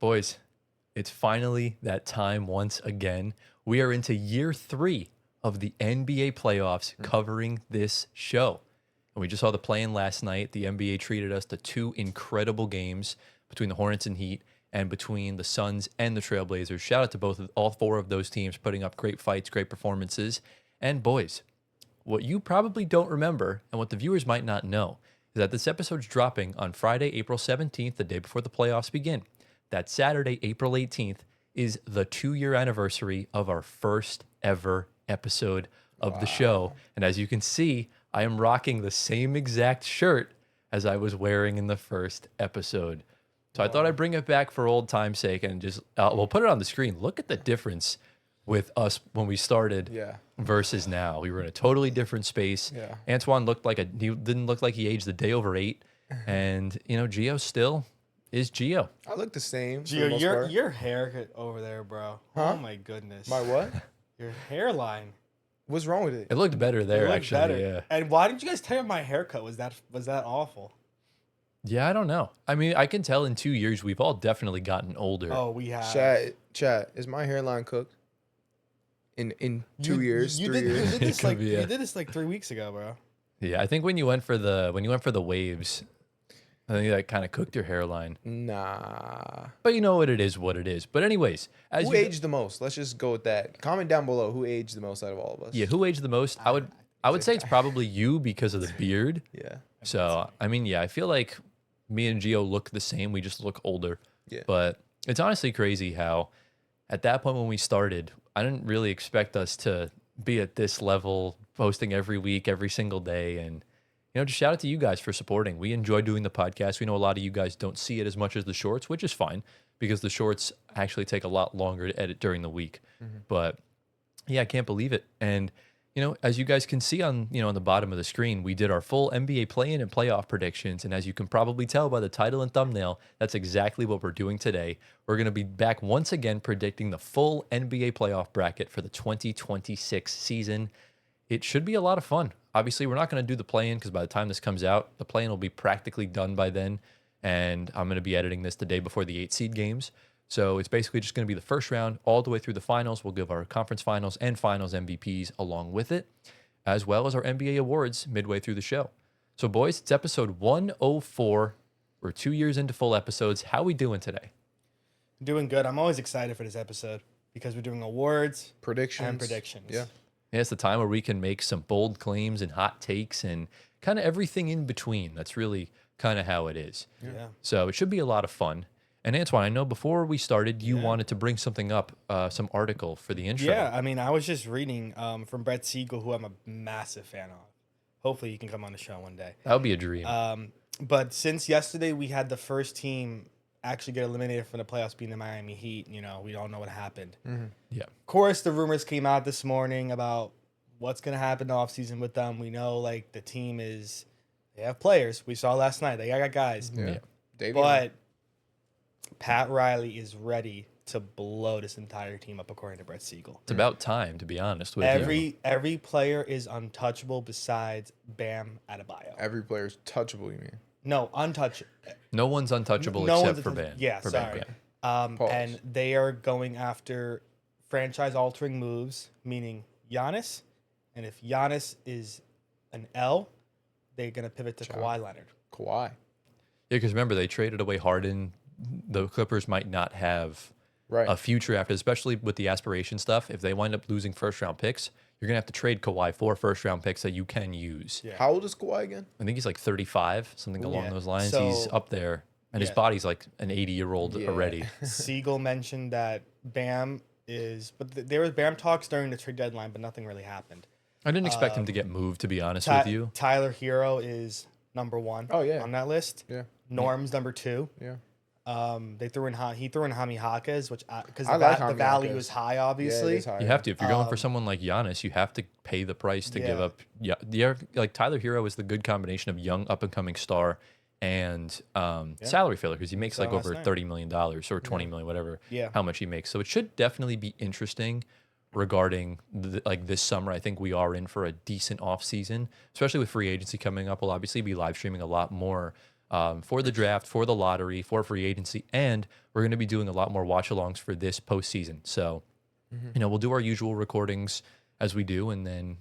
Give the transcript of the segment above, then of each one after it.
Boys, it's finally that time once again. We are into year 3 of the NBA playoffs covering this show. And we just saw the play-in last night. The NBA treated us to 2 incredible games between the Hornets and Heat and between the Suns and the Trailblazers. Shout out to all 4 of those teams putting up great fights, great performances. And boys, what you probably don't remember and what the viewers might not know is that this episode's dropping on Friday, April 17th, the day before the playoffs begin. That Saturday, April 18th, is the 2-year anniversary of our first ever episode of the show. And as you can see, I am rocking the same exact shirt as I was wearing in the first episode. So I thought I'd bring it back for old time's sake and just, we'll put it on the screen. Look at the difference with us when we started versus now. We were in a totally different space. Yeah. Antoine he didn't look like he aged a day over 8. And, Gio still is Gio. I look the same. Gio, your haircut over there, bro. Huh? Oh my goodness. My what? Your hairline. What's wrong with it? It looked better there, It looked actually. better. Yeah. And why didn't you guys tell me my haircut? Was that awful? Yeah, I don't know. I mean, I can tell in 2 years we've all definitely gotten older. Oh, we have. Chat, is my hairline cooked? In 2 years, 3 years? You did this Could be, yeah. you did this like 3 weeks ago, bro. Yeah, I think when you went for the waves, I think that kind of cooked your hairline. Nah. But you know what it is. But anyways, Who aged the most? Let's just go with that. Comment down below who aged the most out of all of us. Yeah, who aged the most? I would say it's probably you because of the beard. Yeah. So, I mean, yeah, I feel like me and Gio look the same. We just look older. Yeah. But it's honestly crazy how at that point when we started, I didn't really expect us to be at this level, posting every week, every single day. And, just shout out to you guys for supporting. We enjoy doing the podcast. We know a lot of you guys don't see it as much as the shorts, which is fine because the shorts actually take a lot longer to edit during the week. But yeah, I can't believe it. And, as you guys can see on the bottom of the screen, we did our full NBA play-in and playoff predictions. And as you can probably tell by the title and thumbnail, that's exactly what we're doing today. We're going to be back once again predicting the full NBA playoff bracket for the 2026 season. It should be a lot of fun. Obviously, we're not going to do the play-in because by the time this comes out, the play-in will be practically done by then. And I'm going to be editing this the day before the 8-seed games. So it's basically just going to be the first round all the way through the finals. We'll give our conference finals and finals MVPs along with it, as well as our NBA awards midway through the show. So boys, it's episode 104. We're 2 years into full episodes. How we doing today? Doing good. I'm always excited for this episode because we're doing awards Predictions. Yeah. Yeah, it's the time where we can make some bold claims and hot takes and kind of everything in between. That's really kind of how it is. Yeah. So it should be a lot of fun. And Antoine, I know before we started, you wanted to bring something up, some article for the intro. Yeah, I mean, I was just reading from Brett Siegel, who I'm a massive fan of. Hopefully, you can come on the show one day. That would be a dream. But since yesterday, we had the first team actually get eliminated from the playoffs, being the Miami Heat. We all know what happened. Yeah. Of course, the rumors came out this morning about what's going to happen offseason with them. We know, the team they have players. We saw last night. They got guys. Yeah. But Pat Riley is ready to blow this entire team up, according to Brett Siegel. It's about time, to be honest with you. Every player is untouchable besides Bam Adebayo. Every player's touchable, you mean? No, untouchable. No one's untouchable except for Bam. Yeah, for sorry. Bam. And they are going after franchise-altering moves, meaning Giannis. And if Giannis is an L, they're going to pivot to Kawhi Leonard. Kawhi. Yeah, because remember, they traded away Harden. The Clippers might not have a future after, especially with the aspiration stuff. If they wind up losing first-round picks, you're going to have to trade Kawhi for first-round picks that you can use. Yeah. How old is Kawhi again? I think he's like 35, something along those lines. So- He's up there, and his body's like an 80-year-old already. Siegel mentioned that Bam there was Bam talks during the trade deadline, but nothing really happened. I didn't expect him to get moved, to be honest with you. Tyler Hero is number 1 on that list. Yeah. Norm's number 2. Yeah. He threw in Jaime Jaquez, which because I like the Jaime value Jaquez. is high, Yeah, obviously. it is high. You have to. If you're going for someone like Giannis, you have to pay the price to give up. Yeah, like Tyler Hero is the good combination of young, up-and-coming star and salary filler because he makes like over $30 million or $20 million, whatever, how much he makes. So it should definitely be interesting regarding this summer. I think we are in for a decent off season, especially with free agency coming up. We'll obviously be live streaming a lot more for the draft, for the lottery, for free agency, and we're going to be doing a lot more watch-alongs for this postseason. So, we'll do our usual recordings as we do, and then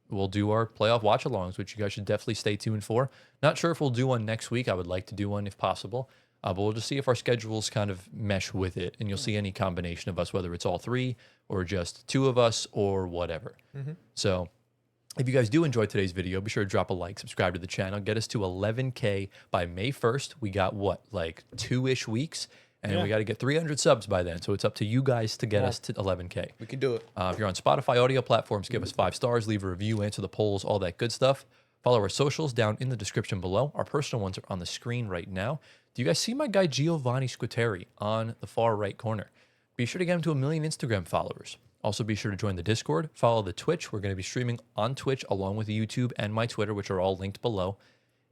we'll do our playoff watch-alongs, which you guys should definitely stay tuned for. Not sure if we'll do one next week. I would like to do one if possible, but we'll just see if our schedules kind of mesh with it, and you'll see any combination of us, whether it's all three or just two of us or whatever. So if you guys do enjoy today's video, be sure to drop a like, subscribe to the channel, get us to 11K by May 1st. We got what, like 2-ish weeks? And we got to get 300 subs by then. So it's up to you guys to get us to 11K. We can do it. If you're on Spotify audio platforms, give us 5 stars, leave a review, answer the polls, all that good stuff. Follow our socials down in the description below. Our personal ones are on the screen right now. Do you guys see my guy Giovanni Squiteri on the far right corner? Be sure to get him to 1 million Instagram followers. Also, be sure to join the Discord, follow the Twitch. We're going to be streaming on Twitch along with YouTube and my Twitter, which are all linked below.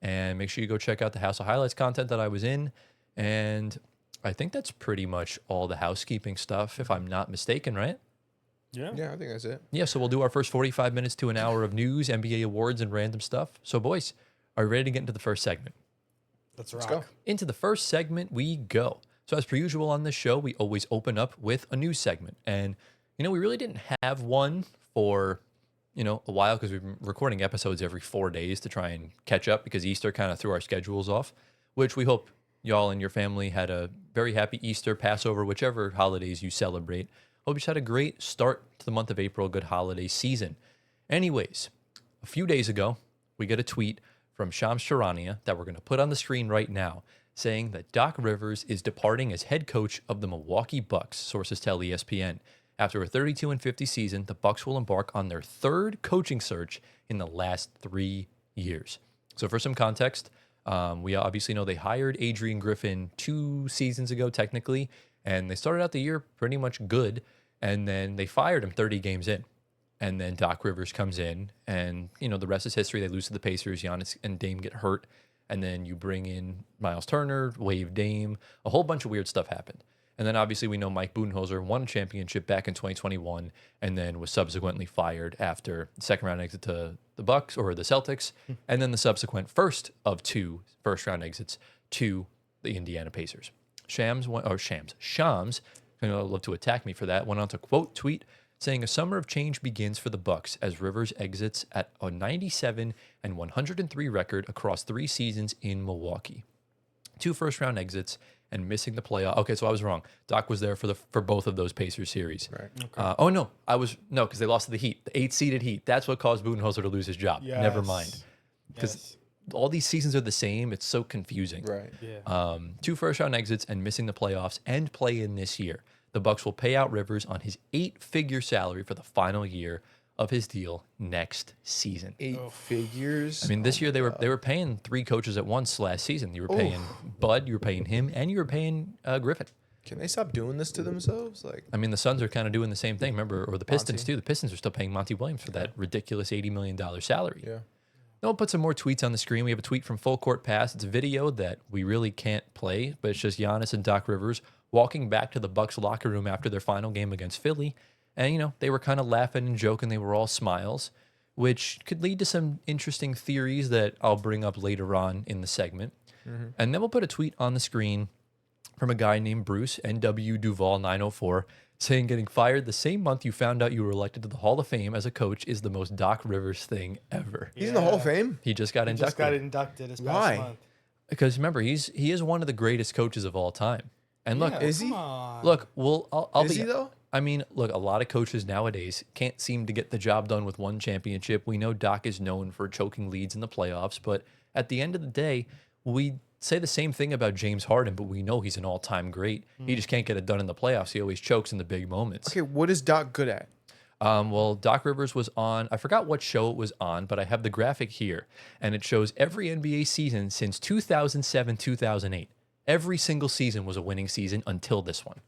And make sure you go check out the House of Highlights content that I was in. And I think that's pretty much all the housekeeping stuff, if I'm not mistaken, right? Yeah, I think that's it. Yeah, so we'll do our first 45 minutes to an hour of news, NBA awards, and random stuff. So, boys, are you ready to get into the first segment? Let's go. Into the first segment we go. So, as per usual on this show, we always open up with a news segment. And, we really didn't have one for, a while because we've been recording episodes every 4 days to try and catch up because Easter kind of threw our schedules off, which we hope y'all and your family had a very happy Easter, Passover, whichever holidays you celebrate. Hope you just had a great start to the month of April, good holiday season. Anyways, a few days ago, we get a tweet from Shams Charania that we're going to put on the screen right now saying that Doc Rivers is departing as head coach of the Milwaukee Bucks, sources tell ESPN. After a 32-50 season, the Bucks will embark on their third coaching search in the last 3 years. So for some context, we obviously know they hired Adrian Griffin 2 seasons ago, technically, and they started out the year pretty much good, and then they fired him 30 games in. And then Doc Rivers comes in, and, the rest is history. They lose to the Pacers. Giannis and Dame get hurt, and then you bring in Miles Turner, waive Dame. A whole bunch of weird stuff happened. And then obviously we know Mike Budenholzer won a championship back in 2021 and then was subsequently fired after the second round exit to the Bucks or the Celtics, and then the subsequent first of 2 first round exits to the Indiana Pacers. Shams, I love to attack me for that, went on to quote tweet saying a summer of change begins for the Bucks as Rivers exits at a 97 and 103 record across 3 seasons in Milwaukee. 2 first round exits and missing the playoff. Okay, so I was wrong. Doc was there for both of those Pacers series. Right. Okay. Because they lost to the Heat, the 8-seeded Heat. That's what caused Budenholzer to lose his job. Yes. Never mind. Because all these seasons are the same. It's so confusing. Right. Yeah. 2 first-round exits and missing the playoffs and play-in this year. The Bucks will pay out Rivers on his 8-figure salary for the final year of his deal next season. 8 figures. I mean, this year they were paying 3 coaches at once last season. You were paying Bud, you were paying him, and you were paying Griffin. Can they stop doing this to themselves? I mean, the Suns are kind of doing the same thing. Remember, or the Pistons too. The Pistons are still paying Monty Williams for that ridiculous $80 million salary. Yeah. Now we'll put some more tweets on the screen. We have a tweet from Full Court Pass. It's a video that we really can't play, but it's just Giannis and Doc Rivers walking back to the Bucks locker room after their final game against Philly. And, they were kind of laughing and joking. They were all smiles, which could lead to some interesting theories that I'll bring up later on in the segment. And then we'll put a tweet on the screen from a guy named Bruce, NW Duval 904, saying getting fired the same month you found out you were elected to the Hall of Fame as a coach is the most Doc Rivers thing ever. He's in the Hall of Fame? He just got inducted. Just got inducted this past Why? month. Because remember, he is one of the greatest coaches of all time. And look, Yeah, is he? come on. look, I'll Is be he though? I mean, look, a lot of coaches nowadays can't seem to get the job done with one championship. We know Doc is known for choking leads in the playoffs, but at the end of the day, we say the same thing about James Harden, but we know he's an all-time great. He just can't get it done in the playoffs. He always chokes in the big moments. Okay, what is Doc good at? Well, Doc Rivers was on, I forgot what show it was on, but I have the graphic here, and it shows every NBA season since 2007, 2008. Every single season was a winning season until this one.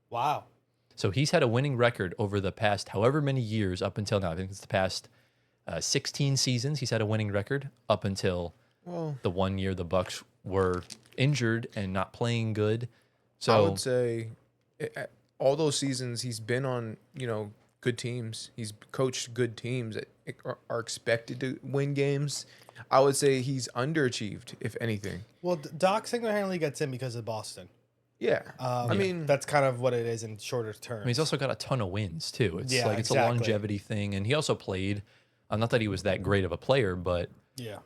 Wow. So he's had a winning record over the past however many years up until now. I think it's the past 16 seasons. He's had a winning record up until the one year the Bucks were injured and not playing good. So I would say all those seasons he's been on, good teams. He's coached good teams that are expected to win games. I would say he's underachieved, if anything. Well, Doc single-handedly gets in because of Boston. Yeah. I mean, that's kind of what it is in shorter terms. I mean, he's also got a ton of wins too. It's like it's exactly. a longevity thing, and he also played. Not that he was that great of a player, but yeah,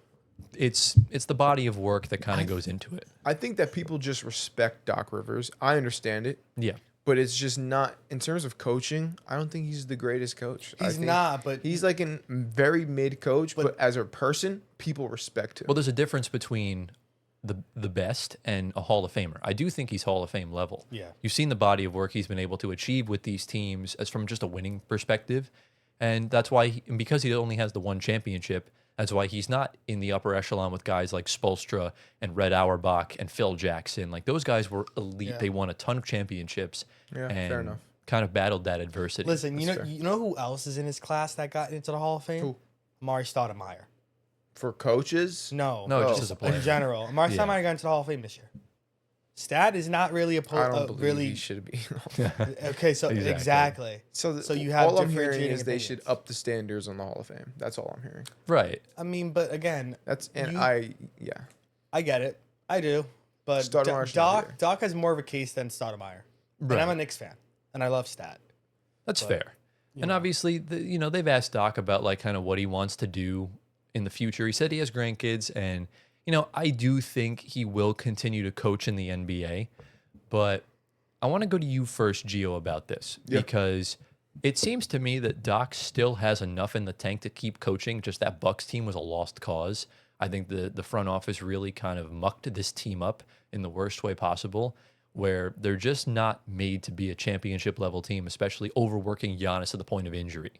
it's the body of work that kind of goes into it. I think that people just respect Doc Rivers. I understand it. Yeah. But it's just not in terms of coaching. I don't think he's the greatest coach. he's not. But he's like a very mid coach. But as a person, people respect him. Well, there's a difference between the best and a Hall of Famer. I do think he's Hall of Fame level. Yeah. You've seen the body of work he's been able to achieve with these teams as from just a winning perspective. And that's why, and because he only has the one championship, that's why he's not in the upper echelon with guys like Spoelstra and Red Auerbach and Phil Jackson. Like those guys were elite. Yeah. They won a ton of championships. Yeah, and fair enough. Kind of battled that adversity. Listen, That's fair. you know who else is in his class that got into the Hall of Fame? Who? Amari Stoudemire. For coaches, No, just as a player. in general. Amari Yeah. Stoudemire got into the Hall of Fame this year. Stat is not really I don't believe really he should be. okay. So exactly. So you have all I'm hearing differentiating is they should opinions. up the standards on the Hall of Fame. That's all I'm hearing. Right. I mean, but again, Yeah. I get it. I do. But Stoudemire should not be there. Doc has more of a case than Stoudemire. Right. And I'm a Knicks fan, and I love Stat. That's fair. And know. obviously, they've asked Doc about like kind of what he wants to do in the future. He said he has grandkids, and I do think he will continue to coach in the NBA. But I want to go to you first, Gio, about this because it seems to me that Doc still has enough in the tank to keep coaching. Just that Bucks team was a lost cause. I think the front office really kind of mucked this team up in the worst way possible, where they're just not made to be a championship level team, especially overworking Giannis to the point of injury.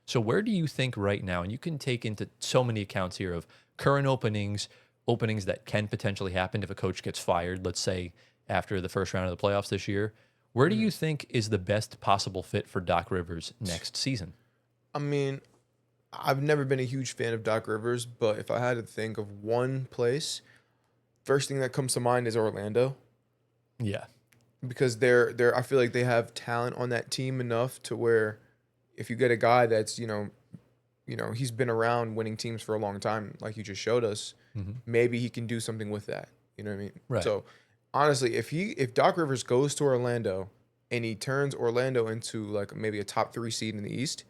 So where do you think right now, and you can take into so many accounts here of current openings that can potentially happen if a coach gets fired, let's say after the first round of the playoffs this year, where do you think is the best possible fit for Doc Rivers next season? I mean, I've never been a huge fan of Doc Rivers, but if I had to think of one place, first thing that comes to mind is Orlando. Yeah. Because I feel like they have talent on that team enough to where if you get a guy that's, he's been around winning teams for a long time, like you just showed us, maybe he can do something with that. You know what I mean? Right. So honestly, if Doc Rivers goes to Orlando and he turns Orlando into like maybe a top 3 seed in the East,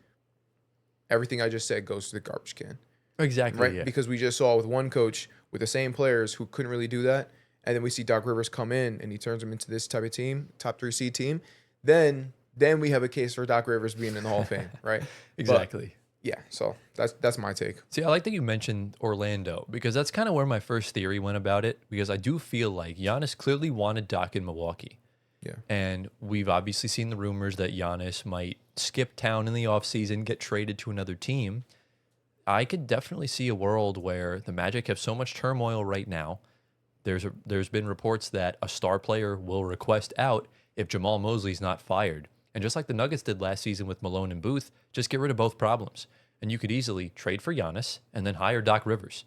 everything I just said goes to the garbage can. Exactly. Right? Yeah. Because we just saw with one coach with the same players who couldn't really do that. And then we see Doc Rivers come in and he turns them into this type of team, top 3 seed team. Then we have a case for Doc Rivers being in the Hall of Fame, right? Exactly. But, yeah, so that's my take. See, I like that you mentioned Orlando because that's kind of where my first theory went about it, because I do feel like Giannis clearly wanted Doc in Milwaukee. Yeah. And we've obviously seen the rumors that Giannis might skip town in the offseason, get traded to another team. I could definitely see a world where the Magic have so much turmoil right now. There's been reports that a star player will request out if Jamal Mosley's not fired. And just like the Nuggets did last season with Malone and Booth, just get rid of both problems. And you could easily trade for Giannis and then hire Doc Rivers.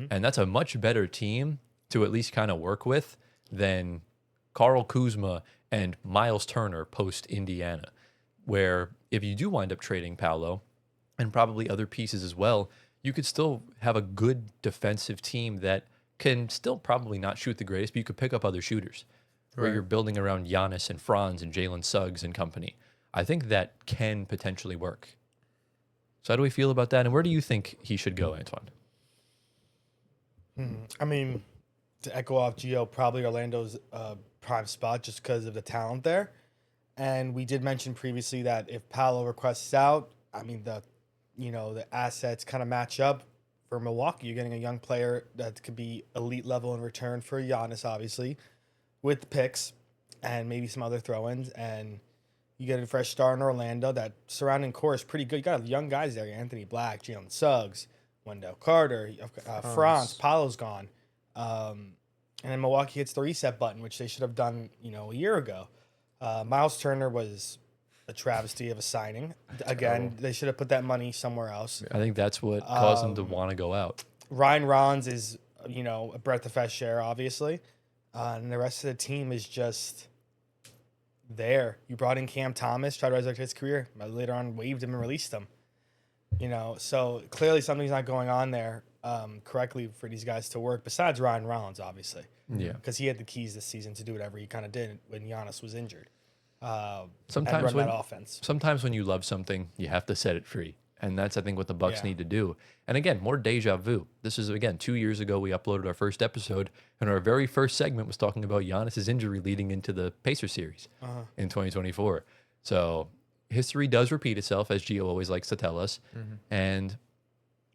And that's a much better team to at least kind of work with than Karl Kuzma and Miles Turner post Indiana, where if you do wind up trading Paolo and probably other pieces as well, you could still have a good defensive team that can still probably not shoot the greatest, but you could pick up other shooters where Right. you're building around Giannis and Franz and Jalen Suggs and company. I think that can potentially work. So how do we feel about that? And where do you think he should go, Antoine? I mean, to echo off Gio, probably Orlando's prime spot just because of the talent there. And we did mention previously that if Paolo requests out, I mean the assets kind of match up for Milwaukee. You're getting a young player that could be elite level in return for Giannis, obviously, with the picks and maybe some other throw-ins. And you get a fresh star in Orlando. That surrounding core is pretty good. You got young guys there: Anthony Black, Jalen Suggs, Wendell Carter, Franz. Paolo's gone. And then Milwaukee hits the reset button, which they should have done, a year ago. Miles Turner was a travesty of a signing. Again, they should have put that money somewhere else. I think that's what caused him to want to go out. Ryan Rollins is, a breath of fresh air, obviously. And the rest of the team is just there. You brought in Cam Thomas, tried to resurrect his career, but later on waived him and released him. So clearly something's not going on there. correctly for these guys to work. Besides Ryan Rollins, obviously, Yeah. because he had the keys this season to do whatever he kind of did when Giannis was injured. And Sometimes run when that offense. sometimes when you love something, you have to set it free. And that's, I think, what the Bucks Yeah. need to do. And again, more deja vu. This is, again, 2 years ago we uploaded our first episode, and our very first segment was talking about Giannis's injury leading into the Pacers series in 2024. So history does repeat itself, as Gio always likes to tell us. And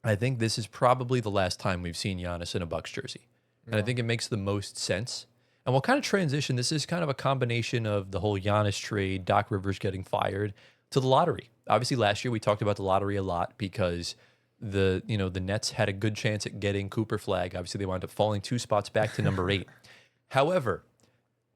I think this is probably the last time we've seen Giannis in a Bucks jersey. And I think it makes the most sense. And we'll kind of transition. This is kind of a combination of the whole Giannis trade, Doc Rivers getting fired, to the lottery. Obviously, last year we talked about the lottery a lot because the Nets had a good chance at getting Cooper Flag. Obviously, they wound up falling 2 spots back to number 8. However,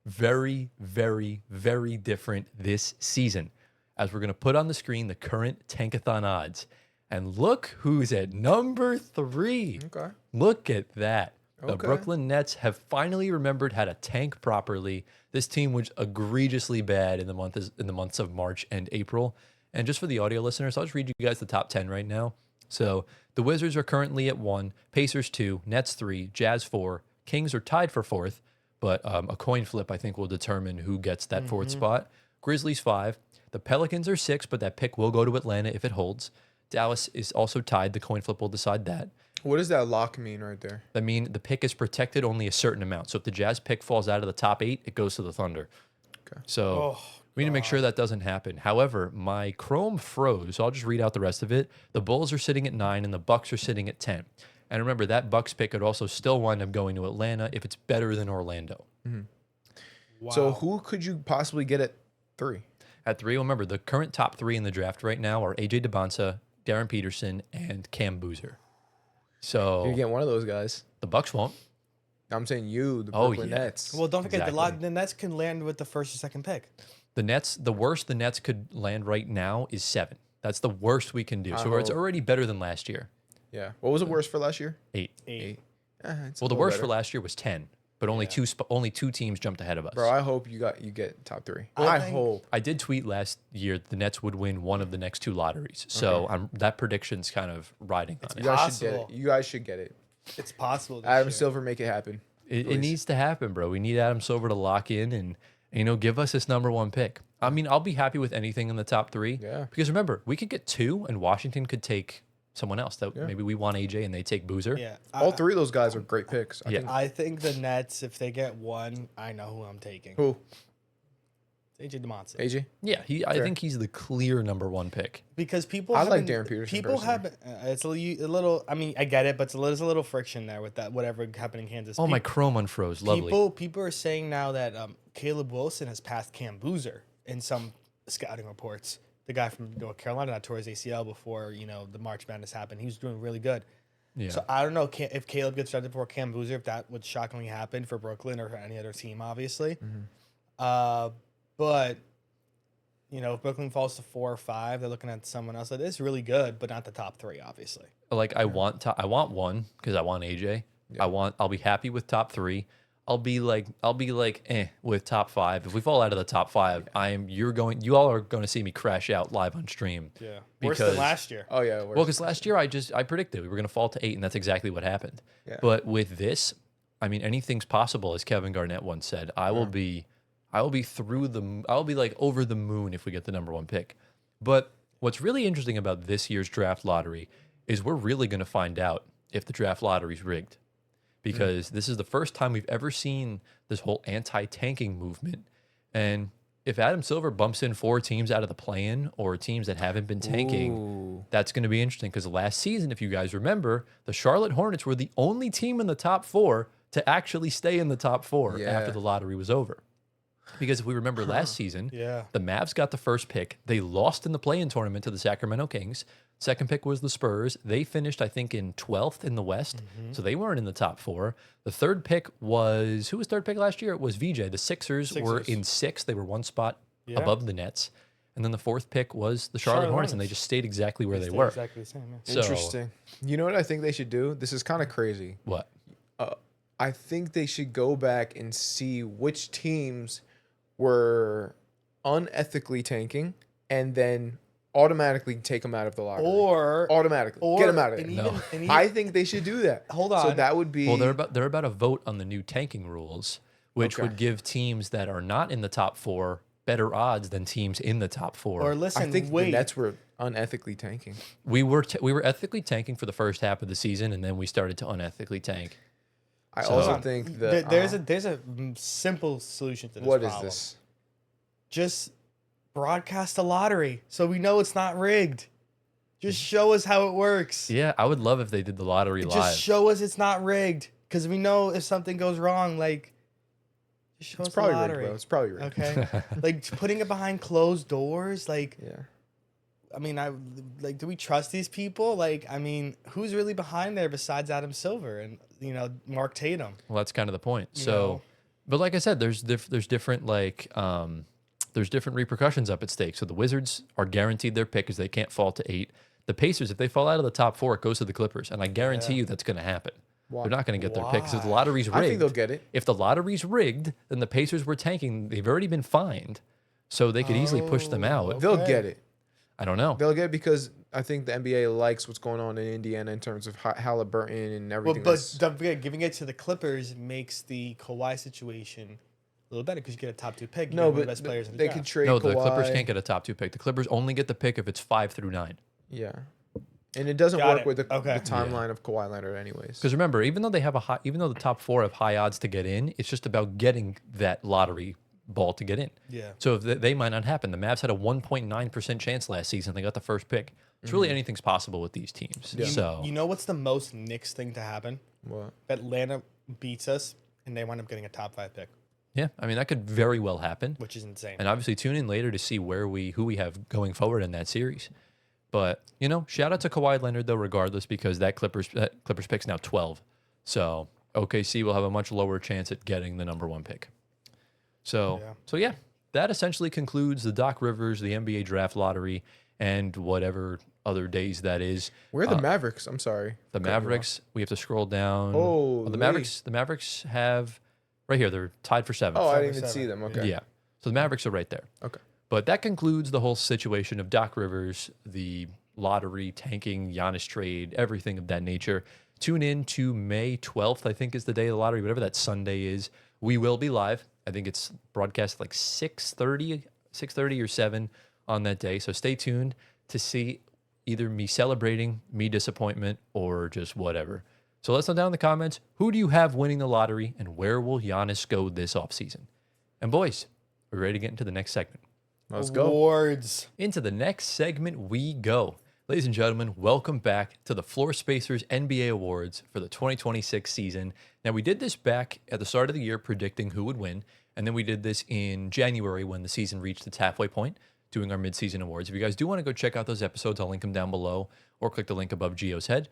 very, very, very different this season, as we're going to put on the screen the current Tankathon odds. And look who's at number 3. Okay. Look at that. The Okay. Brooklyn Nets have finally remembered how to tank properly. This team was egregiously bad in the months of March and April. And just for the audio listeners, I'll just read you guys the top 10 right now. So the Wizards are currently at 1, Pacers 2, Nets 3, Jazz 4, Kings are tied for 4th, but a coin flip I think will determine who gets that 4th spot. Grizzlies 5, the Pelicans are 6, but that pick will go to Atlanta if it holds. Dallas is also tied. The coin flip will decide that. What does that lock mean right there? I mean, the pick is protected only a certain amount. So if the Jazz pick falls out of the top 8, it goes to the Thunder. Okay. So we need to make sure that doesn't happen. However, my Chrome froze, so I'll just read out the rest of it. The Bulls are sitting at 9 and the Bucks are sitting at 10. And remember, that Bucks pick could also still wind up going to Atlanta if it's better than Orlando. Wow. So who could you possibly get at 3? At 3, remember, the current top 3 in the draft right now are AJ DeBonsa, Darren Peterson, and Cam Boozer. So You get one of those guys. the Bucks won't. I'm saying you, the Oh, Brooklyn yeah. Nets. Well, don't forget Exactly. the Nets can land with the first or second pick. The Nets, the worst the Nets could land right now is 7. That's the worst we can do. So it's hope. already better than last year. Yeah. What was the worst for last year? 8. 8. It's a Well, the little worst better. for last year was 10, but only only 2 teams jumped ahead of us. Bro, I hope you get top 3. I I think- hope. I did tweet last year the Nets would win one of the next 2 lotteries. So that prediction's kind of riding on You it. guys should get possible. it. You guys should get it. It's possible. This Adam year. Silver, make it happen. It please. needs to happen, bro. We need Adam Silver to lock in and give us this number 1 pick. I mean, I'll be happy with anything in the top 3. Yeah. Because remember, we could get 2 and Washington could take someone else. That maybe we want AJ and they take Boozer. Yeah. All 3 of those guys are great picks. I Yeah. think. I think the Nets, if they get 1, I know who I'm taking. Who? AJ DeMonson. AJ? Yeah, I Fair. think he's the clear number 1 pick. Because people, I like haven't- Darren Peterson People personally. have it's a little. I mean, I get it, but there's a little friction there with that. Whatever happened in Kansas. Oh, my Chrome unfroze. Lovely. People are saying now that Caleb Wilson has passed Cam Boozer in some scouting reports. The guy from North Carolina that tore his ACL before the March Madness happened. He was doing really good. Yeah. So I don't know if Caleb gets drafted before Cam Boozer, if that would shockingly happen for Brooklyn or for any other team, obviously. But if Brooklyn falls to 4 or 5, they're looking at someone else that is really good, but not the top 3, obviously. Like I want 1 because I want AJ. I'll be happy with top 3. I'll be like with top 5. If we fall out of the top 5, you all are going to see me crash out live on stream. Yeah. Worse Because- than last year. Oh, yeah. Well, because last year I predicted we were going to fall to 8, and that's exactly what happened. Yeah. But with this, I mean, anything's possible, as Kevin Garnett once said. I will be like over the moon if we get the number 1 pick. But what's really interesting about this year's draft lottery is we're really going to find out if the draft lottery's rigged, because this is the first time we've ever seen this whole anti-tanking movement. And if Adam Silver bumps in 4 teams out of the play-in or teams that haven't been tanking, Ooh. that's going to be interesting, because last season, if you guys remember, the Charlotte Hornets were the only team in the top 4 to actually stay in the top 4 Yeah. after the lottery was over. Because if we remember last season, Yeah. the Mavs got the first pick. They lost in the play-in tournament to the Sacramento Kings. Second pick was the Spurs. They finished, I think, in 12th in the West, so they weren't in the top 4. The third pick was, who was third pick last year? It was VJ. The Sixers were Sixers. in 6th. They were 1 spot Yeah. above the Nets. And then the 4th pick was the Charlotte Hornets, and they just stayed exactly where they were. Exactly the same. Yeah. So, Interesting. You know what I think they should do? This is kind of crazy. What? I think they should go back and see which teams were unethically tanking, and then automatically take him out of the lottery. Or automatically or get him out of and there. even, No. and even, I think they should do that. Hold So on. that would be Well, they're about to vote on the new tanking rules, which Okay. would give teams that are not in the top 4 better odds than teams in the top 4. or I listen, think the wait. Nets were unethically tanking. We were ethically tanking for the first half of the season, and then we started to unethically tank. I So- also Hold think that there's a simple solution to this what is problem. this? Just broadcast a lottery so we know it's not rigged. Just show us how it works. Yeah, I would love if they did the lottery live. Just show us it's not rigged, because we know if something goes wrong, like, just show It's us the probably rigged, lottery. bro. It's probably rigged. Okay, like putting it behind closed doors. Like, Yeah. I mean, do we trust these people? Like, I mean, who's really behind there besides Adam Silver and Mark Tatum? Well, that's kind of the point. You So, know? but like I said, there's different there's different repercussions up at stake. So the Wizards are guaranteed their pick because they can't fall to 8. The Pacers, if they fall out of the top 4, it goes to the Clippers, and I guarantee you that's going to happen. Why? They're not going to get their pick because if the Why? lottery's rigged. I think they'll get it. If the lottery's rigged, then the Pacers were tanking. They've already been fined, so they could easily push them out. Oh. They'll Okay. get it. I don't know. They'll get it because I think the NBA likes what's going on in Indiana in terms of Halliburton and Well, everything. but giving it to the Clippers makes the Kawhi situation a little better because you get a top 2 pick. You no, get one of but the best players in the they draft. could trade. No, the Clippers Kawhi. can't get a top 2 pick. The Clippers only get the pick if it's 5 through 9. Yeah, and it doesn't Got work it. with the Okay. timeline of Kawhi Leonard, anyways. Because remember, even though the top 4 have high odds to get in, it's just about getting that lottery ball to get in. Yeah. So if they might not happen. The Mavs had a 1.9% chance last season. They got the first pick. It's really anything's possible with these teams. Yeah. So You know what's the most Knicks thing to happen? What? Atlanta beats us and they wind up getting a top 5 pick, yeah, I mean that could very well happen. which is insane. And obviously tune in later to see who we have going forward in that series. But shout out to Kawhi Leonard though, regardless, because that Clippers pick's now 12. So OKC will have a much lower chance at getting the number 1 pick. So yeah, that essentially concludes the Doc Rivers, the NBA draft lottery, and whatever other days that is. Where are the Mavericks? I'm sorry. The Mavericks, we have to scroll down. Oh, the Mavericks have right here. They're tied for 7th. Oh, I 7 didn't even for see 7. them. Okay. Yeah. So the Mavericks are right there. Okay. But that concludes the whole situation of Doc Rivers, the lottery, tanking, Giannis trade, everything of that nature. Tune in to May 12th, I think is the day of the lottery, whatever that Sunday is. We will be live. I think it's broadcast like 6:30 or 7 on that day. So stay tuned to see either me celebrating, me disappointment, or just whatever. So let us know down in the comments, who do you have winning the lottery and where will Giannis go this offseason? And boys, we're ready to get into the next segment. Let's go. Awards. Into the next segment we go. Ladies and gentlemen, welcome back to the Floor Spacers NBA Awards for the 2026 season. Now, we did this back at the start of the year predicting who would win, and then we did this in January when the season reached its halfway point, doing our midseason awards. If you guys do want to go check out those episodes, I'll link them down below or click the link above Gio's head.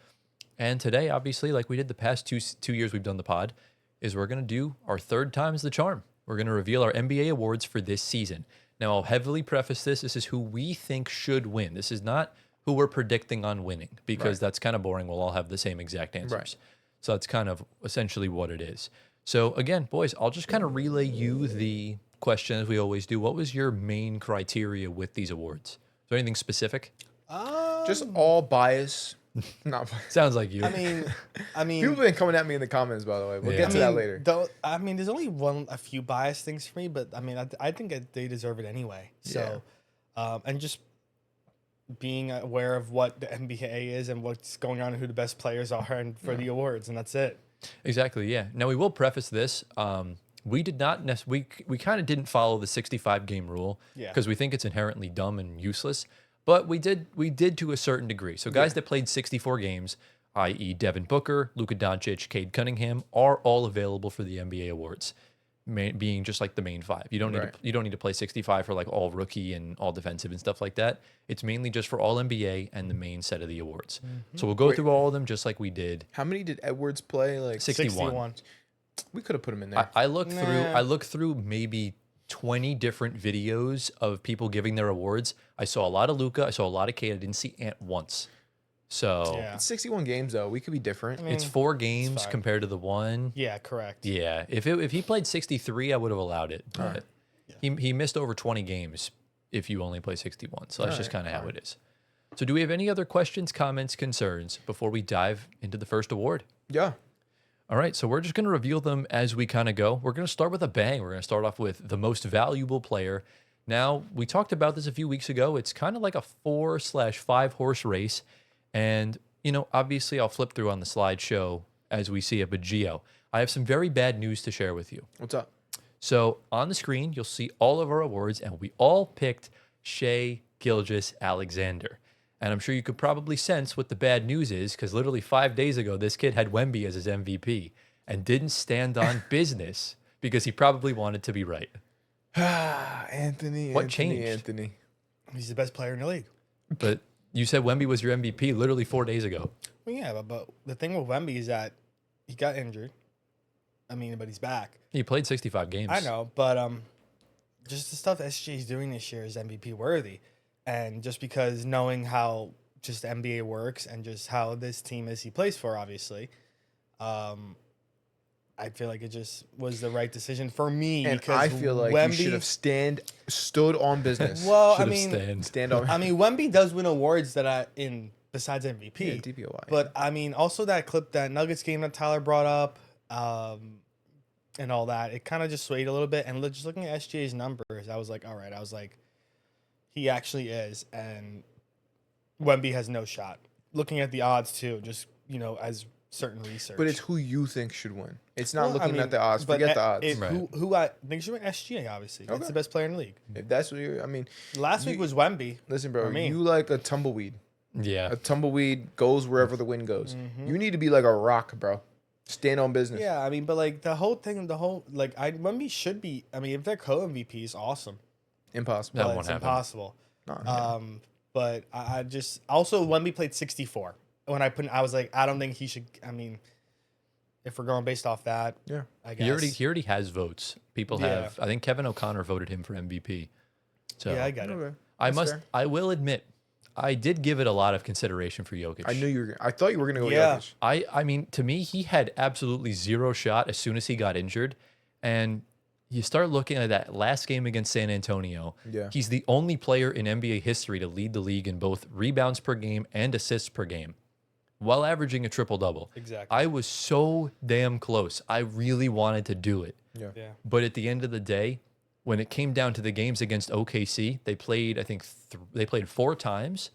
And today, obviously, like we did the past two years we've done the pod, is we're going to do our third time's the charm. We're going to reveal our NBA awards for this season. Now, I'll heavily preface this. This is who we think should win. This is not who we're predicting on winning, because that's kind of boring. We'll all have the same exact answers. Right. So that's kind of essentially what it is. So again, boys, I'll just kind of relay you the question as we always do. What was your main criteria with these awards? Is there anything specific? Just all bias. Not bias. Sounds like you. I mean, People have been coming at me in the comments, by the way. We'll Yeah. get to that later. I mean, there's only a few biased things for me, but I mean, I think they deserve it anyway. So, and just being aware of what the NBA is and what's going on and who the best players are and for the awards, and that's it. Exactly, yeah. Now we will preface this. We did not we kind of didn't follow the 65 game rule Yeah. because we think it's inherently dumb and useless. But we did to a certain degree. So guys that played 64 games, i.e. Devin Booker, Luka Doncic, Cade Cunningham, are all available for the NBA awards, being just like the main 5. You don't need to play 65 for like all rookie and all defensive and stuff like that. It's mainly just for all NBA and the main set of the awards. So we'll go through all of them just like we did. How many did Edwards play? Like 61. We could have put him in there. I looked through maybe 20 different videos of people giving their awards. I saw a lot of Luka. I saw a lot of Cade. I didn't see Ant once. So Yeah. It's 61 games though. We could be different. it's 4 games fine. compared to the 1. Yeah, correct. Yeah, if he played 63, I would have allowed it. But he missed over 20 games if you only play 61. So that's just Alright, kind of how it is. So do we have any other questions, comments, concerns before we dive into the first award? Yeah. All right, so we're just going to reveal them as we kind of go. We're going to start with a bang. We're going to start off with the most valuable player. Now, we talked about this a few weeks ago. It's kind of like a 4/5 horse race. And, obviously I'll flip through on the slideshow as we see it. But Gio, I have some very bad news to share with you. What's up? So on the screen, you'll see all of our awards, and we all picked Shea Gilgeous-Alexander. And I'm sure you could probably sense what the bad news is, because literally 5 days ago, this kid had Wemby as his MVP and didn't stand on business because he probably wanted to be right. Anthony. What changed? Anthony. He's the best player in the league. But you said Wemby was your MVP literally 4 days ago. Well, yeah, but the thing with Wemby is that he got injured. But he's back. He played 65 games. I know, but just the stuff SGA is doing this year is MVP worthy. And just because knowing how just the NBA works and just how this team is he plays for, obviously, I feel like it just was the right decision for me. And because I feel like Wemby, you should have stood on business. Well, stand on. Wemby does win awards besides MVP. Yeah, DPOY. But also that clip, that Nuggets game that Tyler brought up, and all that, it kind of just swayed a little bit. And just looking at SGA's numbers, I was like, all right. I was like, he actually is, and Wemby has no shot. Looking at the odds too, just as certain research. But it's who you think should win. It's not looking at the odds. Forget the odds. Right. Who I think should win? SGA, obviously. Okay. That's the best player in the league. If that's what you're, Last week was Wemby. Listen, bro, for me. you like a tumbleweed. Yeah. A tumbleweed goes wherever the wind goes. You need to be like a rock, bro. Stand on business. Yeah, but the whole thing, Wemby should be. if they're co-MVPs, awesome. Impossible. That But won't it's happen. impossible. No, But I just also Wemby played 64. When I was like, I don't think he should. If we're going based off that, yeah. I guess He already has votes. People have. I think Kevin O'Connor voted him for MVP. So yeah, I get it. Okay. I That's fair. I will admit, I did give it a lot of consideration for Jokic. I knew you were. I thought you were gonna go Yeah. Jokic. To me, he had absolutely zero shot as soon as he got injured. And you start looking at that last game against San Antonio. Yeah. He's the only player in NBA history to lead the league in both rebounds per game and assists per game while averaging a triple-double. Exactly. I was so damn close. I really wanted to do it. Yeah. Yeah. But at the end of the day, when it came down to the games against OKC, they played, I think, they played 4 times.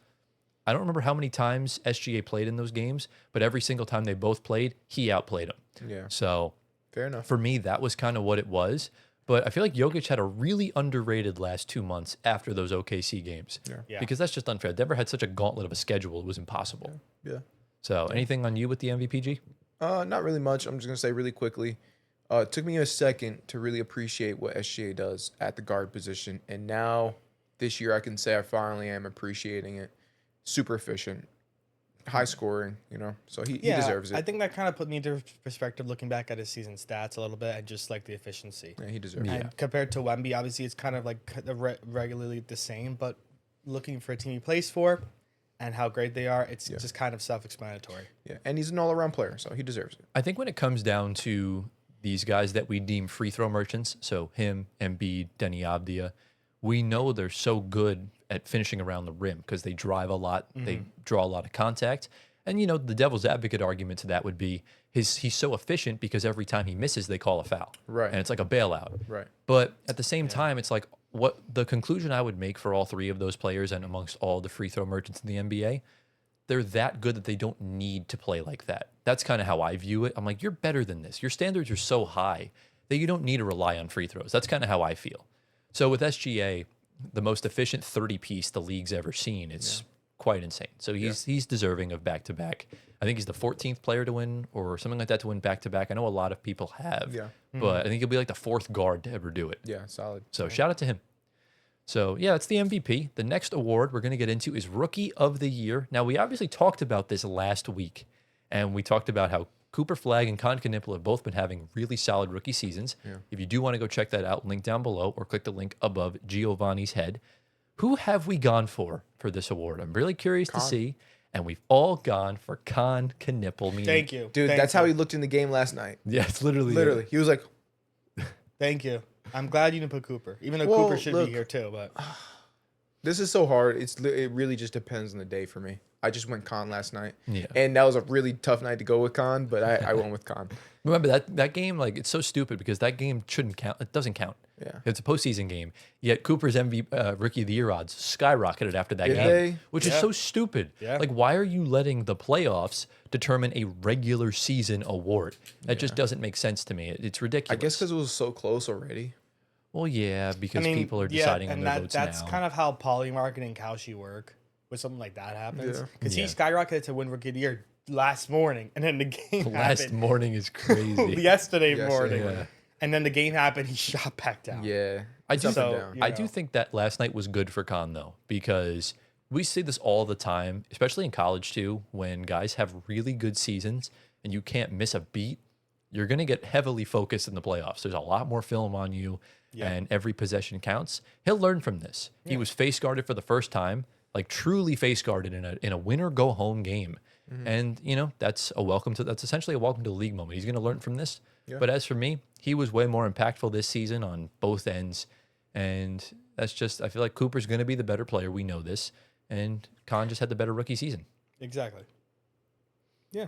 I don't remember how many times SGA played in those games, but every single time they both played, he outplayed them. Yeah. So Fair enough. for me, that was kind of what it was. But I feel like Jokic had a really underrated last 2 months after those OKC games. Yeah. Because that's just unfair. Denver had such a gauntlet of a schedule, it was impossible. Yeah. So anything on you with the MVPG? Not really much. I'm just gonna say really quickly. It took me a second to really appreciate what SGA does at the guard position, and now this year I can say I finally am appreciating it. Super efficient, high scoring. So he deserves it. I think that kind of put me into perspective looking back at his season stats a little bit and just like the efficiency. Yeah, he deserves Yeah. it. And compared to Wemby, obviously it's kind of like regularly the same, but looking for a team he plays for and how great they are, it's just kind of self-explanatory. Yeah, and he's an all-around player, so he deserves it. I think when it comes down to these guys that we deem free throw merchants, so him, Embiid, Denny Avdia, we know they're so good at finishing around the rim because they drive a lot, they draw a lot of contact. And, the devil's advocate argument to that would be he's so efficient because every time he misses, they call a foul. Right. And it's like a bailout. Right. But at the same time, it's like what the conclusion I would make for all 3 of those players and amongst all the free throw merchants in the NBA, they're that good that they don't need to play like that. That's kind of how I view it. I'm like, you're better than this. Your standards are so high that you don't need to rely on free throws. That's kind of how I feel. So with SGA, the most efficient 30-piece the league's ever seen, it's quite insane. So he's deserving of back-to-back. I think he's the 14th player to win or something like that to win back-to-back. I know a lot of people have, Yeah. but I think he'll be like the 4th guard to ever do it. Yeah, solid. So shout out to him. So yeah, that's the MVP. The next award we're going to get into is Rookie of the Year. Now, we obviously talked about this last week, and we talked about how Cooper Flagg and Con Knipple have both been having really solid rookie seasons. Yeah. If you do want to go check that out, link down below or click the link above Giovanni's head. Who have we gone for this award? I'm really curious to see. And we've all gone for Con Knipple. Meaning, Thank you. Dude, Thank that's you. how he looked in the game last night. Yeah, it's literally. Literally. He was like, Thank you. I'm glad you didn't put Cooper, even though Well, Cooper should look, be here too. But This is so hard. It really just depends on the day for me. I just went Con last night, Yeah. and that was a really tough night to go with Con, but I went with Con. Remember that game, like it's so stupid because that game shouldn't count. It doesn't count. Yeah. It's a postseason game. Yet Cooper's Rookie of the Year odds skyrocketed after that Did game, they? which is Yeah. so stupid. Yeah. Like, why are you letting the playoffs determine a regular season award? That just doesn't make sense to me. It's I ridiculous. guess because it was so close already. Well, yeah, because people are deciding on and their votes that's now. kind of how Polymarket and Cauchy work when something like that happens. Yeah. Because Yeah. he skyrocketed to win Rookie of the Year last morning, and then the game Last happened morning is crazy. yesterday Yesterday morning, morning. and then the game happened. He shot back down. Yeah. I It's do up and So, down. you I do know. think that last night was good for Con though, because we see this all the time, especially in college too, when guys have really good seasons and you can't miss a beat, you're going to get heavily focused in the playoffs. There's a lot more film on you and every possession counts. He'll learn from this. He was face guarded for the first time, like truly face guarded in a win or go home game. And that's essentially a welcome to the league moment. He's going to learn from this. Yeah. But as for me, he was way more impactful this season on both ends. And that's just, I feel like Cooper's going to be the better player. We know this. And Khan just had the better rookie season. Exactly. Yeah.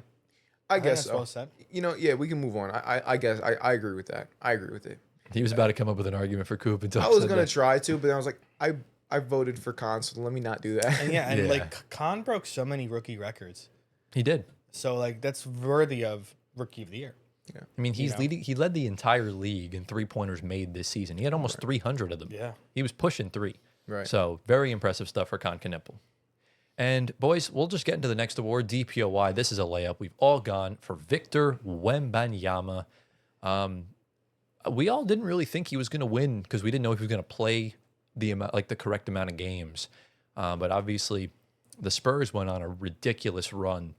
I think guess that's so. well said. Yeah, we can move on. I guess I agree with that. I agree with it. He was about to come up with an argument for Coop until I was said gonna that. try to, but I was like, I voted for Con, so let me not do that. And yeah, and Yeah. like Khan broke so many rookie records, He did. so like that's worthy of Rookie of the Year. I mean, he's know? leading. He led the entire league in 3-pointers made this season. He had almost 300 of them. Yeah. He was pushing 3. Right. So very impressive stuff for Con Knipple. And boys, we'll just get into the next award, DPOY. This is a layup. We've all gone for Victor Wembanyama. We all didn't really think he was going to win because we didn't know if he was going to play the correct amount of games. But obviously, the Spurs went on a ridiculous run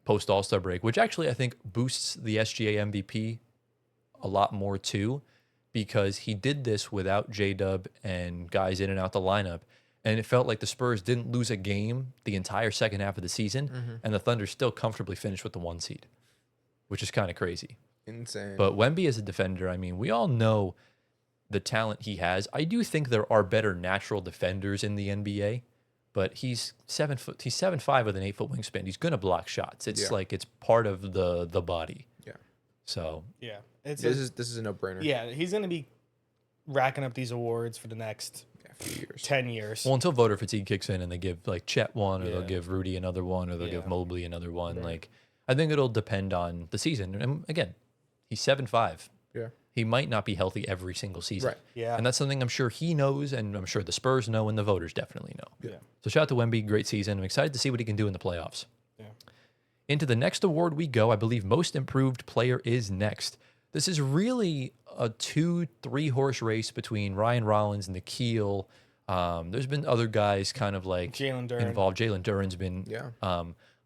post All-Star break, which actually I think boosts the SGA MVP a lot more too, because he did this without J-Dub and guys in and out the lineup. And it felt like the Spurs didn't lose a game the entire second half of the season, and the Thunder still comfortably finished with the 1 seed, which is kind of crazy. Insane. But Wemby as a defender, I mean, we all know the talent he has. I do think there are better natural defenders in the NBA, but he's 7 foot. He's 7'5" with an 8-foot wingspan. He's gonna block shots. It's Yeah. like it's part of the body. Yeah. So Yeah. It's This is a no-brainer. yeah, he's gonna be racking up these awards for the next A few years. 10 years. well, until voter fatigue kicks in and they give like Chet one, or they'll Yeah. give Rudy another one, or they'll give Yeah. Mobley another one. Like I think it'll depend on the season. And again, he's 7'5". Yeah. He might not be healthy every single season. Right. Yeah. And that's something I'm sure he knows, and I'm sure the Spurs know, and the voters definitely know. Yeah. So shout out to Wemby, great season. I'm excited to see what he can do in the playoffs. Yeah. Into the next award we go. I believe most improved player is next. This is really a 2-3 horse race between Ryan Rollins and Nikhil. There's been other guys kind of like Jalen Duren. involved. Jalen Duren's been Yeah.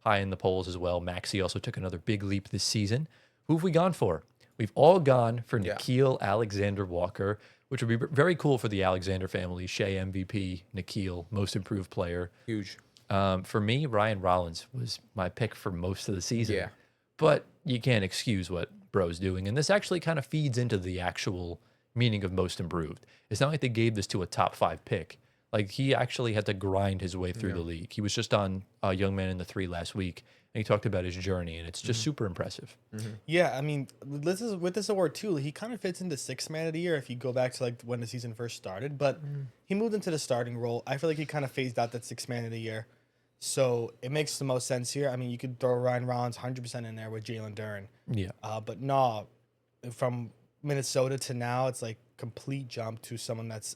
high in the polls as well. Maxey also took another big leap this season. Who have we gone for? We've all gone for Yeah. Nikhil Alexander Walker, which would be very cool for the Alexander family. Shea MVP, Nikhil most improved player. Huge. For me, Ryan Rollins was my pick for most of the season. Yeah. But you can't excuse what Bro's doing. And this actually kind of feeds into the actual meaning of most improved. It's not like they gave this to a top 5 pick. Like he actually had to grind his way through the league. He was just on Young Man in the 3 last week, and he talked about his journey, and it's just super impressive. Yeah, I mean, this is with this award too. He kind of fits into 6th man of the year if you go back to like when the season first started. But he moved into the starting role. I feel like he kind of phased out that 6th man of the year, so it makes the most sense here. I mean, you could throw Ryan Rollins 100% in there with Jalen Duren, Yeah. but no, from Minnesota to now, it's like complete jump to someone that's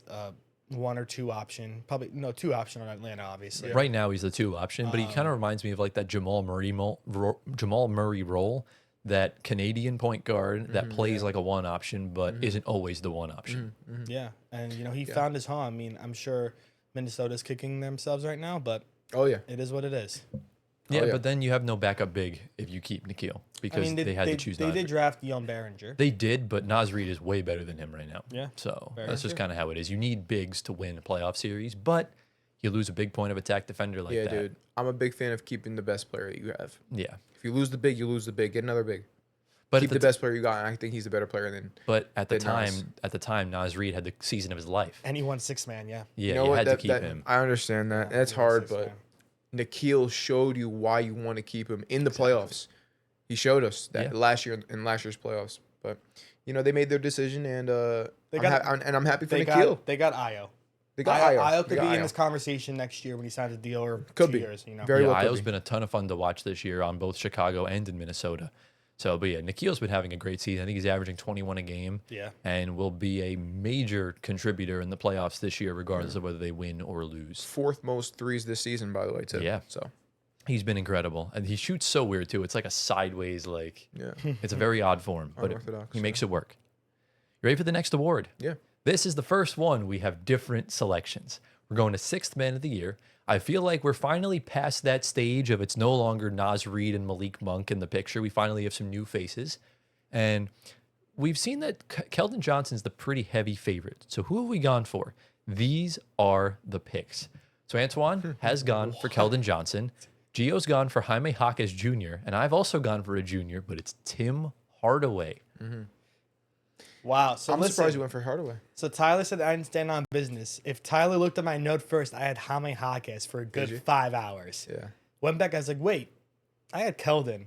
1 or 2 option, probably no 2 option on Atlanta, obviously. Right now, he's the 2 option, but he kind of reminds me of like that Jamal Murray role, that Canadian point guard that plays like a 1 option, but isn't always the 1 option. Yeah, and he found his home. I mean, I'm sure Minnesota's kicking themselves right now, but Oh yeah. it is what it is. Yeah, yeah. but then you have no backup big if you keep Nikhil because I mean, they had to choose They Nas did Reed. draft Young Behringer. They did, but Nas Reed is way better than him right now. Yeah, So very that's just true. kind of how it is. You need bigs to win a playoff series, but you lose a big point of attack defender like Yeah, that. dude. I'm a big fan of keeping the best player that you have. Yeah. If you lose the big, you lose the big. Get another big. But keep the best player you got. And I think he's a better player than. at the Nas. time, Nas Reed had the season of his life. And he won 6-man, yeah. Yeah, You know you what? had to That, keep that him. I understand that. Yeah, That's he won hard, 6-man. but Nikhil showed you why you want to keep him in the playoffs. He showed us that last year in last year's playoffs. But they made their decision, and I'm happy for Nikhil. They got Io. They got Ayo. Io They could got be in Ayo. this conversation next year when he signs a deal or Could 2 be. years. Very well Yeah, could Io's be. been a ton of fun to watch this year on both Chicago and in Minnesota. So, but yeah, Nikhil's been having a great season. I think he's averaging 21 a game. Yeah. And will be a major contributor in the playoffs this year, regardless of whether they win or lose. Fourth most threes this season, by the way, too. Yeah. So He's been incredible. And he shoots so weird, too. It's like a sideways, yeah. it's a very odd form, but Unorthodox, he makes it work. You ready for the next award? Yeah. This is the first one. We have different selections. We're going to Sixth Man of the Year. I feel like we're finally past that stage of it's no longer Nas Reed and Malik Monk in the picture. We finally have some new faces. And we've seen that Keldon Johnson's the pretty heavy favorite. So who have we gone for? These are the picks. So Antoine has gone for Keldon Johnson. Gio's gone for Jaime Jaquez Jr. And I've also gone for a junior, but it's Tim Hardaway. Wow. So I'm listen, surprised you went for Hardaway. So Tyler said I didn't stand on business. If Tyler looked at my note first, I had Jaime Jaquez for a you? good 5 hours. Yeah. Went back, I was like, wait, I had Keldon.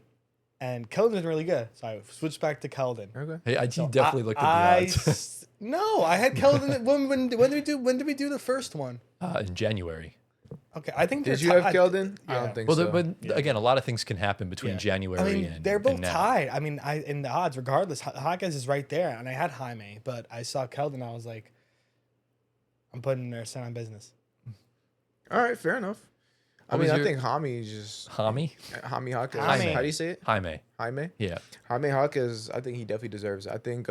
And Keldon's really good. So I switched back to Keldon. Okay. Hey, he definitely looked at the odds. No, I had Keldon. When did we do the first one? In January. Okay, I think Did they're you have tied. Keldon? I Yeah. don't think Well, so. but again, a lot of things can happen between Yeah. January I mean, and they're both and now. tied. I mean, in the odds, regardless, Jaquez is right there, and I had Jaime, but I saw Keldon. I was like, I'm putting their stand on business. All right, fair enough. I What mean, was I your- think Jaime is just Jaime? Jaime Jaquez. Jaime. How do you say it? Jaime. Jaime. Yeah. Jaime Jaquez. I think he definitely deserves it. I think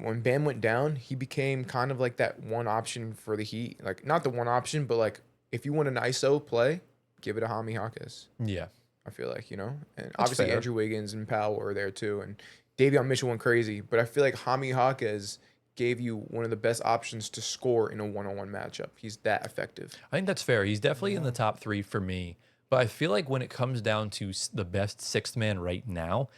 when Bam went down, he became kind of like that one option for the Heat. Like not the one option, but like if you want an ISO play, give it to Jaime Jaquez. Yeah. I feel like, and obviously fair. Andrew Wiggins and Powell were there too, and Davion Mitchell went crazy. But I feel like Jaime Jaquez gave you one of the best options to score in a one-on-one matchup. He's that effective. I think that's fair. He's definitely in the top three for me. But I feel like when it comes down to the best sixth man right now,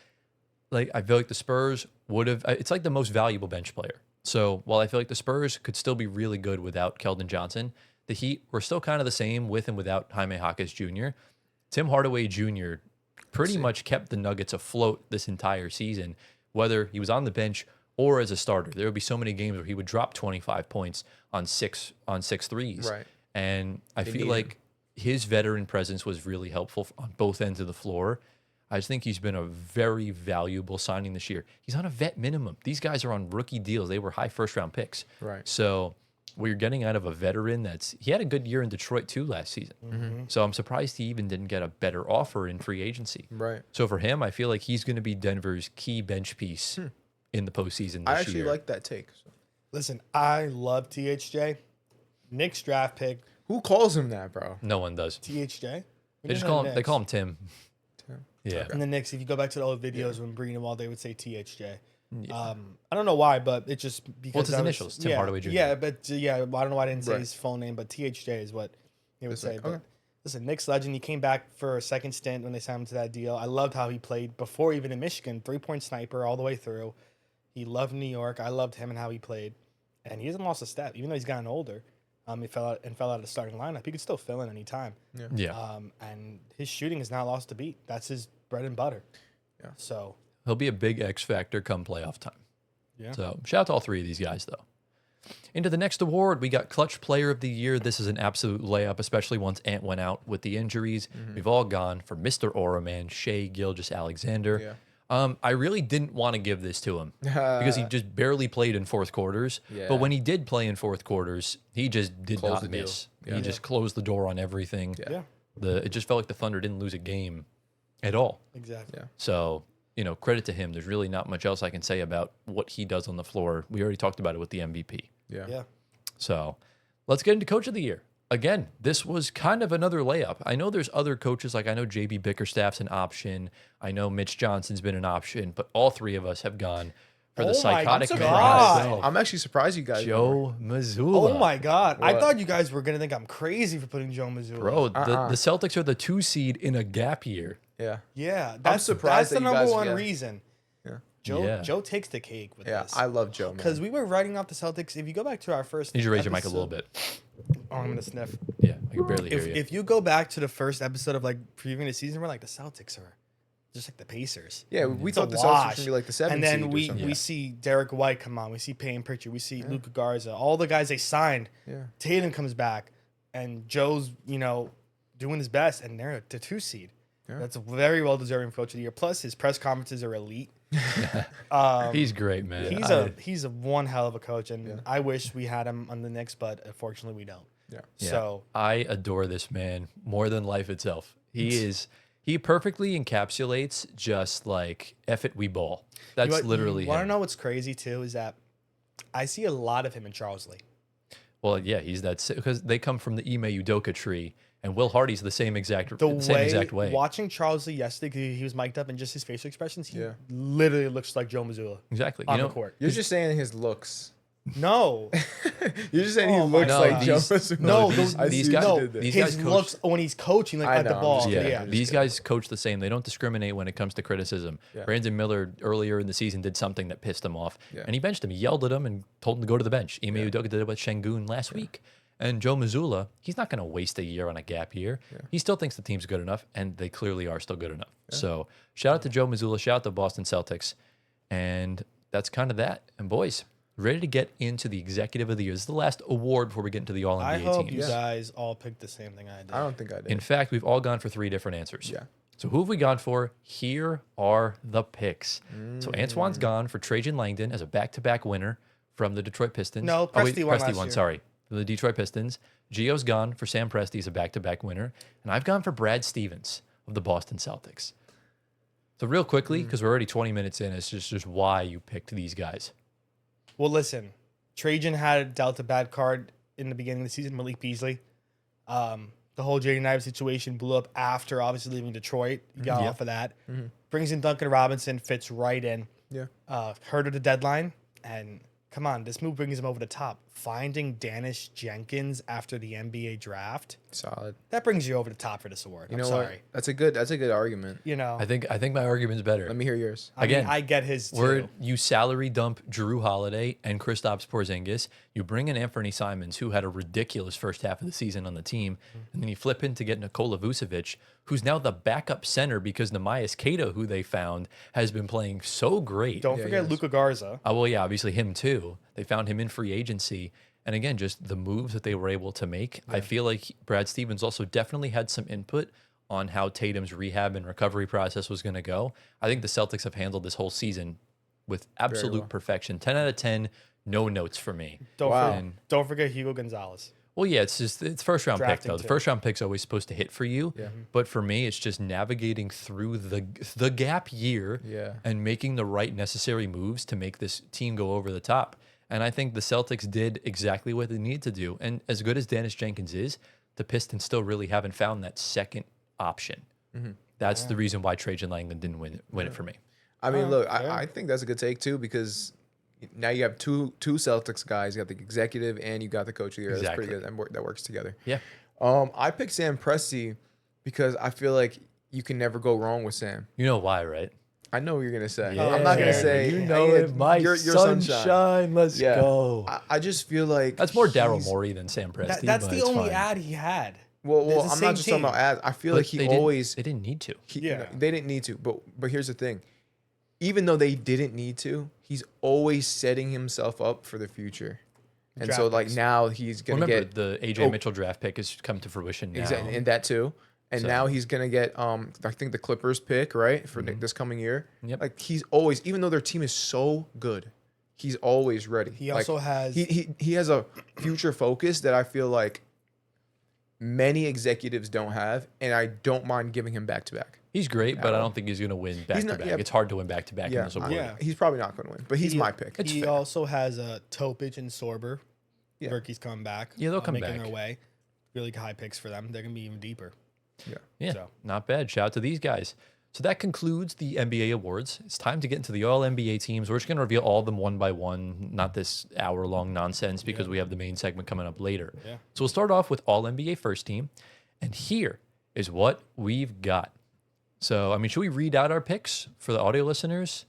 like I feel like the Spurs would have. It's like the most valuable bench player. So while I feel like the Spurs could still be really good without Keldon Johnson, the Heat were still kind of the same with and without Jaime Jaquez Jr. Tim Hardaway Jr. pretty much kept the Nuggets afloat this entire season, whether he was on the bench or as a starter. There would be so many games where he would drop 25 points on six threes. Right. And I They feel need like his veteran presence was really helpful on both ends of the floor. I just think he's been a very valuable signing this year. He's on a vet minimum. These guys are on rookie deals. They were high first round picks. Right. So what you're getting out of a veteran he had a good year in Detroit too last season. So I'm surprised he even didn't get a better offer in free agency. Right. So for him, I feel like he's going to be Denver's key bench piece in the postseason this I actually year. like that take. So. Listen, I love THJ. Knicks draft pick, Who calls him that, bro? No one does. THJ. They just call him. They call him Tim. Tim. Yeah. And the Knicks, if you go back to the old videos when Breen and all, they would say THJ. I don't know why, but it just because Well, it's his that was- initials, Tim yeah, Hardaway Jr. Yeah, but I don't know why I didn't say Right. his full name, but THJ is what they would It's say. like, But okay. listen, Knicks legend. He came back for a second stint when they signed him to that deal. I loved how he played before even in Michigan, 3-point sniper all the way through. He loved New York. I loved him and how he played, and he hasn't lost a step, even though he's gotten older. He fell out of the starting lineup. He could still fill in any time. Yeah. And his shooting has not lost a beat. That's his bread and butter. Yeah. So He'll be a big X factor come playoff time. yeah. So shout out to all three of these guys, though. Into the next award, we got Clutch Player of the Year. This is an absolute layup, especially once Ant went out with the injuries. We've all gone for Mr. Oraman, Shea Gilgeous-Alexander. Yeah. I really didn't want to give this to him because he just barely played in fourth quarters. Yeah. But when he did play in fourth quarters, he just did Closed not the deal. miss. Yeah. He just closed the door on everything. Yeah. It just felt like the Thunder didn't lose a game at all. Exactly. Yeah. So, credit to him. There's really not much else I can say about what he does on the floor. We already talked about it with the MVP. Yeah. Yeah. So let's get into Coach of the Year. Again, this was kind of another layup. I know there's other coaches, like I know JB Bickerstaff's an option. I know Mitch Johnson's been an option, but all three of us have gone for Oh the my psychotic God. man himself, I'm actually surprised you guys. Joe Mazzulla. Oh my God! I What? thought you guys were gonna think I'm crazy for putting Joe Mazzulla. Bro, the Celtics are the 2 seed in a gap year. Yeah. Yeah, I'm surprised that's the that you number guys- one yeah. reason. Yeah. Joe takes the cake with Yeah, this. I love Joe, man. Because we were writing off the Celtics. If you go back to our first, You should raise your mic a little episode- bit. Oh, I'm gonna sniff. Yeah, I can barely hear you. If you go back to the first episode of like previewing the season, we're like the Celtics are just like the Pacers. Yeah, we It's a thought the Celtics wash. were gonna be like the 7th And then seed or we something. we see Derek White come on. We see Payne Pritchard. We see Luka Garza. All the guys they signed. Yeah. Tatum comes back, and Joe's doing his best, and they're the 2 seed. Yeah. That's a very well deserving coach of the year. Plus, his press conferences are elite. He's great, man. He's a one hell of a coach, and Yeah. I wish we had him on the Knicks, but unfortunately we don't. Yeah. Yeah. So I adore this man more than life itself. He perfectly encapsulates just like F it, we ball. That's literally Want to him. know what's crazy too is that I see a lot of him in Charles Lee. Well, yeah, he's that because they come from the Ime Udoka tree, and Will Hardy's the same exact way. Watching Charles Lee yesterday, he was mic'd up, and just his facial expressions, he Yeah. literally looks like Joe Mazzulla Exactly. on You the know, court. You're just saying his looks. No, You're just saying he Oh my looks God. like No, Joe. these- Mazzulla. no, these- I these see what guys- you no. did there. these His guys looks when he's coaching, like I at the know, I'm ball. just kidding. yeah, I'm these just guys coach the same. They don't discriminate when it comes to criticism. Yeah. Brandon Miller earlier in the season did something that pissed him off, Yeah. and he benched him. He yelled at him and told him to go to the bench. Ime Yeah. Udoka did it with Şengün last week. And Joe Mazzulla, he's not going to waste a year on a gap year. He still thinks the team's good enough, and they clearly are still good enough. So shout out to Joe Mazzulla, shout out to Boston Celtics. And that's kind of that. And boys, ready to get into the Executive of the Year. This is the last award before we get into the All-NBA I hope teams. you guys all picked the same thing I did. I don't think I did. In fact, we've all gone for 3 different answers. Yeah. So who have we gone for? Here are the picks. So Antoine's gone for Trajan Langdon as a back-to-back winner from the Detroit Pistons. No, Presti won last year. sorry. For the Detroit Pistons. Gio's gone for Sam Presti as a back-to-back winner. And I've gone for Brad Stevens of the Boston Celtics. So real quickly, because we're already 20 minutes in, it's just why you picked these guys. Well, listen, Trajan had dealt a bad card in the beginning of the season, Malik Beasley. The whole Jaden Ivey situation blew up after obviously leaving Detroit. He got off of that. Brings in Duncan Robinson, fits right in. Yeah. Heard of the deadline, and come on, this move brings him over the top. Finding Danish Jenkins after the NBA draft, Solid. that brings you over the top for this award. You I'm know sorry. what? That's a good argument. I think my argument's better. Let me hear yours. I Again, mean, I get his too. Where you salary dump Drew Holiday and Kristaps Porzingis, you bring in Anthony Simons, who had a ridiculous first half of the season on the team, and then you flip in to get Nikola Vucevic, who's now the backup center because Nemias Queta, who they found, has been playing so great. Don't Yeah, forget yes. Luka Garza. Well, yeah, obviously him too. They found him in free agency. And again, just the moves that they were able to make. I feel like Brad Stevens also definitely had some input on how Tatum's rehab and recovery process was going to go. I think the Celtics have handled this whole season with absolute well. perfection. 10 out of 10, no notes for me. Wow. Don't forget Hugo Gonzalez. Well, yeah, it's first round pick Drafting though. The too. first round pick's always supposed to hit for you. Yeah. But for me, it's just navigating through the gap year Yeah. and making the right necessary moves to make this team go over the top. And I think the Celtics did exactly what they needed to do. And as good as Dennis Jenkins is, the Pistons still really haven't found that second option. That's the reason why Trajan Langdon didn't win it for me. I mean, look, fair. I think that's a good take too because now you have two Celtics guys. You got the executive and you got the coach of the year. That's pretty Exactly. good. That works together. Yeah. I picked Sam Presti because I feel like you can never go wrong with Sam. You know why, right? I know what you're gonna say. Yeah. I'm not gonna say You know hey, it, my your sunshine. Let's Yeah. go. I just feel like That's more Daryl he's- Morey than Sam Presti. That's but the it's only fine. ad he had. Well, It's the I'm same not just talking team. about ads. I feel But like he they didn't- always they didn't need to. Yeah. they didn't need to. But here's the thing. Even though they didn't need to, he's always setting himself up for the future. And Draft so like picks. now he's gonna Remember, get the AJ Mitchell draft pick has come to fruition now. exactly and that too. And So- now he's gonna get I think the Clippers pick, right? For this coming year. Yep. Like he's always, even though their team is so good, he's always ready. He Like, also has he has a future focus that I feel like many executives don't have, and I don't mind giving him back to back. He's great, but I don't think he's going to win back to not- back. yeah. It's hard to win back to back in Yeah, this award. Yeah. he's probably not going to win, but he's He- my pick. It's he fair. also has a Topic and Sorber. Yeah. Berkey's coming back. Yeah, they'll come making back. their way. Really high picks for them. They're gonna be even deeper. Yeah, So. not bad. Shout out to these guys. So that concludes the NBA awards. It's time to get into the All NBA teams. We're just going to reveal all of them one by one, not this hour-long nonsense because we have the main segment coming up later. Yeah. So we'll start off with All NBA first team, and here is what we've got. So, I mean, should we read out our picks for the audio listeners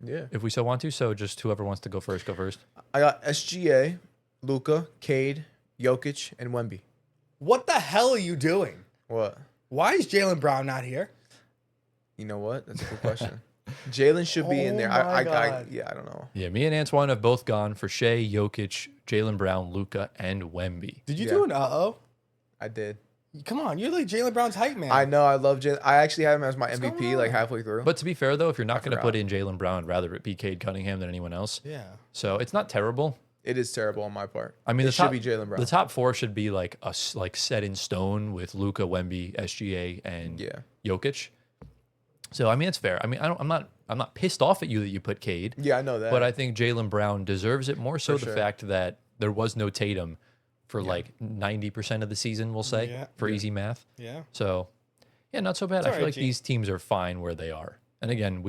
Yeah. if we so want to? So, just whoever wants to go first, go first. I got SGA, Luca, Cade, Jokic, and Wemby. What the hell are you doing? What? Why is Jaylen Brown not here? You know what? That's a good question. Jalen should be in Oh there. my I God. yeah, I don't know. Yeah, me and Antoine have both gone for Shea, Jokic, Jalen Brown, Luca, and Wemby. Did you Yeah. do an uh-oh? I did. Come on, you're like Jaylen Brown's hype man. I know. I love Jalen. I actually had him as my MVP going like on? halfway through. But to be fair, though, if you're not going to forgot. put in Jalen Brown, I'd rather it be Cade Cunningham than anyone else. Yeah. So it's not terrible. it is terrible on my part. I mean, it the should top, be Jalen Brown. The top four should be like like set in stone with Luca, Wemby, SGA, and Yeah. Jokic. So I mean, it's fair. I mean, I'm not pissed off at you that you put Cade, Yeah, I know that. but I think Jalen Brown deserves it more so For the sure. fact that there was no Tatum for like 90% of the season, we'll say, Yeah. for easy math. Yeah. So yeah, not so bad. It's I all feel right, like G. these teams are fine where they are. And again,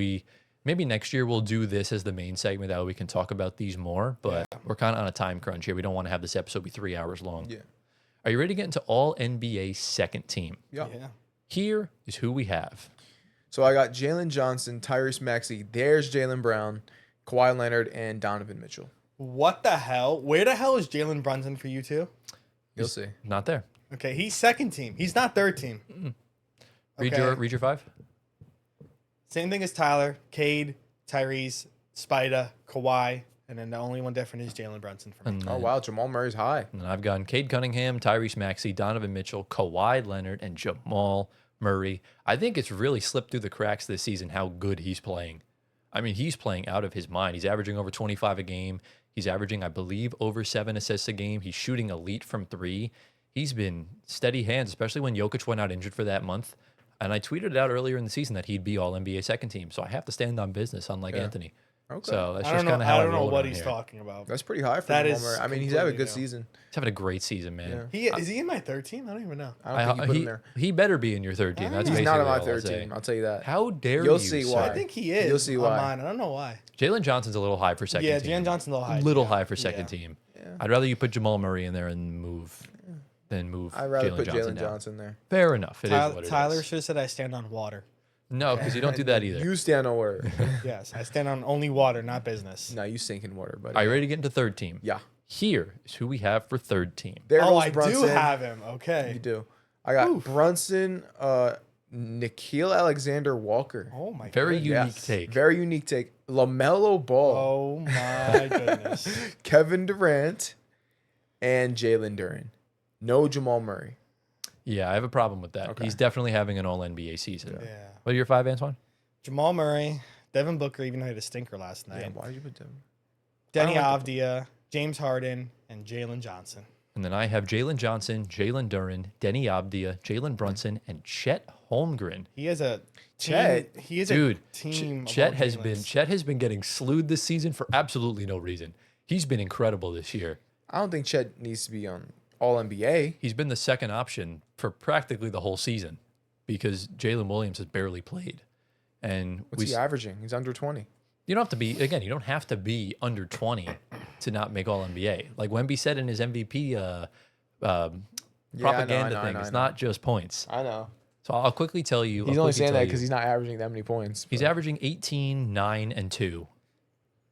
maybe next year we'll do this as the main segment that way we can talk about these more, but we're kind of on a time crunch here. We don't want to have this episode be 3 hours long. Yeah. Are you ready to get into all NBA second team? Yeah. Yeah. Here is who we have. So I got Jalen Johnson, Tyrese Maxey. There's Jalen Brown, Kawhi Leonard, and Donovan Mitchell. What the hell? Where the hell is Jalen Brunson for you two? You'll see. Not there. Okay, he's second team. He's not third team. Read Okay. your five. Same thing as Tyler, Cade, Tyrese, Spida, Kawhi, and then the only one different is Jalen Brunson for me. And Oh then, wow, Jamal Murray's high. and then I've gone Cade Cunningham, Tyrese Maxey, Donovan Mitchell, Kawhi Leonard, and Jamal Murray. I think it's really slipped through the cracks this season how good he's playing. I mean, he's playing out of his mind. He's averaging over 25 a game. He's averaging, I believe, over 7 assists a game. He's shooting elite from three. He's been steady hands, especially when Jokic went out injured for that month. And I tweeted it out earlier in the season that he'd be all NBA second team. So I have to stand on business, unlike Yeah. Anthony. Okay. So that's I just don't kind know. of how I don't know roll what around he's here. talking about. That's pretty high for That Jamal is Murray. I mean, he's having a completely good new. season. He's having a great season, man. Yeah. Is he in my third team? I don't even know. I don't think you put him there. He better be in your third team. That's He's basically not on my all I'll third say. team. I'll tell you that. How dare You'll you? see sir. why. I think he is. You'll see on why. mine. I don't know why. Jalen Johnson's a little high for second Yeah, team. Jalen Johnson a little high. little yeah. high for second Yeah. team. I'd rather you put Jamal Murray in there and move I'd rather Jalen put Johnson Jalen down. Johnson there. Fair enough. It is Tyler, what it is. Tyler should have said I stand on water. No, because you don't do that either. You stand on water. Yes, I stand on only water, not business. No, you sink in water, buddy. Are you ready to get into third team? Yeah. Here is who we have for third team. There Oh, goes I Brunson. do have him. Okay. You do. I got Brunson, Nikhil Alexander Walker. Oh my. Very goodness. unique take. Very unique take. LaMelo Ball, Oh my goodness. Kevin Durant, and Jalen Duren. No Jamal Murray. Yeah, I have a problem with that. Okay. He's definitely having an all NBA season. Yeah. What are your five, Antoine? Jamal Murray, Devin Booker, even though he had a stinker last night. Yeah, why did you put them? Denny I don't Avdia, James Harden, and Jalen Johnson. And then I have Jalen Johnson, Jalen Duren, Denny Abdia, Jalen Brunson, and Chet Holmgren. He is a team. Chet? He is Dude, a team. of Chet all has Jalen's. been getting slewed this season for absolutely no reason. He's been incredible this year. I don't think Chet needs to be on All NBA. He's been the second option for practically the whole season because Jalen Williams has barely played. And What's he averaging? He's under 20. you don't have to be, again, you don't have to be under 20 to not make all NBA. Like Wemby said in his MVP propaganda thing, it's not just points. I know. So I'll quickly tell you. He's only saying that because he's not averaging that many points. he's but- averaging 18, 9, and 2.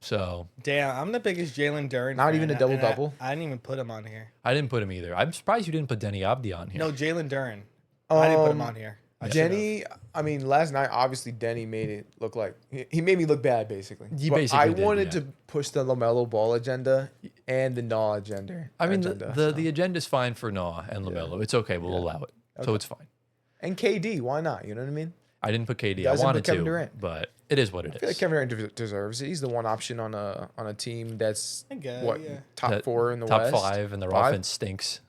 So Damn, I'm the biggest Jalen Duren. Not fan, even a and double-double? I didn't even put him on here. I didn't put him either. I'm surprised you didn't put Denny Abdi on here. No, Jalen Duren. I didn't put him on here. I should've. Denny, I mean, last night, obviously, Denny made it look like he made me look bad, basically. He But basically I did, wanted yeah. to push the LaMelo Ball agenda and the Naw agenda. I mean, agenda, the agenda's fine for Nah and LaMelo. It's okay. We'll allow it. So it's fine. and KD, why not? You know what I mean? I didn't put KD. I Doesn't put wanted Kevin to, Durant. but it is what it I feel like is. Kevin Durant deserves it. He's the one option on a team that's I guess, what yeah. top That- 4 in the Top West. 5, and their Five? offense stinks.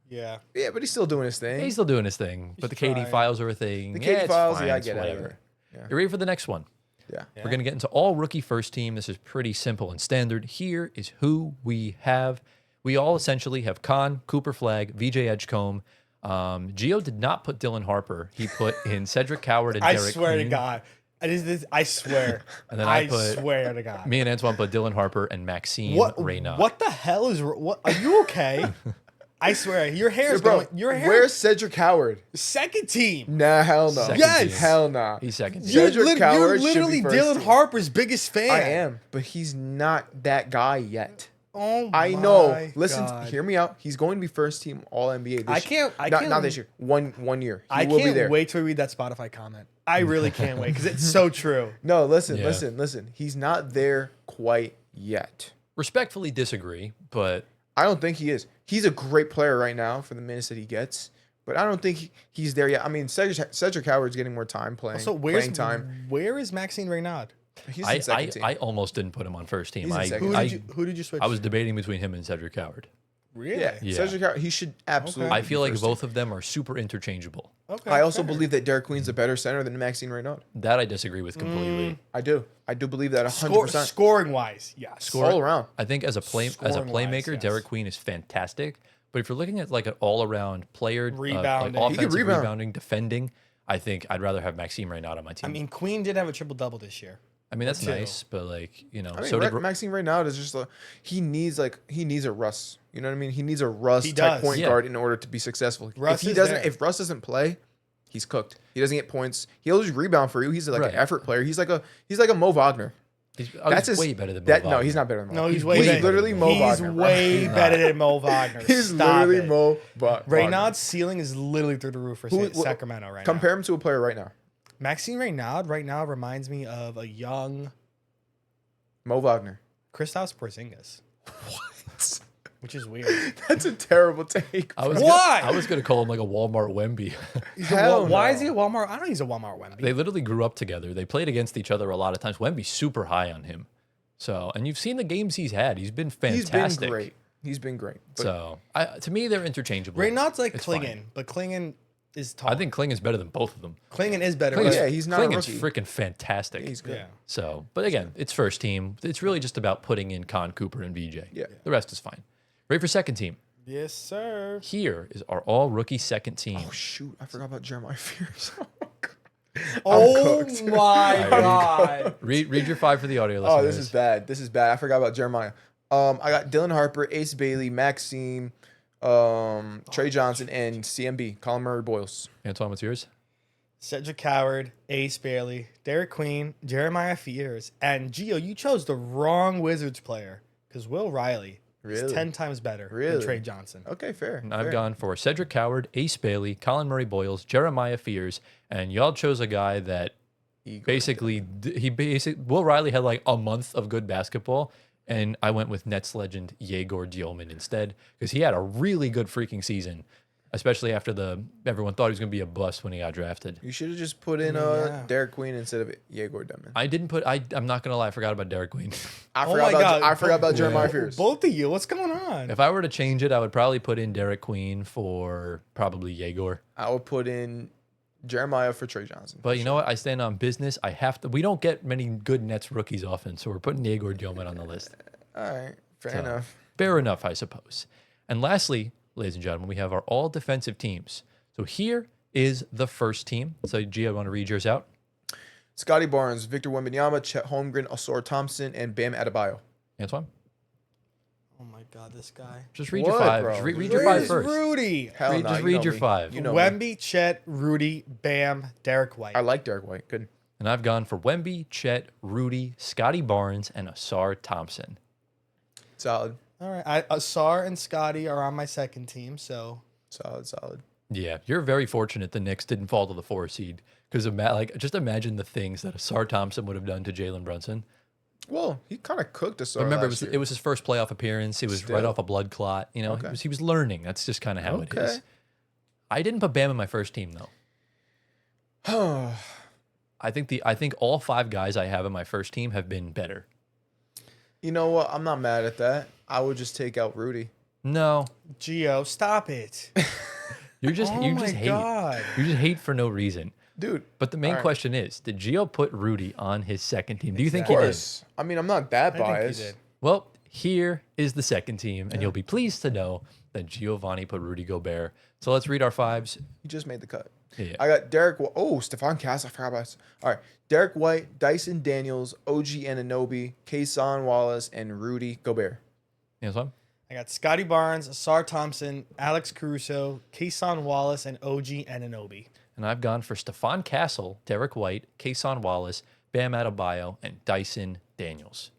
Yeah. Yeah, but he's still doing his thing. He's still doing his thing, but the KD trying. files are a thing. The Yeah, KD it's files, fine, yeah, I it's get it. whatever. Yeah. You ready for the next one? Yeah. Yeah. We're going to get into all rookie first team. This is pretty simple and standard. Here is who we have. We all essentially have Khan, Cooper Flag, VJ Edgecombe. Gio did not put Dylan Harper. He put in Cedric Coward and I Derek swear to Queen. God. I swear. And then I put- swear to God. Me and Antoine put Dylan Harper and Maxime What? Reyna. What the hell is? What? Are you okay? I swear, your hair is Bro, going. Your hair. where's Cedric Howard? Second team. Nah, hell no. Second Yes! team. Hell nah. He's second team. You're, Cedric you're Howard should literally be first Dylan team. Harper's biggest fan. I am, but he's not that guy yet. Oh I know. my Listen, God. hear me out. He's going to be first team All NBA. I can't. Not this year. One year. He I will be there. can't wait to read that Spotify comment. I really can't wait because it's so true. No, listen. Yeah. Listen. He's not there quite yet. Respectfully disagree, but I don't think he is. He's a great player right now for the minutes that he gets, but I don't think he's there yet. I mean, Cedric Howard's getting more time playing. So playing time. where is Maxine Reynaud? He's in second team. I almost didn't put him on first team. He's in second team. Who did you switch? I was debating between him and Cedric Howard. really. Yeah, Cedric Howard. He should absolutely. I feel be like first both of them are super interchangeable. Okay. I also fair. believe that Derek Queen's a better center than Maxine Reynaud. That I disagree with completely. I do believe that 100%. Scoring wise, yes. All around. I think as a Scoring-wise, playmaker, yes. Derek Queen is fantastic. But if you're looking at like an all around player, Rebounding. like He can offensive rebound. rebounding, defending, I think I'd rather have Maxime Reynaud on my I team. mean, Queen did have a triple double this year. I mean that's too. nice, but like I mean, so did Maxine Reynaud is just he needs a Russ. You know what I mean? He needs a Russ He type does. point Yeah. guard in order to be successful. Russ if is there. if Russ doesn't play, he's cooked. He doesn't get points. He'll just rebound for you. He's like Right. an effort player. He's like a Mo Wagner. That's way better than that. Mo No, Wagner. he's not better than Mo. No, he's He's way better. literally Mo He's Wagner. bro. way He's not. better than Mo Wagner. He's Stop literally it. Mo Wagner. Reynaud's ceiling is literally through the roof for Sacramento right Compare him to a player right now. now. Maxine Reynaud right now reminds me of a young Mo Wagner. Kristaps Porzingis, What? which is weird. That's a terrible take. I was Why? I was gonna call him like a Walmart Wemby. Hell Why no. is he a Walmart? I don't think he's a Walmart Wemby. They literally grew up together. They played against each other a lot of times. Wemby's super high on him. So, and you've seen the games he's had. He's been fantastic. He's been great. He's been great. But So, to me, they're interchangeable. Reynaud's like It's Klingon, fine. but Klingon is tall. I think Klingon's better than both of them. Klingon is better. Klingon's, but- yeah, he's not a Klingon's rookie. freaking fantastic. he's good. yeah. So, but again, it's first team. It's really just about putting in Con Cooper and VJ. Yeah. The rest is fine. Ready for second team? Yes, sir. Here is our all rookie second team. Oh shoot! I forgot about Jeremiah Fears. Oh cooked. my god. Read your five for the audio listeners. Oh, this is bad. This is bad. I forgot about Jeremiah. I got Dylan Harper, Ace Bailey, Maxime, Trey Johnson, and CMB, Colin Murray Boyles. Antoine, what's yours? Cedric Howard, Ace Bailey, Derek Queen, Jeremiah Fears, and Gio. You chose the wrong Wizards player because Will Riley is Really? 10 times better Really? than Trey Johnson. Okay, fair. And I've fair. gone for Cedric Howard, Ace Bailey, Colin Murray Boyles, Jeremiah Fears, and y'all chose a guy that Igor. basically Will Riley had like a month of good basketball, and I went with Nets legend Yegor Dioman instead because he had a really good freaking season, especially after everyone thought he was going to be a bust when he got drafted. You should have just put in Yeah. Derek Queen instead of Yegor Demon. I didn't put. I'm not gonna lie. I forgot about Derek Queen. I Oh forgot my about God. I forgot about Jeremiah Yeah. Fears. Both of you, what's going on? If I were to change it, I would probably put in Derek Queen for probably Yegor. I would put in Jeremiah for Trey Johnson. But you know what? I stand on business. I have to. We don't get many good Nets rookies often, so we're putting Yegor Dioman on the list. All right, fair So, enough. Fair enough, I suppose. And lastly, ladies and gentlemen, we have our all defensive teams. So here is the first team. So Gia, want to read yours out? Scotty Barnes, Victor Wembanyama, Chet Holmgren, Asor Thompson, and Bam Adebayo. Antoine, Oh my god, this guy. just read your What, five. bro? Just read your five Where's first. Rudy? Hell Just no, you read know your me. five. You know me. Wemby, Chet, Rudy, Bam, Derek White. I like Derek White. Good. And I've gone for Wemby, Chet, Rudy, Scotty Barnes, and Asar Thompson. Solid. All right, Asar and Scotty are on my second team, so Solid. Yeah, you're very fortunate the Knicks didn't fall to the 4 seed because just imagine the things that Asar Thompson would have done to Jalen Brunson. Well, he kind of cooked Asar. Remember, last year. it was his first playoff appearance. It was right Still. off a blood clot. You know, Okay. he was learning. That's just kind of how it Okay. is. I didn't put Bam in my first team though. I think all 5 guys I have in my first team have been better. You know what? I'm not mad at that. I would just take out Rudy. No, Gio, stop it. you just Oh you my just hate. God. You just hate for no reason. Dude, But the main All right. question is, did Gio put Rudy on his second team? Do you think of he did? course. I mean, I'm not that I think he biased. did. Well, here is the second team, and you'll be pleased to know that Giovanni put Rudy Gobert. So let's read our 5s. He just made the cut. Yeah. I got Derek. Stephon Cass. I forgot about this. All right. Derek White, Dyson Daniels, OG Ananobi, Kason Wallace, and Rudy Gobert. Antoine? I got Scotty Barnes, Asar Thompson, Alex Caruso, Kason Wallace, and OG Anunoby. And I've gone for Stephon Castle, Derek White, Kason Wallace, Bam Adebayo, and Dyson Daniels.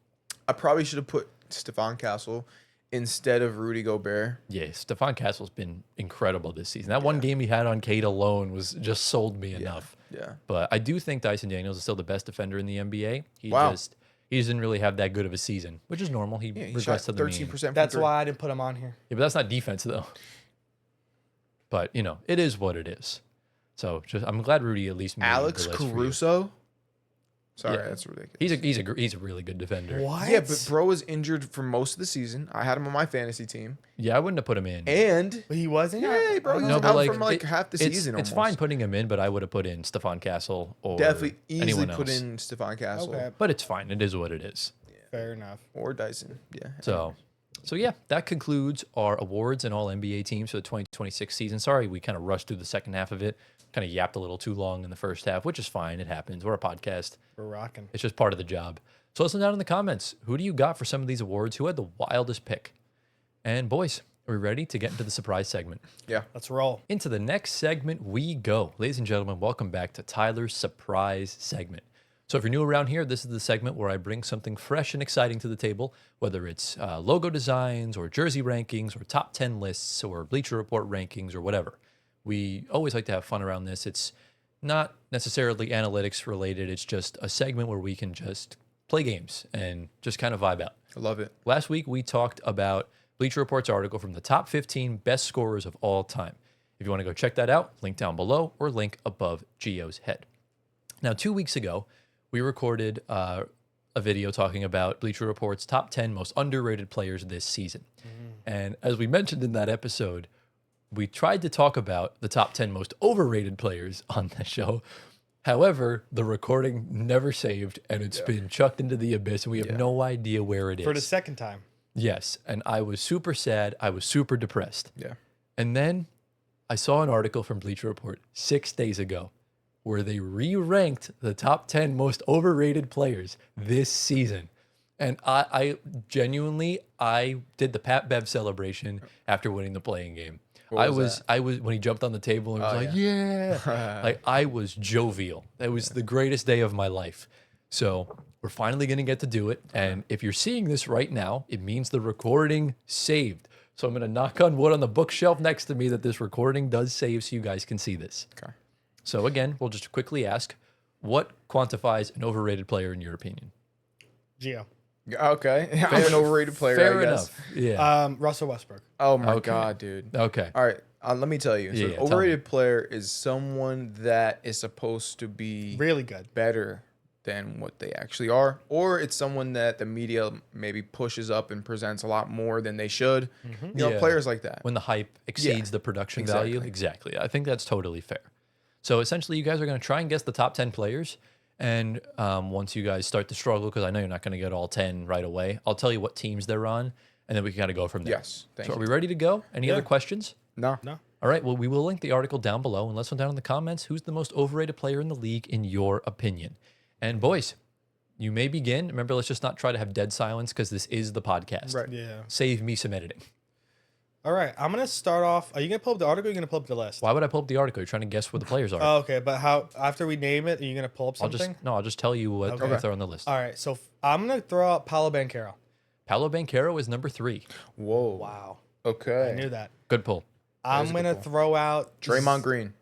I probably should have put Stephon Castle instead of Rudy Gobert. Yeah, Stephon Castle's been incredible this season. That one game he had on Cade alone was just sold me enough. Yeah. But I do think Dyson Daniels is still the best defender in the NBA. He Wow. he didn't really have that good of a season, which is normal. He Yeah, he shot regressed to the mean. 13%. That's why I didn't put him on here. Yeah, but that's not defense though. But you know, it is what it is. So I'm glad Rudy at least made Alex the list for you. Caruso. Sorry, Yeah. that's ridiculous. He's a really good defender. What? Yeah, but bro was injured for most of the season. I had him on my fantasy team, Yeah, I wouldn't have put him in. and He wasn't? yeah, bro, he was No, out but like, from like half the season. it's almost. fine putting him in, but I would have put in Stephon Castle or Definitely easily anyone put else. in Stephon Castle Okay, But it's fine. It is what it is. fair enough. or Dyson. Yeah. So yeah, that concludes our awards and all NBA teams for the 2026 season. Sorry, we kind of rushed through the second half of it. Kind of yapped a little too long in the first half, which is fine. It happens. We're a podcast. We're rocking. It's just part of the job. So listen down in the comments. Who do you got for some of these awards? Who had the wildest pick? And boys, are we ready to get into the surprise segment? Yeah. Let's roll. Into the next segment we go. Ladies and gentlemen, welcome back to Tyler's surprise segment. So if you're new around here, this is the segment where I bring something fresh and exciting to the table, whether it's logo designs or jersey rankings or top 10 lists or Bleacher Report rankings or whatever. We always like to have fun around this. It's not necessarily analytics related. It's just a segment where we can just play games and just kind of vibe out. I love it. Last week, we talked about Bleacher Report's article from the top 15 best scorers of all time. If you want to go check that out, link down below or link above Gio's head. Now, 2 weeks ago, we recorded a video talking about Bleacher Report's top 10 most underrated players this season. And as we mentioned in that episode, we tried to talk about the top 10 most overrated players on the show. However, the recording never saved and it's been chucked into the abyss and we have no idea where it is. For the second time. Yes. And I was super sad. I was super depressed. Yeah. And then I saw an article from Bleacher Report 6 days ago where they re-ranked the top 10 most overrated players this season. And I genuinely, I did the Pat Bev celebration after winning the playing game. What I was was when he jumped on the table and was like, yeah. Like I was jovial. It was the greatest day of my life. So we're finally going to get to do it. And if you're seeing this right now, it means the recording saved. So I'm going to knock on wood on the bookshelf next to me that this recording does save so you guys can see this. Okay. So again, we'll just quickly ask, what quantifies an overrated player in your opinion? Gio. Okay. I'm an overrated player, Fair I guess. enough. Yeah. Russell Westbrook. Oh my Okay. God, dude. Okay. All right. Let me tell you. So Yeah, an tell me. overrated player is someone that is supposed to be Really good. better than what they actually are, or it's someone that the media maybe pushes up and presents a lot more than they should. You know, Yeah. players like that. When the hype exceeds the production value. exactly. Exactly. I think that's totally fair. So essentially, you guys are going to try and guess the top 10 players. And once you guys start to struggle, because I know you're not going to get all 10 right away, I'll tell you what teams they're on, and then we can kind of go from there. Yes. Thank So you. are we ready to go? Any other questions? No. All right. Well, we will link the article down below, and let's know down in the comments who's the most overrated player in the league in your opinion. And boys, you may begin. Remember, let's just not try to have dead silence because this is the podcast. Right. Yeah. Save me some editing. All right. I'm going to start off. Are you going to pull up the article or are you going to pull up the list? Why would I pull up the article? You're trying to guess where the players are. Oh, okay. But how, after we name it, are you going to pull up I'll something? just tell you what Okay. if they're on the list. All right. So I'm going to throw out Paolo Banchero. Paolo Banchero is number 3. Whoa. Wow. Okay. I knew that. Good pull. I'm is a going good to pull. throw out Draymond Green.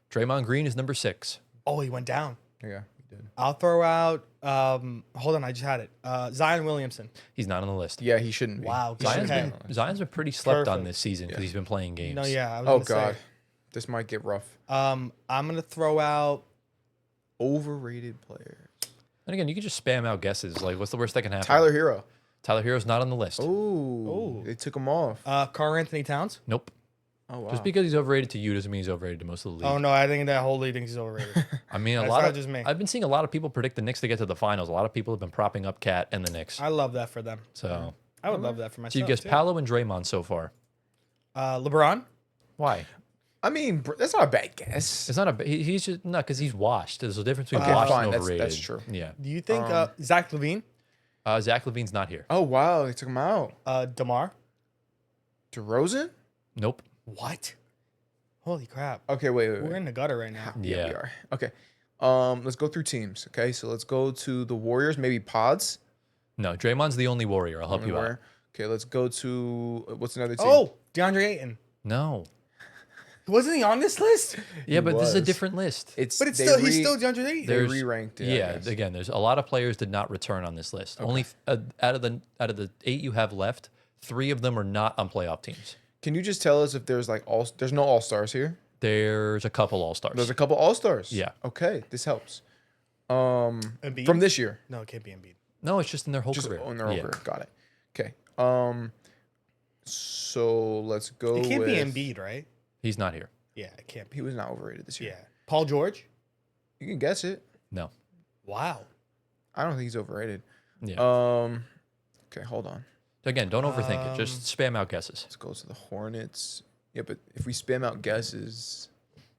Draymond Green is number 6. Oh, he went down. Yeah, he did. I'll throw out, hold on, I just had it. Zion Williamson. He's not on the list. Yeah, he shouldn't be. Wow. He Zion's shouldn't Okay. be. Zion's been pretty slept on Perfect. this season because he's been playing games. No, yeah. I was Oh gonna say. God, this might get rough. I'm going to throw out, Overrated players. And again, you can just spam out guesses. Like, what's the worst that can happen? Tyler Hero. Tyler Hero's not on the list. Oh, they took him off. Karl Anthony Towns. Nope. Oh wow. Just because he's overrated to you doesn't mean he's overrated to most of the league. Oh, no, I think that whole league thinks he's overrated. I mean, That's lot not of just me. I've been seeing a lot of people predict the Knicks to get to the finals. A lot of people have been propping up Cat and the Knicks. I love that for them. So, I would love that for so myself. you guessed too. Paolo and Draymond so far. LeBron. Why? I mean, that's not a bad guess. It's not a. He's just not because he's washed. There's a difference between Okay, washed fine, and that's overrated. true. Yeah. Do you think Zach LaVine? Zach LaVine's not here. Oh wow, they took him out. DeMar? DeRozan? Nope. What? Holy crap. Okay, wait. We're in the gutter right now. Yeah, Yeah. we are. Okay. Let's go through teams. Okay, so let's go to the Warriors. Maybe Pods. No, Draymond's the only warrior. I'll help Only you out. Warrior. Okay, let's go to what's another team? Oh, DeAndre Ayton. No. Wasn't he on this list? Yeah, but this is a was. different list. It's But it's they still he's re- still DeAndre Ayton. they There's- re-ranked it. I Yeah, guess. again, there's a lot of players did not return on this list. Only out of the 8 you have left, 3 of them are not on playoff teams. Can you just tell us if there's like there's no all stars here? There's a couple all-stars. There's a couple all stars. Yeah. Okay, this helps. Embiid? From this year, No, it can't be Embiid. No, it's just in their whole just career. on their Yeah. over. Got it. Okay. So let's go. It can't with, be Embiid, right? He's not here. Yeah, it can't be. He was not overrated this year. Yeah. Paul George? You can guess it. No. Wow. I don't think he's overrated. Yeah. Okay, hold on. Again, don't overthink it. Just spam out guesses. Let's go to the Hornets. Yeah, but if we spam out guesses,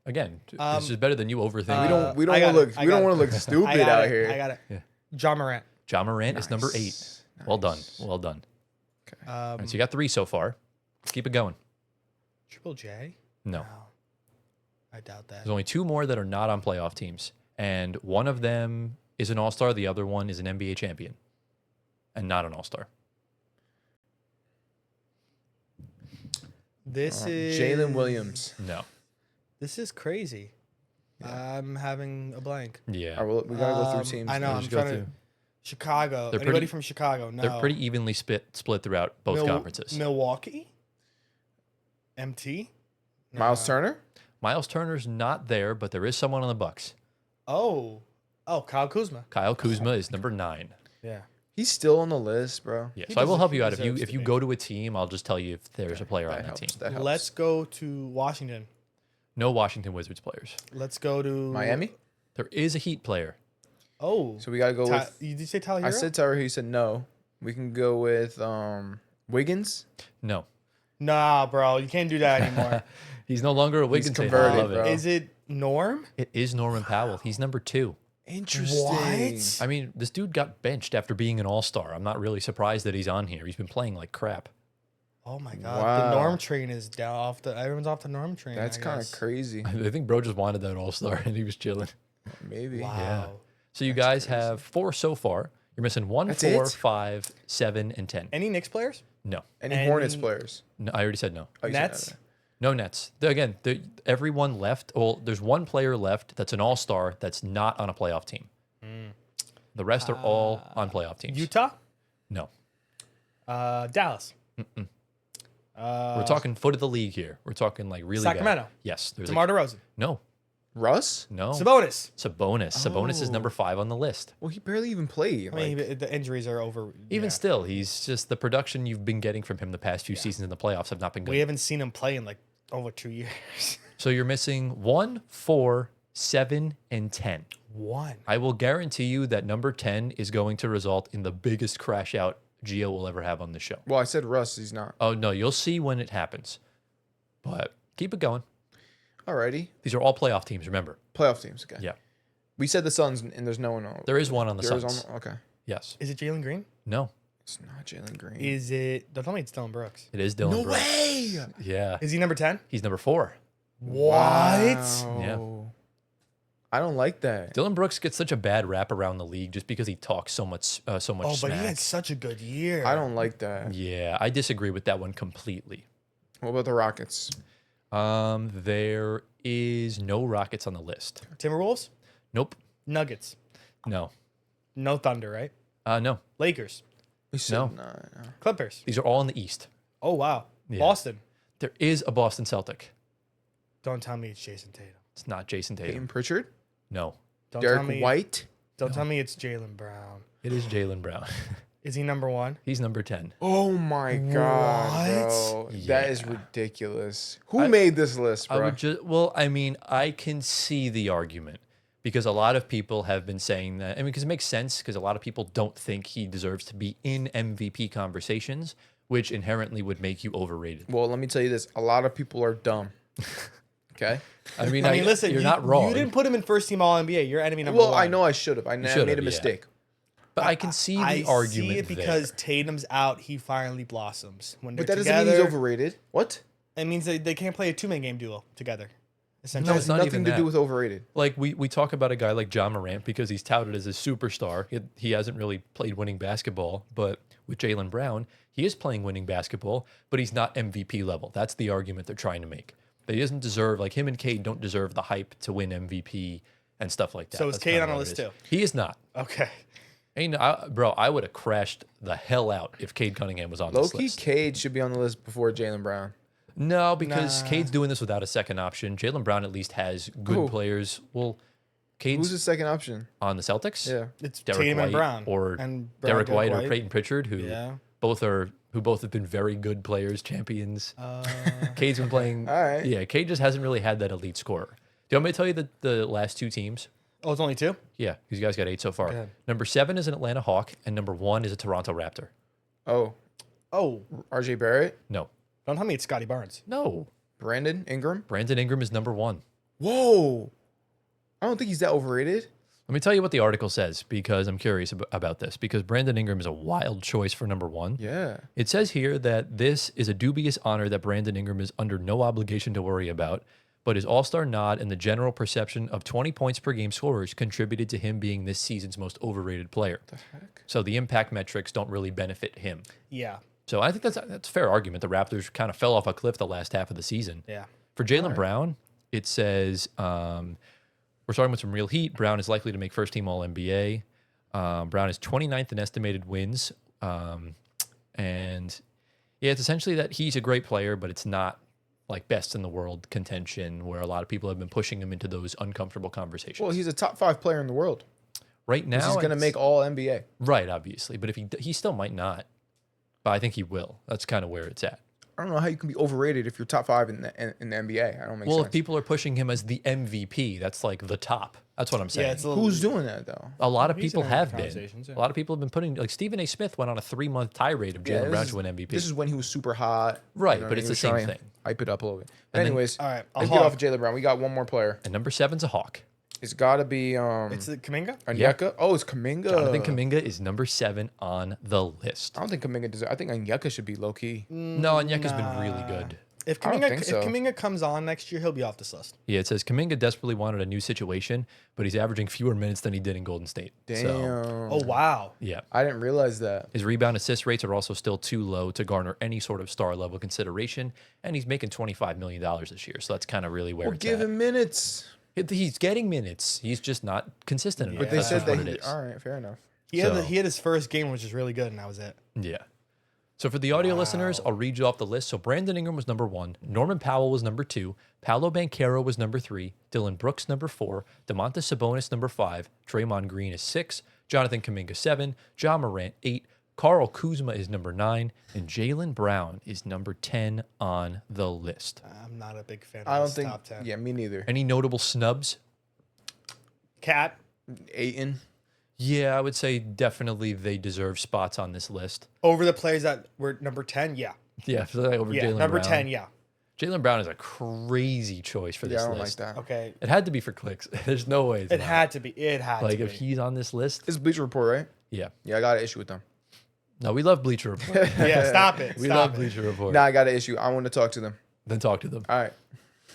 Again, this is better than you overthhinking. we don't I got want to it. look I we got don't it. want to look I stupid got out it. here. I got it. Yeah. John Morant. John Morant is number 8. Nice. Well done. Nice. Well done. Okay. All right, so you got 3 so far. Let's keep it going. Triple J? No. No. I doubt that. There's only 2 more that are not on playoff teams. And one of them is an all-star. The other one is an NBA champion and not an all-star. This is Jalen Williams. No. This is crazy. I'm having a blank. Yeah. All right, well, we gotta go through Um, teams. I know. now. I'm just go trying to. through. Chicago. They're Anybody pretty- from Chicago? No. They're pretty evenly split throughout both conferences. Milwaukee. MT. Miles No. Turner. Miles Turner's not there, but there is someone on the Bucks. Oh. Oh, Kyle Kuzma. Kyle Kuzma is number 9. Yeah. He's still on the list, bro. Yeah, He so I will deserves- help he you out. If you deserves if to you be. go to a team, I'll just tell you if there's a player on That that helps. team. That helps. Let's go to Washington. No Washington Wizards players. Let's go to Miami. There is a Heat player. Oh. So we gotta go with. You did you say Tyler I Hero? said Tyler. He said no. We can go with Wiggins. No, Nah, bro. You can't do that anymore. he's no longer a Wiggins fan. I converted, love it. bro. Is it Norm? It is Norman Powell. He's number 2. Interesting. What? I mean, this dude got benched after being an all-star. I'm not really surprised that he's on here. He's been playing like crap. Oh my god. Wow. The Norm train is down off the everyone's off the Norm train. That's I kind of guess. crazy. I think bro just wanted that all-star and he was chilling. Maybe. Wow. So you guys have 4 so far. You're missing 1, That's 4, it? 5, 7, and 10. Any Knicks players? No. Any And- Hornets players? No, I already said no. Oh, you said Nets? that. No Nets. Again, everyone left. Well, there's one player left that's an all-star that's not on a playoff team. The rest are all on playoff teams. Utah? No. Dallas. We're talking foot of the league here. We're talking like really Sacramento. bad. Yes. There's DeMar DeRozan. no. Russ? No. Sabonis. Sabonis. Sabonis is number 5 on the list. Well, he barely even played. I mean, the injuries are over. Even yeah. still, he's just the production you've been getting from him the past few seasons in the playoffs have not been good. We haven't seen him play in like over 2 years. So you're missing 1, 4, 7, and 10. One. I will guarantee you that number 10 is going to result in the biggest crash out Gio will ever have on the show. well, I said Russ. He's not. Oh, no, you'll see when it happens. But keep it going. Alrighty. These are all playoff teams, remember. Playoff teams. Okay. Yeah. We said the Suns, and there's no one on. There is one on the There is Suns. okay. Yes. Is it Jalen Green? No, It's not Jalen Green. Is it? Don't tell me it's Dylan Brooks. it is Dylan no Brooks. way. Yeah. Is he number 10? He's number 4. What? Wow. I don't like that. Dylan Brooks gets such a bad rap around the league just because he talks so much Oh, smack. but he had such a good year. I don't like that. Yeah, I disagree with that one completely. What about the Rockets? There is no Rockets on the list. Timberwolves? Nope. Nuggets? No. No Thunder, right? No. Lakers? We said No. no. Clippers? These are all in the East. Oh, wow. Yeah. Boston? There is a Boston Celtic. Don't tell me it's Jason Tatum. It's not Jason Tatum. Peyton Pritchard? No. Don't tell Derek me. White? Don't tell me it's Jalen Brown. It is Jalen Brown. Is he number 1? He's number 10. Oh my god, bro. What? That is Yeah. ridiculous. Who made this list, I bro? would just, well, I mean, I can see the argument because a lot of people have been saying that. I mean, because it makes sense because a lot of people don't think he deserves to be in MVP conversations, which inherently would make you overrated. Well, let me tell you this. A lot of people are dumb. Okay? I mean, I mean, listen, you're you, not wrong. You didn't put him in first team All NBA. You're enemy number Well, 1. I know I should have. I should've, made a yeah. mistake. But I can see the I argument see it there. because Tatum's out. He finally blossoms. When they're But that doesn't together, mean he's overrated. What? it means they can't play a 2-man game duo together. That Essentially, has it's not nothing even to that. do with overrated. Like we talk about a guy like John Morant because he's touted as a superstar. He hasn't really played winning basketball, but with Jaylen Brown, he is playing winning basketball, but he's not MVP level. That's the argument they're trying to make. That he doesn't deserve, like him and Cade don't deserve the hype to win MVP and stuff like that. So is That's Cade kinda on a what it list is. too? He is not. okay. Bro, I would have crashed the hell out if Cade Cunningham was on Low this key, list. Cade should be on the list before Jaylen Brown. No, because Nah. Cade's doing this without a second option. Jaylen Brown at least has good Who? players. Well, Who's Cade's the second option? on the Celtics. Yeah. It's Derek Tatum White and Brown or and Derek White or White. Creighton Pritchard, who Yeah. both have been very good players, champions. Uh, Cade's been playing. All right. Yeah, Cade just hasn't really had that elite scorer. Do you want me to tell you the last two teams? oh, it's only 2. Yeah, because you guys got 8 so far. Go ahead. Number 7 is an Atlanta Hawk, and number 1 is a Toronto Raptor. Oh, Oh, RJ Barrett, No, don't tell me it's Scotty Barnes. no. Brandon Ingram. Brandon Ingram is number 1. Whoa. I don't think he's that overrated. Let me tell you what the article says because I'm curious about this. Because Brandon Ingram is a wild choice for number 1. Yeah. It says here that this is a dubious honor that Brandon Ingram is under no obligation to worry about, but his all-star nod and the general perception of 20 points per game scorers contributed to him being this season's most overrated player. The heck? So the impact metrics don't really benefit him. Yeah. So I think that's a fair argument. The Raptors kind of fell off a cliff the last half of the season. Yeah. For Jaylen Brown, it says we're starting with some real heat. Brown is likely to make first team All-NBA. Brown is 29th in estimated wins. And yeah, it's essentially that he's a great player, but it's not like best in the world contention where a lot of people have been pushing him into those uncomfortable conversations. Well, he's a top 5 player in the world. Right now, He's going to make all NBA. right, obviously. But if he still might not. But I think he will. That's kind of where it's at. I don't know how you can be overrated if you're top 5 in the NBA. I don't make Well, sense. if people are pushing him as the MVP, that's like the top. That's what I'm saying. Yeah, it's a little, Who's doing that though? A lot of He's people in have been. conversations, yeah. A lot of people have been putting, like Stephen A. Smith went on a 3-month tirade of Jalen this Brown is- to win MVP. This is when he was super hot. Right, and but it's he the was same trying to thing. Hype it up a little bit. And then- Anyways, all right. let's get off of Jaylen Brown. We got one more player. and number 7's a Hawk. It's got to be It's the Kaminga? Onyeka. Oh, it's Kaminga. Jonathan Kuminga is number 7 on the list. I don't think Kaminga deserves. I think Onyeka should be low key. No, Onyeka's been really good. If I don't Kaminga, think if so. Kaminga comes on next year, he'll be off this list. Yeah, it says Kuminga desperately wanted a new situation, but he's averaging fewer minutes than he did in Golden State. Damn. So, Oh, wow. yeah. I didn't realize that. His rebound assist rates are also still too low to garner any sort of star level consideration, and he's making $25 million this year. So that's kind of really where Well, it's give at. him minutes. He's getting minutes. He's just not consistent enough. But they That's said just that. what it is. All right, fair enough. He had, So- he had his first game, which was really good, and that was it. Yeah. So for the audio listeners, I'll read you off the list. So Brandon Ingram was number 1. Norman Powell was number 2. Paolo Banchero was number 3. Dylan Brooks number 4. DeMontis Sabonis number 5. Draymond Green is 6. Jonathan Kuminga 7. John Morant 8. Carl Kuzma is number 9. And Jaylen Brown is number 10 on the list. I'm not a big fan I of don't this think. top 10. Yeah, me neither. Any notable snubs? Cat, Aiton. Yeah, I would say definitely they deserve spots on this list. over the players that were number 10, yeah. Yeah, so like over Yeah, Jaylen number Brown. 10, yeah. Jaylen Brown is a crazy choice for Yeah, this I don't list. like that. Okay. It had to be for clicks. There's no way it's It not. had to be. It had Like to if be. he's on this list, It's Bleacher Report, right? yeah. Yeah, I got an issue with them. No, we love Bleacher Report. Yeah, stop it. we stop love it. Bleacher Report. Nah, I got an issue. I want to talk to them. Then talk to them. All right.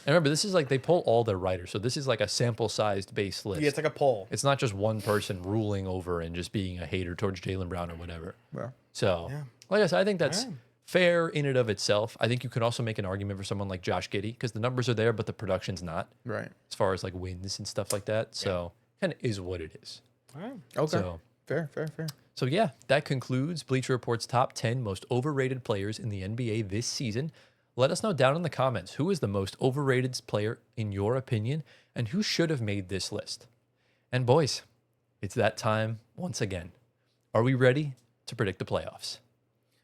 And remember, this is like they pull all their writers, so this is like a sample-sized base list. Yeah, it's like a poll. It's not just one person ruling over and just being a hater towards Jaylen Brown or whatever. Well, So, Yeah. like I said, I think that's Alright. fair in and of itself. I think you can also make an argument for someone like Josh Giddey because the numbers are there, but the production's not, right. as far as like wins and stuff like that. So, kind of is what it is. All right. Okay. So, Fair. So yeah, that concludes Bleacher Report's top 10 most overrated players in the NBA this season. Let us know down in the comments who is the most overrated player in your opinion and who should have made this list. And boys, it's that time once again. Are we ready to predict the playoffs?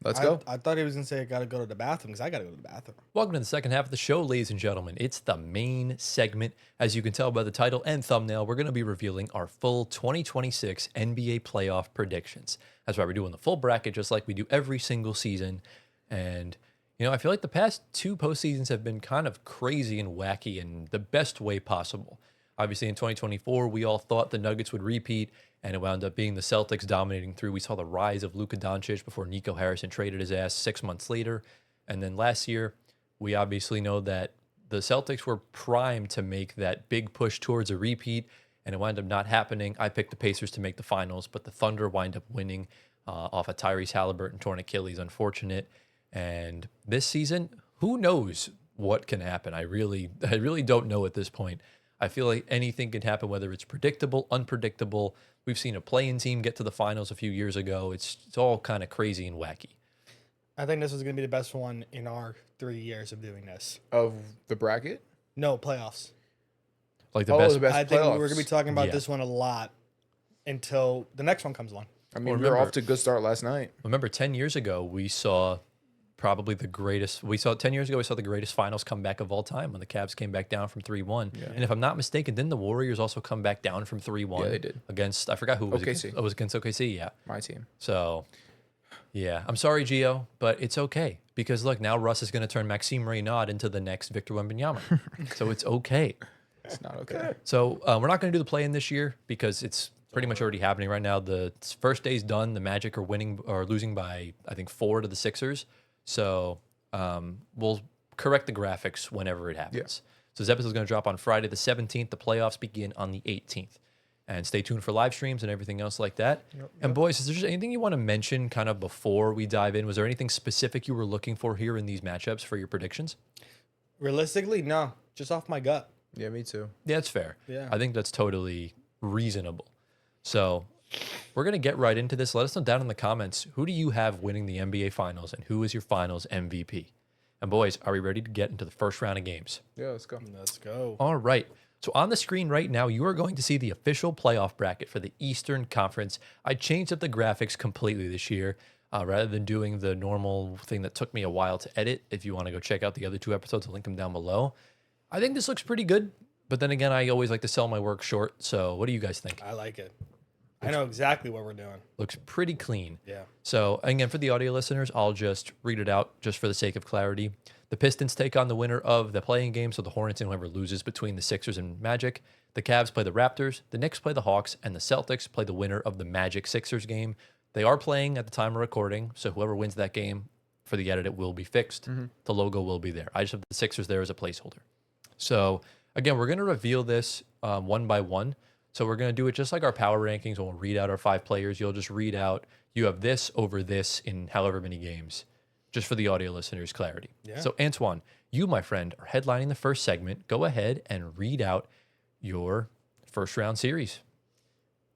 Let's go. I thought he was going to say I got to go to the bathroom because I got to go to the bathroom. Welcome to the second half of the show, ladies and gentlemen. It's the main segment. As you can tell by the title and thumbnail, we're going to be revealing our full 2026 NBA playoff predictions. That's why we're doing the full bracket just like we do every single season. And, you know, I feel like the past 2 postseasons have been kind of crazy and wacky in the best way possible. Obviously, in 2024, we all thought the Nuggets would repeat, and it wound up being the Celtics dominating through. We saw the rise of Luka Doncic before Nico Harrison traded his ass 6 months later. And then last year, we obviously know that the Celtics were primed to make that big push towards a repeat, and it wound up not happening. I picked the Pacers to make the finals, but the Thunder wind up winning off of Tyrese Halliburton torn Achilles, unfortunate. And this season, who knows what can happen? I really don't know at this point. I feel like anything can happen, whether it's predictable, unpredictable. We've seen a play-in team get to the finals a few years ago. It's all kind of crazy and wacky. I think this is going to be the best one in our 3 years of doing this. Of the bracket? No, playoffs. Like the best. The best I think playoffs. we're going to be talking about Yeah. this one a lot until the next one comes along. I mean, we remember- were off to a good start last night. Remember, 10 years ago, we saw probably the greatest. 10 years ago, we saw the greatest finals comeback of all time when the Cavs came back down from 3-1. And if I'm not mistaken, didn't the Warriors also come back down from 3-1? Yeah, they did. Against, I forgot who it was. OKC. It was against OKC, yeah. My team. So, yeah, I'm sorry, Gio, but it's okay. Because look, now Russ is going to turn Maxime Reynaud into the next Victor Wembanyama. So it's okay. It's not okay. So we're not going to do the play-in this year because it's pretty much already happening right now. The first day's done. The Magic are winning or losing by, I think, 4 to the Sixers. So we'll correct the graphics whenever it happens. So this episode is going to drop on Friday the 17th. The playoffs begin on the 18th. And stay tuned for live streams and everything else like that. And boys, is there just anything you want to mention kind of before we dive in? Was there anything specific you were looking for here in these matchups for your predictions? Realistically, no. Just off my gut. Yeah, me too. Yeah, that's fair. Yeah. I think that's totally reasonable. So we're going to get right into this. Let us know down in the comments, who do you have winning the NBA Finals and who is your Finals MVP? And boys, are we ready to get into the first round of games? Yeah, let's go. Let's go. All right. So on the screen right now, you are going to see the official playoff bracket for the Eastern Conference. I changed up the graphics completely this year. Rather than doing the normal thing that took me a while to edit. If you want to go check out the other 2 episodes, I'll link them down below. I think this looks pretty good. But then again, I always like to sell my work short. So what do you guys think? I like it. I know exactly what we're doing. Looks pretty clean. Yeah. So again, for the audio listeners, I'll just read it out just for the sake of clarity. The Pistons take on the winner of the playing game, so the Hornets and whoever loses between the Sixers and Magic. The Cavs play the Raptors, the Knicks play the Hawks, and the Celtics play the winner of the Magic-Sixers game. They are playing at the time of recording, so whoever wins that game for the edit, it will be fixed. The logo will be there. I just have the Sixers there as a placeholder. So again, we're going to reveal this one by one. So we're going to do it just like our power rankings. When we'll read out our 5 players, you'll just read out, you have this over this in however many games, just for the audio listeners' clarity. Yeah. So Antoine, you, my friend, are headlining the first segment. Go ahead and read out your first round series.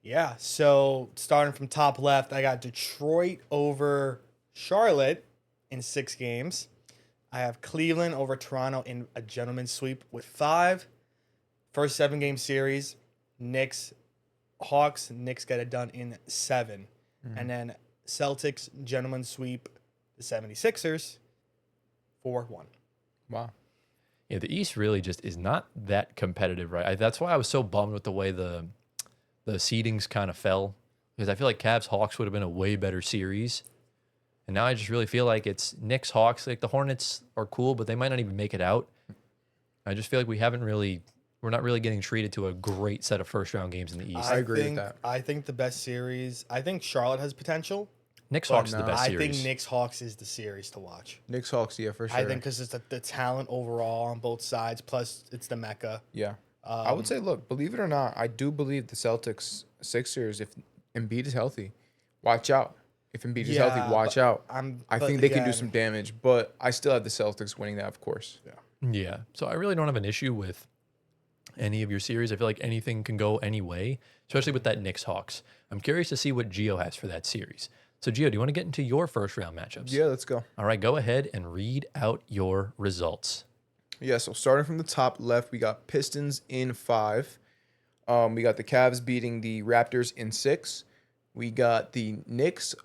Yeah. So starting from top left, I got Detroit over Charlotte in 6 games. I have Cleveland over Toronto in a gentleman's sweep with 5. First 7-game series. Knicks, Hawks, Knicks get it done in 7. And then Celtics, gentleman's sweep, the 76ers, 4-1. Wow. Yeah, the East really just is not that competitive, right? That's why I was so bummed with the way the seedings kind of fell, because I feel like Cavs Hawks would have been a way better series. And now I just really feel like it's Knicks Hawks. Like the Hornets are cool, but they might not even make it out. I just feel like we're not really getting treated to a great set of first round games in the East. I agree with think, that. I think the best series, I think Charlotte has potential. Knicks but Hawks is the best I series. think Knicks Hawks is the series to watch. Knicks Hawks, yeah, for sure. I think because it's the talent overall on both sides, plus it's the Mecca. Yeah. I would say, look, believe it or not, I do believe the Celtics Sixers, if Embiid is healthy, watch out. If Embiid is healthy, watch out. I think they can do some damage, but I still have the Celtics winning that, of course. Yeah. Yeah. So I really don't have an issue with any of your series. I feel like anything can go any way, especially with that Knicks Hawks. I'm curious to see what Gio has for that series. So Gio, do you want to get into your first round matchups? Yeah, let's go. All right, go ahead and read out your results. Yeah, so starting from the top left, we got Pistons in 5. We got the Cavs beating the Raptors in 6. We got the Knicks,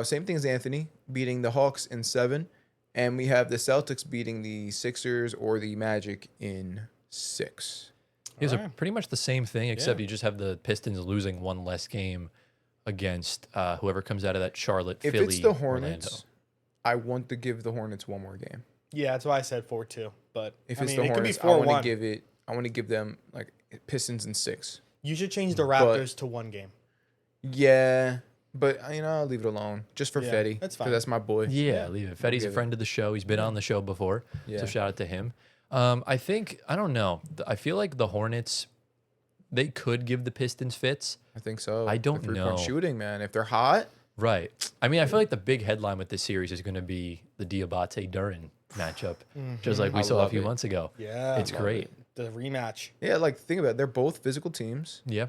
same thing as Anthony, beating the Hawks in 7. And we have the Celtics beating the Sixers or the Magic in 6. It's Alright. pretty much the same thing, except Yeah. you just have the Pistons losing one less game against whoever comes out of that Charlotte, If Philly, it's the Orlando. Hornets, I want to give the Hornets one more game. Yeah, that's why I said 4-2. But If I it's mean, the it could be Hornets, I want 4-1. to give it. I want to give them like Pistons in 6. You should change the Raptors to 1 game. Yeah, but I'll leave it alone just for Yeah, Fetty. that's 'Cause fine. that's my boy. Yeah, leave it. Fetty's a give friend of the show. He's been on the show before. Yeah. So shout out to him. I think, I don't know. I feel like the Hornets, they could give the Pistons fits. I think so. I don't the three-point know. shooting, man. If they're hot, Right. I mean, I feel like the big headline with this series is going to be the Diabate-Duran matchup, just like we I saw a love few it. months ago. Yeah. It's great. The rematch. yeah, like think about it. They're both physical teams. Yeah.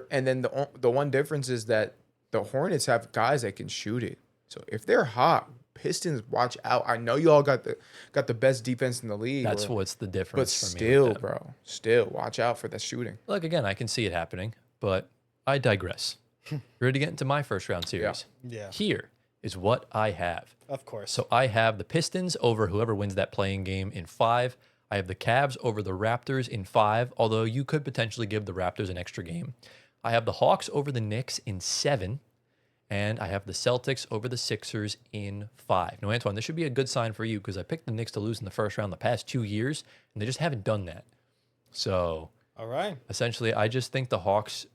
And then the one difference is that the Hornets have guys that can shoot it. So if they're hot, Pistons, watch out. I know you all got the best defense in the league. That's what's the but difference for me. still, with them. bro, still watch out for that shooting. Look, again, I can see it happening, but I digress. You ready to get into my first round series? Yeah. Here is what I have. Of course. So I have the Pistons over whoever wins that playing game in 5. I have the Cavs over the Raptors in 5, although you could potentially give the Raptors an extra game. I have the Hawks over the Knicks in 7, and I have the Celtics over the Sixers in 5. Now, Antoine, this should be a good sign for you because I picked the Knicks to lose in the first round the past 2 years, and they just haven't done that. So All right. essentially, I just think the Hawks,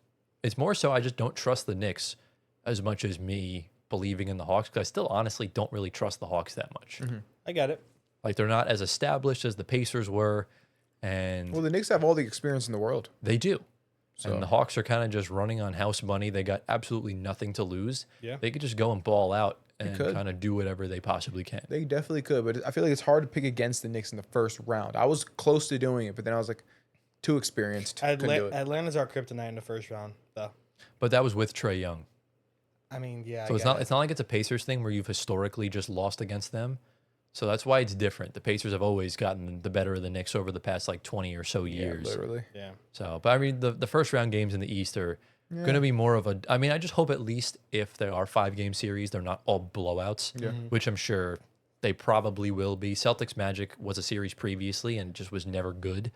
it's more so I just don't trust the Knicks as much as me believing in the Hawks because I still honestly don't really trust the Hawks that much. I get it. Like they're not as established as the Pacers were, and Well, the Knicks have all the experience in the world. they do. So- And the Hawks are kind of just running on house money. They got absolutely nothing to lose. Yeah. They could just go and ball out and could. kind of do whatever they possibly can. They definitely could, but I feel like it's hard to pick against the Knicks in the first round. I was close to doing it, but then I was like too experienced. Couldn't do it. Atlanta's our kryptonite in the first round, though. But that was with Trey Young. I mean, yeah. So it's not like it's a Pacers thing where you've historically just lost against them. So that's why it's different. The Pacers have always gotten the better of the Knicks over the past like 20 or so Yeah, years. literally. Yeah. So, but I mean, the first round games in the East are going to be more of a. I mean, I just hope at least if there are 5-game series, they're not all blowouts, which I'm sure they probably will be. Celtics Magic was a series previously and just was never good.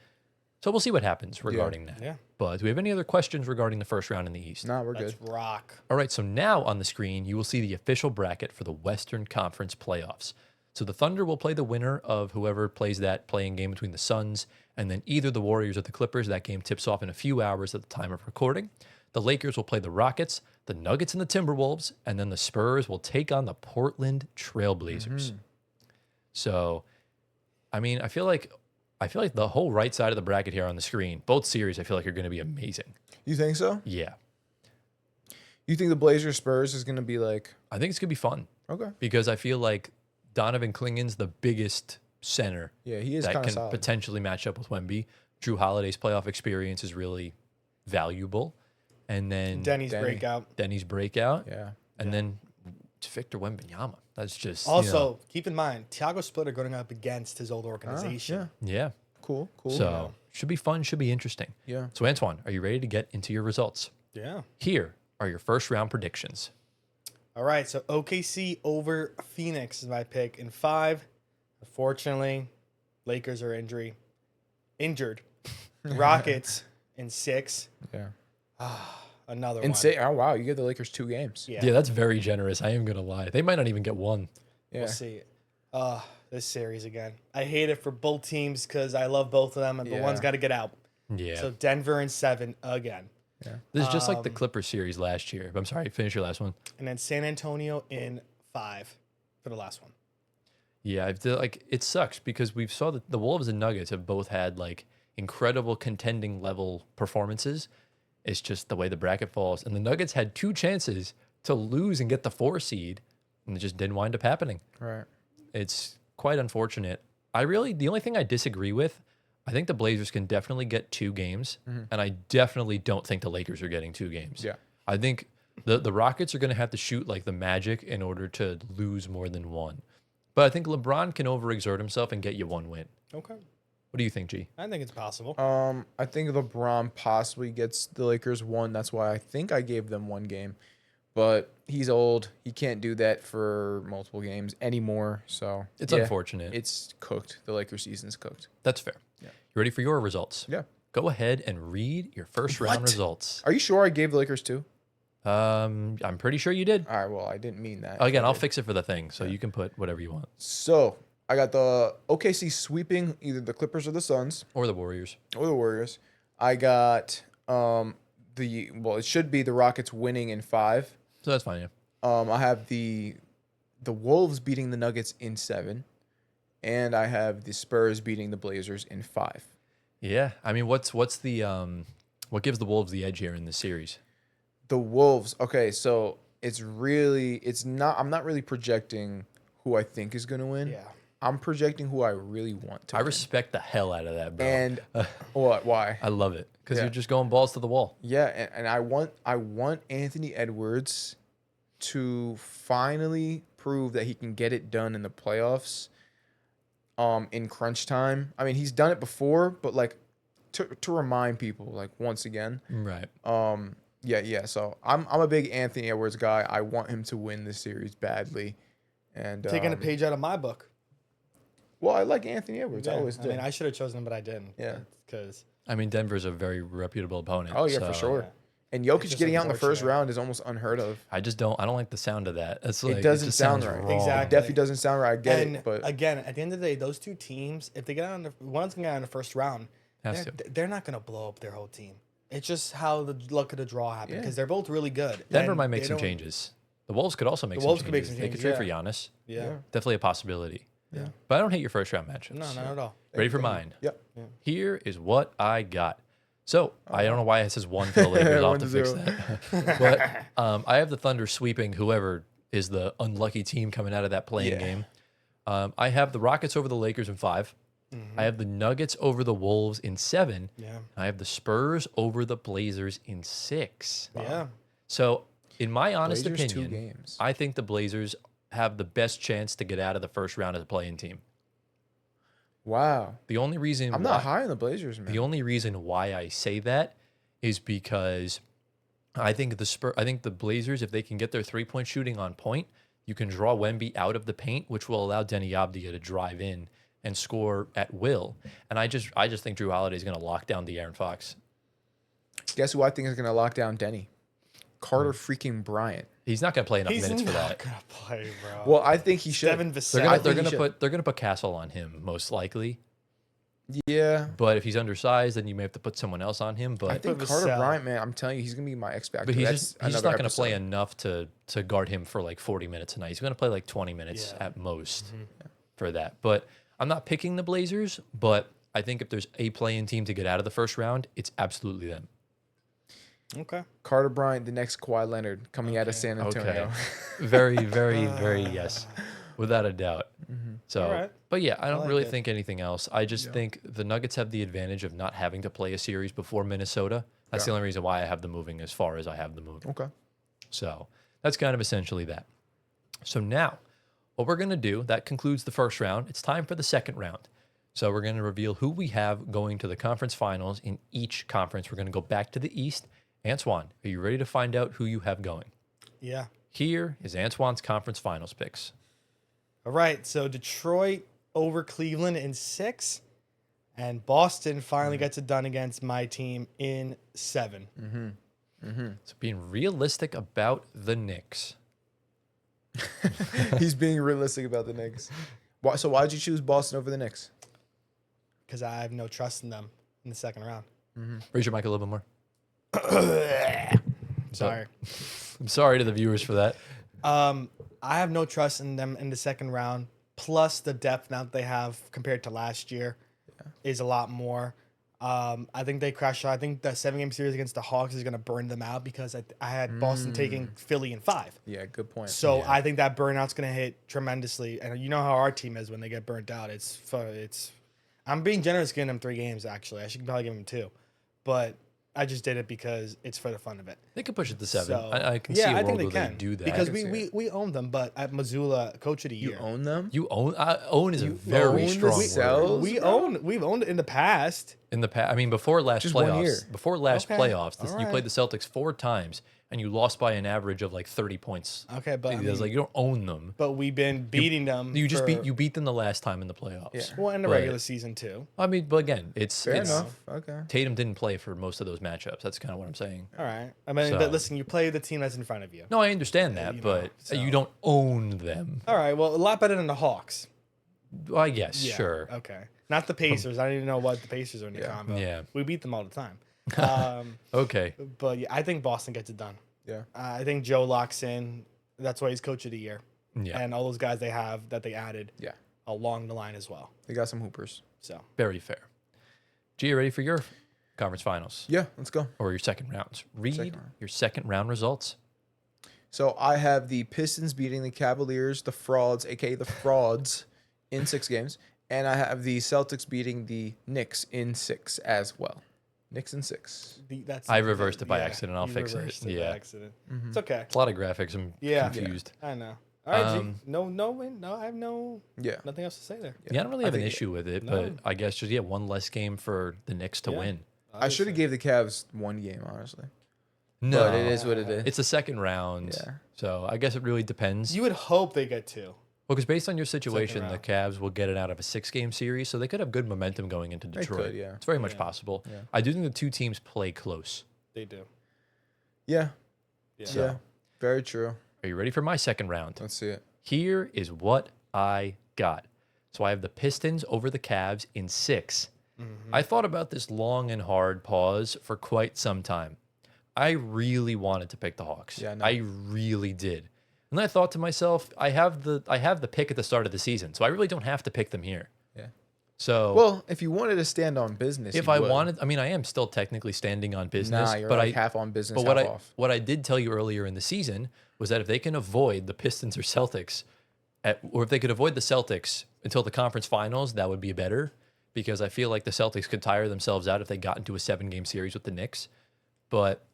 So we'll see what happens regarding that. Yeah. But do we have any other questions regarding the first round in the East? Nah, we're Let's good. rock. All right, so now on the screen, you will see the official bracket for the Western Conference playoffs. So the Thunder will play the winner of whoever plays that playing game between the Suns and then either the Warriors or the Clippers. That game tips off in a few hours at the time of recording. The Lakers will play the Rockets, the Nuggets and the Timberwolves, and then the Spurs will take on the Portland Trailblazers. So, I mean, I feel like the whole right side of the bracket here on the screen, both series, I feel like are going to be amazing. You think so? Yeah, You think the Blazers Spurs is going to be like, I think it's going to be fun. okay. Because I feel like Donovan Klingen's the biggest center Yeah, he is that kind can of solid. potentially match up with Wemby. Drew Holiday's playoff experience is really valuable. And then Denny's Denny. breakout. Denny's breakout. Yeah. And then Victor Wembanyama. That's just Also, keep in mind, Thiago Splitter going up against his old Ah, organization. yeah. yeah. Cool. So should be fun, should be interesting. Yeah. So Antoine, are you ready to get into your results? Yeah. Here are your first round predictions. All right. So OKC over Phoenix is my pick in 5. Unfortunately, Lakers are injured. Rockets in 6. Yeah. Another And one. say, oh wow, you get the Lakers 2 games. Yeah. Yeah, that's very generous. I am gonna lie. They might not even get one. Yeah. We'll see. This series again. I hate it for both teams because I love both of them, and the Yeah. one's got to get out. Yeah. So Denver in 7 again, This is just like the Clippers series last year. I'm sorry, finish your last one. and then San Antonio in 5 for the last one. Yeah, I feel like it sucks because we've saw that the Wolves and Nuggets have both had like incredible contending level performances. It's just the way the bracket falls. And the Nuggets had 2 chances to lose and get the 4 seed, and it just didn't wind up happening. Right. It's quite unfortunate. The only thing I disagree with, I think the Blazers can definitely get 2 games, and I definitely don't think the Lakers are getting 2 games. Yeah. I think the Rockets are going to have to shoot like the Magic in order to lose more than 1. But I think LeBron can overexert himself and get you 1 win. Okay. What do you think, G? I think it's possible. I think LeBron possibly gets the Lakers 1. That's why I think I gave them 1 game. But he's old. He can't do that for multiple games anymore. So It's yeah, unfortunate. It's cooked. The Lakers season's cooked. That's fair. Yeah. You ready for your results? Yeah. Go ahead and read your first round What? results. Are you sure I gave the Lakers 2? I'm pretty sure you did. All right. Well, I didn't mean that. Again, I I'll did. fix it for the thing, so you can put whatever you want. So I got the OKC sweeping either the Clippers or the Suns Or the Warriors. or the Warriors. I got it should be the Rockets winning in 5. So that's fine, yeah. I have the Wolves beating the Nuggets in 7, and I have the Spurs beating the Blazers in 5. Yeah. I mean, what's the what gives the Wolves the edge here in this series? The Wolves. Okay, so I'm not really projecting who I think is going to win. Yeah. I'm projecting who I really want to I win. respect the hell out of that, bro. And what? Why? I love it because Yeah. you're just going balls to the wall. Yeah, and I want Anthony Edwards to finally prove that he can get it done in the playoffs. In crunch time. I mean, he's done it before, but like to remind people, like once again. Right. Yeah. So I'm a big Anthony Edwards guy. I want him to win this series badly. And Taking a page out of my book. well, I like Anthony Edwards. I always I did. mean, I should have chosen him, but I didn't. Yeah. Because I mean, Denver's a very reputable opponent. Oh yeah, for so sure. yeah. And It's Jokic just getting out in the first unfortunate. round is almost unheard of. I don't like the sound of that. It's like, It doesn't just sound sounds right. wrong. Exactly. Definitely doesn't sound right. I get and it, but again, at the end of the day, those two teams, if they get out one's gonna get out in the first round, Has they're not gonna blow up their whole team. It's just how the luck of the draw happened because Yeah. they're both really good. Denver and might make they some don't- changes. The Wolves could also make The some Wolves changes. could make some They could changes, trade yeah. for Giannis. Yeah. Definitely a possibility. Yeah. But I don't hate your first round matchups. No, not at all. Ready for mine? Yep. Here is what I got. So I don't know why it says 1 for the Lakers. I'll have to fix 1-0. that. But I have the Thunder sweeping whoever is the unlucky team coming out of that playing Yeah. game. I have the Rockets over the Lakers in 5. I have the Nuggets over the Wolves in 7. Yeah. I have the Spurs over the Blazers in 6. Yeah. So in my honest Blazers, 2 opinion, games. I think the Blazers have the best chance to get out of the first round as a playing team. Wow. The only reason I'm why- not high on the Blazers, man. The only reason why I say that is because I think the Blazers, if they can get their 3-point shooting on point, you can draw Wemby out of the paint, which will allow Denny Abdia to drive in and score at will. And I just think Drew Holiday is going to lock down De'Aaron Fox. Guess who I think is going to lock down Denny? Carter freaking Bryant. He's not going to play enough He's minutes for not that. gonna play, bro. Well, I think he should. Devin They're Vassell. gonna I think he they're gonna put Castle on him most likely. Yeah. But if he's undersized, then you may have to put someone else on him. I But think put Carter Vassell. Bryant, man, I'm telling you, he's going to be my X factor. he's That's just another not going to play episode. enough to guard him for like 40 minutes a night. He's going to play like 20 minutes Yeah. at most for that. But I'm not picking the Blazers, but I think if there's a play-in team to get out of the first round, it's absolutely them. Okay. Carter Bryant, the next Kawhi Leonard coming out of San Antonio. Very, very, very yes, without a doubt. So, All right. but yeah, I don't like really it. think anything else. I just think the Nuggets have the advantage of not having to play a series before Minnesota. That's the Yeah. only reason why I have them moving as far as I have them moving. Okay. So that's kind of essentially that. So now, what we're going to do, that concludes the first round. It's time for the second round. So we're going to reveal who we have going to the conference finals in each conference. We're going to go back to the East. Antoine, are you ready to find out who you have going? Yeah. Here is Antoine's conference finals picks. All right. So Detroit over Cleveland in 6, and Boston finally gets it done against my team in 7. So being realistic about the Knicks. He's being realistic about the Knicks. Why, so why'd you choose Boston over the Knicks? Because I have no trust in them in the second round. Raise your mic a little bit more. Sorry. I'm sorry to the viewers for that. I have no trust in them in the second round. Plus, the depth now that they have compared to last year is a lot more. I think they crashed. I think the 7-game series against the Hawks is going to burn them out because I had Boston taking Philly in 5. Yeah, good point. So I think that burnout's going to hit tremendously. And you know how our team is when they get burnt out. I'm being generous giving them 3 games, actually. I should probably give them 2. But I just did it because it's for the fun of it. They could push it to 7. So, I can see a I world think they where can they do that. because I can see we own them. But at Missoula, coach of the you year, own them? You own is a very own strong the word. Cells? we've owned it in the past. In the past, I mean, before last Just 1 playoffs, year. before last Okay, playoffs, you alright. played the Celtics 4 times and you lost by an average of like 30 points. Okay, but I It's mean, like you don't own them. but we've been beating them. You just for- beat them the last time in the playoffs. Yeah. well in the But- regular season too. I mean, but again, it's Fair enough. Okay. Tatum didn't play for most of those matchups. That's kind of what I'm saying. All right. I mean, So- but listen, you play the team that's in front of you. No, I understand that, you know, but so- you don't own them. All right. Well, a lot better than the Hawks. Well, I guess, Yeah. sure. Okay. Not the Pacers. I don't even know what the Pacers are in the Yeah. combo. Yeah. We beat them all the time. Um, Okay. but yeah, I think Boston gets it done. Yeah. I think Joe locks in. That's why he's coach of the year. Yeah. And all those guys they have that they added Yeah. along the line as well. They got some hoopers. So Very fair. G, you ready for your conference finals Yeah, let's go. or your second rounds? Read Second round. your second round results. So I have the Pistons beating the Cavaliers, the frauds, aka the frauds, in 6 games, and I have the Celtics beating the Knicks in 6 as well. Knicks in 6. that's I reversed it by accident. I'll you fix it. reversed by Yeah. accident. It's okay. It's a lot of graphics. I'm Yeah. confused. I know. All right, Um, G. No win. No, I have Yeah. nothing else to say there. Yeah, I don't really I have an think- issue with it, No. but I guess just one less game for the Knicks to Yeah. win. I should have gave the Cavs 1 game, honestly. No, But it is what it is. It's a second round, Yeah. so I guess it really depends. You would hope they get 2. Well, because based on your situation, the round. Cavs will get it out of a 6-game series, so they could have good momentum going into They Detroit. could, yeah. It's very much Yeah. possible. Yeah. I do think the two teams play close. They do. Yeah. Yeah. Yeah. Very true. Are you ready for my second round? Let's see it. Here is what I got. So I have the Pistons over the Cavs in 6. I thought about this long and hard pause for quite some time. I really wanted to pick the Hawks. Yeah, I know. I really did. And then I thought to myself, I have the pick at the start of the season, so I really don't have to pick them here. Yeah. So Well, if you wanted to stand on business, if you I would. wanted, I mean, I am still technically standing on business, Nah, you're but like I half on business, but half off. what I did tell you earlier in the season was that if they can avoid the Pistons or Celtics, or if they could avoid the Celtics until the conference finals, that would be better, because I feel like the Celtics could tire themselves out if they got into a 7-game series with the Knicks. But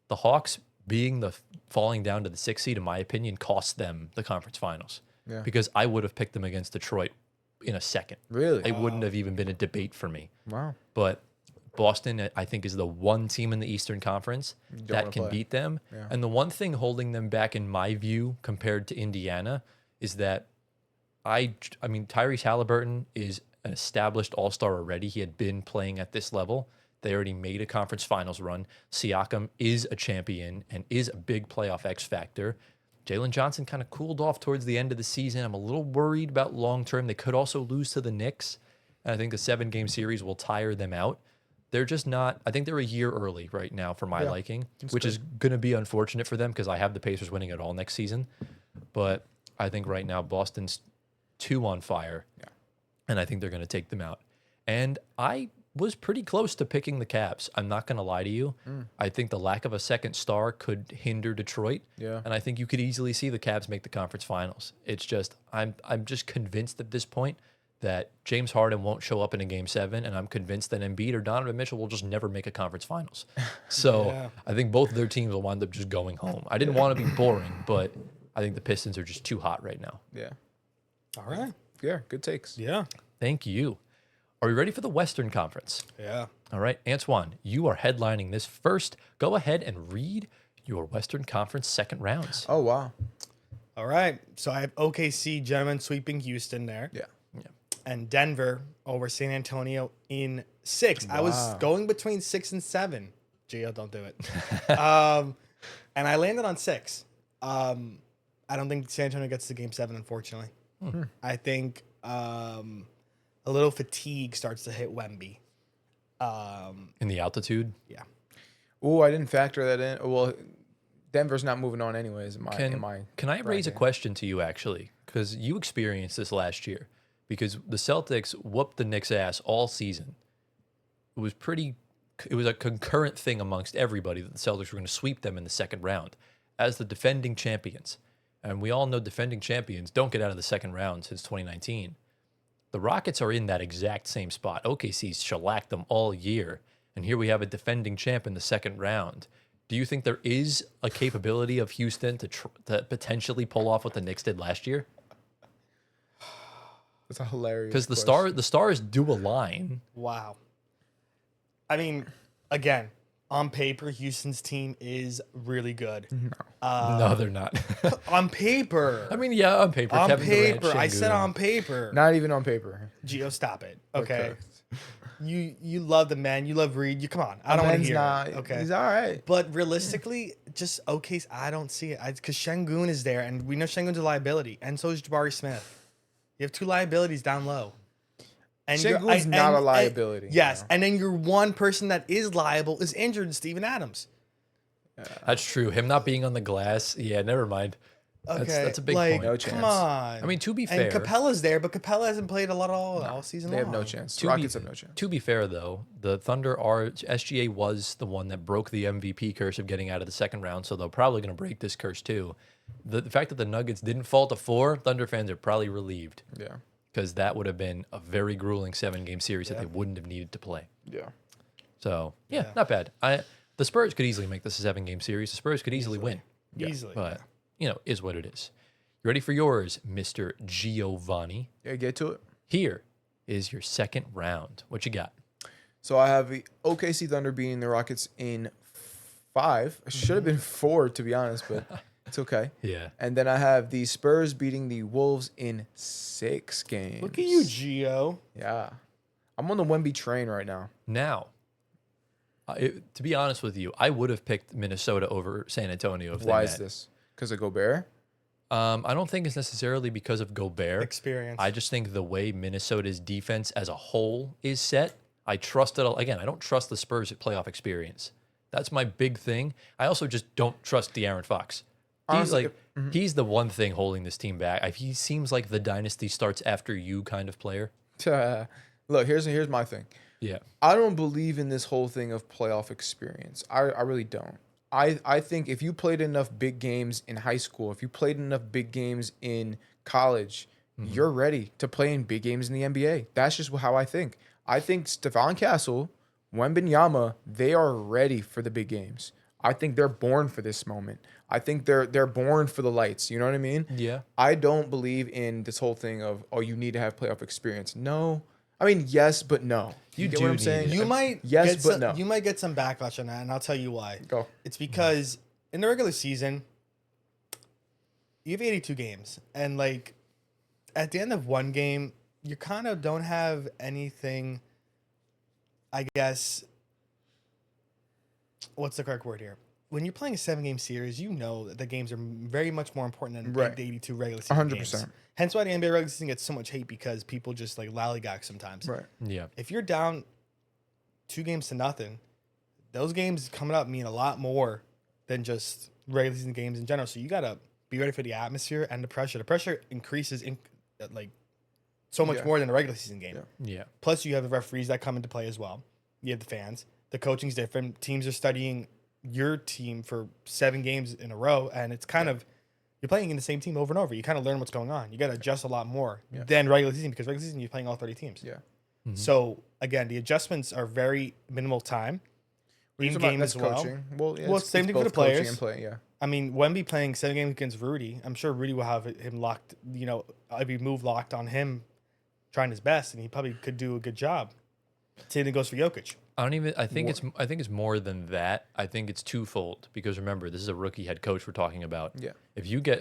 the Hawks being the falling down to the 6th seed, in my opinion, cost them the conference finals. Yeah. Because I would have picked them against Detroit in a second. Really? It wouldn't have even been a debate for me. Wow. But Boston, I think, is the one team in the Eastern Conference don't that wanna can play. beat them. Yeah. And the one thing holding them back, in my view, compared to Indiana, is that I mean, Tyrese Halliburton is an established all-star already. He had been playing at this level. They already made a conference finals run. Siakam is a champion and is a big playoff X factor. Jalen Johnson kind of cooled off towards the end of the season. I'm a little worried about long-term. They could also lose to the Knicks. And I think the 7-game series will tire them out. They're just not, I think they're a year early right now for my liking, which is going to be unfortunate for them because I have the Pacers winning it all next season. But I think right now Boston's too on fire. Yeah. And I think they're going to take them out. And I was pretty close to picking the Cavs. I'm not going to lie to you. I think the lack of a second star could hinder Detroit. Yeah. And I think you could easily see the Cavs make the conference finals. It's just, I'm just convinced at this point that James Harden won't show up in a game 7, and I'm convinced that Embiid or Donovan Mitchell will just never make a conference finals. So Yeah. I think both of their teams will wind up just going home. I didn't want to be boring, but I think the Pistons are just too hot right now. Yeah. All right. Yeah. Good takes. Yeah. Thank you. Are we ready for the Western Conference? Yeah. All right, Antoine, you are headlining this first. Go ahead and read your Western Conference second rounds. Oh wow. All right. So I have OKC gentlemen sweeping Houston there, Yeah. and Denver over San Antonio in 6. I was Wow. going between 6 and 7. Gio, don't do it. And I landed on 6. I don't think San Antonio gets to game 7, unfortunately. I think a little fatigue starts to hit Wemby. In the altitude, Yeah. Oh, I didn't factor that in. Well, Denver's not moving on anyways. In my can I raise a bracket. question to you, actually? Because you experienced this last year. Because the Celtics whooped the Knicks' ass all season. It was a concurrent thing amongst everybody that the Celtics were going to sweep them in the second round as the defending champions. And we all know defending champions don't get out of the second round since 2019. The Rockets are in that exact same spot. OKC's shellacked them all year. And here we have a defending champ in the second round. Do you think there is a capability of Houston to potentially pull off what the Knicks did last year? That's a hilarious. Because question. the stars do align. Wow. I mean, again, on paper, Houston's team is really good. No, they're not. On paper. I mean, yeah, on paper. On Kevin Durant, paper. I said Şengün. on paper. Not even on paper. Gio, stop it. Okay. Okay. You love the man. You love Reed. You come on. I don't want to Man's hear not. it. Okay. He's all right. But realistically, just I don't see it. Because Şengün is there, and we know Şengün's a liability, and so is Jabari Smith. You have 2 liabilities down low. And Sengun's not a liability. Yes, no. and then your one person that is liable is injured, Steven Adams. That's true. Him not being on the glass. Yeah, never mind. That's a big like, point. No come chance. on. I mean, to be and fair, Capella's there, but Capella hasn't played a lot all season They long. have no chance. To Rockets be, have no chance. To be fair, though, the Thunder are SGA was the one that broke the MVP curse of getting out of the second round, so they're probably going to break this curse too. The fact that the Nuggets didn't fall to 4, Thunder fans are probably relieved Yeah. because that would have been a very grueling 7-game series that they wouldn't have needed to play. Yeah. So yeah, Yeah. not bad. The Spurs could easily make this a 7-game series. The Spurs could easily win, Easily. but is what it is. You ready for yours, Mr. Giovanni? Yeah, get to it. Here is your second round. What you got? So I have the OKC Thunder beating the Rockets in 5. It should have been 4, to be honest, but it's okay. Yeah. And then I have the Spurs beating the Wolves in 6 games. Look at you, Gio. Yeah. I'm on the Wemby train right now. Now, to be honest with you, I would have picked Minnesota over San Antonio if they Why met. is this? Because of Gobert? I don't think it's necessarily because of Gobert. Experience. I just think the way Minnesota's defense as a whole is set, I trust it. Again, I don't trust the Spurs' playoff experience. That's my big thing. I also just don't trust De'Aaron Fox. He's Honestly, he's the one thing holding this team back. He seems like the dynasty starts after you kind of player. Look, here's my thing. Yeah. I don't believe in this whole thing of playoff experience. I really don't. I think if you played enough big games in high school, if you played enough big games in college, you're ready to play in big games in the NBA. That's just how I think. I think Stephon Castle, Wembanyama, they are ready for the big games. I think they're born for this moment. I think they're born for the lights. You know what I mean? Yeah. I don't believe in this whole thing of, oh, you need to have playoff experience. No. I mean, yes, but no. You get do what I'm need saying? it. You might Yes, get but some, no. You might get some backlash on that, and I'll tell you why. Go. It's because in the regular season, you have 82 games, and like at the end of one game, you kind of don't have anything. I guess. What's the correct word here? When you're playing a 7-game series, you know that the games are very much more important than Right. the 82 regular season 100%. games. Hence why the NBA regular season gets so much hate, because people just like lollygag sometimes. Right. Yeah. If you're down 2-0, those games coming up mean a lot more than just regular season games in general. So you gotta be ready for the atmosphere and the pressure. The pressure increases in like so much Yeah. more than a regular season game. Yeah. Yeah. Plus, you have the referees that come into play as well. You have the fans. The coaching's different. Teams are studying your team for 7 games in a row, and it's kind of you're playing in the same team over and over. You kind of learn what's going on. You got to adjust a lot more than regular season, because regular season you're playing all 30 teams. Yeah. So again, the adjustments are very minimal time. In game That's as well. coaching. Well, yeah, Well, it's same thing for both the players. coaching and playing, yeah. I mean, Wemby playing 7 games against Rudy, I'm sure Rudy will have him locked. Every move locked on him, trying his best, and he probably could do a good job. Same thing goes for Jokic. I think it's more than that. I think it's twofold, because remember, this is a rookie head coach we're talking about. Yeah.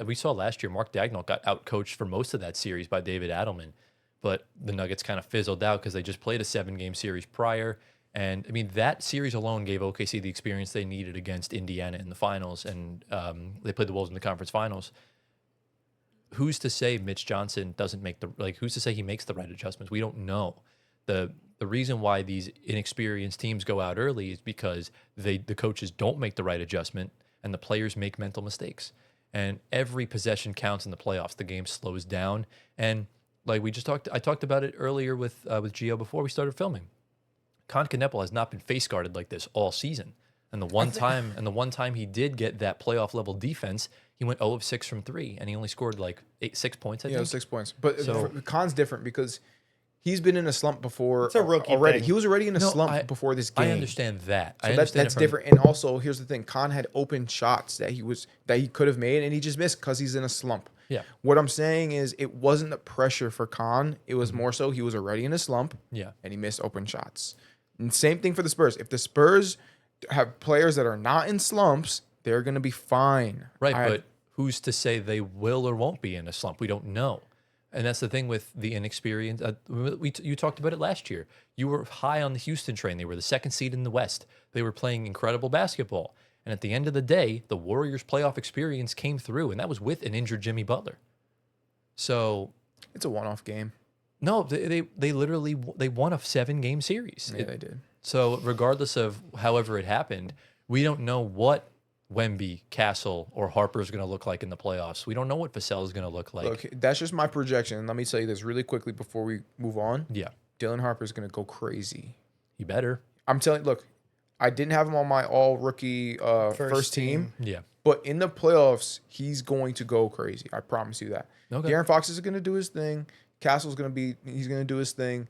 We saw last year, Mark Dagnall got out coached for most of that series by David Adelman, but the Nuggets kind of fizzled out because they just played a 7-game series prior. And I mean, that series alone gave OKC the experience they needed against Indiana in the finals, and they played the Wolves in the conference finals. Who's to say Mitch Johnson doesn't make who's to say he makes the right adjustments? We don't know. The reason why these inexperienced teams go out early is because the coaches don't make the right adjustment and the players make mental mistakes. And every possession counts in the playoffs. The game slows down. And like I talked about it earlier with Gio before we started filming. Con Kneppel has not been face guarded like this all season. And the one time he did get that playoff level defense, he went 0 of 6 from 3, and he only scored like 6 points. I think. 6 points. But So- Khan's different because he's been in a slump before. It's a rookie already. thing. He was already in a No, slump before this game. I understand that. So I understand that's it from- different. And also, here's the thing: Khan had open shots that he could have made, and he just missed because he's in a slump. Yeah. What I'm saying is, it wasn't the pressure for Khan. It was more so he was already in a slump. Yeah. And he missed open shots. And same thing for the Spurs. If the Spurs have players that are not in slumps, they're gonna be fine. Right, but who's to say they will or won't be in a slump? We don't know. And that's the thing with the inexperience. You talked about it last year. You were high on the Houston train. They were the 2nd seed in the West. They were playing incredible basketball. And at the end of the day, the Warriors' playoff experience came through, and that was with an injured Jimmy Butler. So It's a one-off game. No, they literally they won a 7-game series. Yeah, they did. So regardless of however it happened, we don't know what Wemby, Castle, or Harper is going to look like in the playoffs. We don't know what Vassell is going to look like. Look, that's just my projection. Let me tell you this really quickly before we move on. Yeah, Dylan Harper's going to go crazy. he better. I'm telling you, look, I didn't have him on my all-rookie first team, Yeah. but in the playoffs, he's going to go crazy. I promise you that. Okay. De'Aaron Fox is going to do his thing. Castle's going to he's going to do his thing.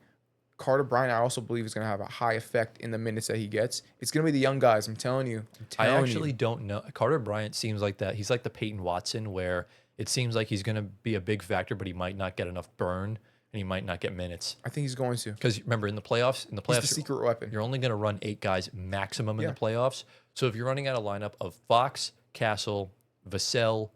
Carter Bryant, I also believe, is going to have a high effect in the minutes that he gets. It's going to be the young guys. I'm telling you. I actually don't know. Carter Bryant seems like that. He's like the Peyton Watson, where it seems like he's going to be a big factor, but he might not get enough burn and he might not get minutes. I think he's going to. Because remember, in the playoffs, He's the secret weapon. you're only going to run 8 guys maximum in the playoffs. So if you're running out a lineup of Fox, Castle, Vassell,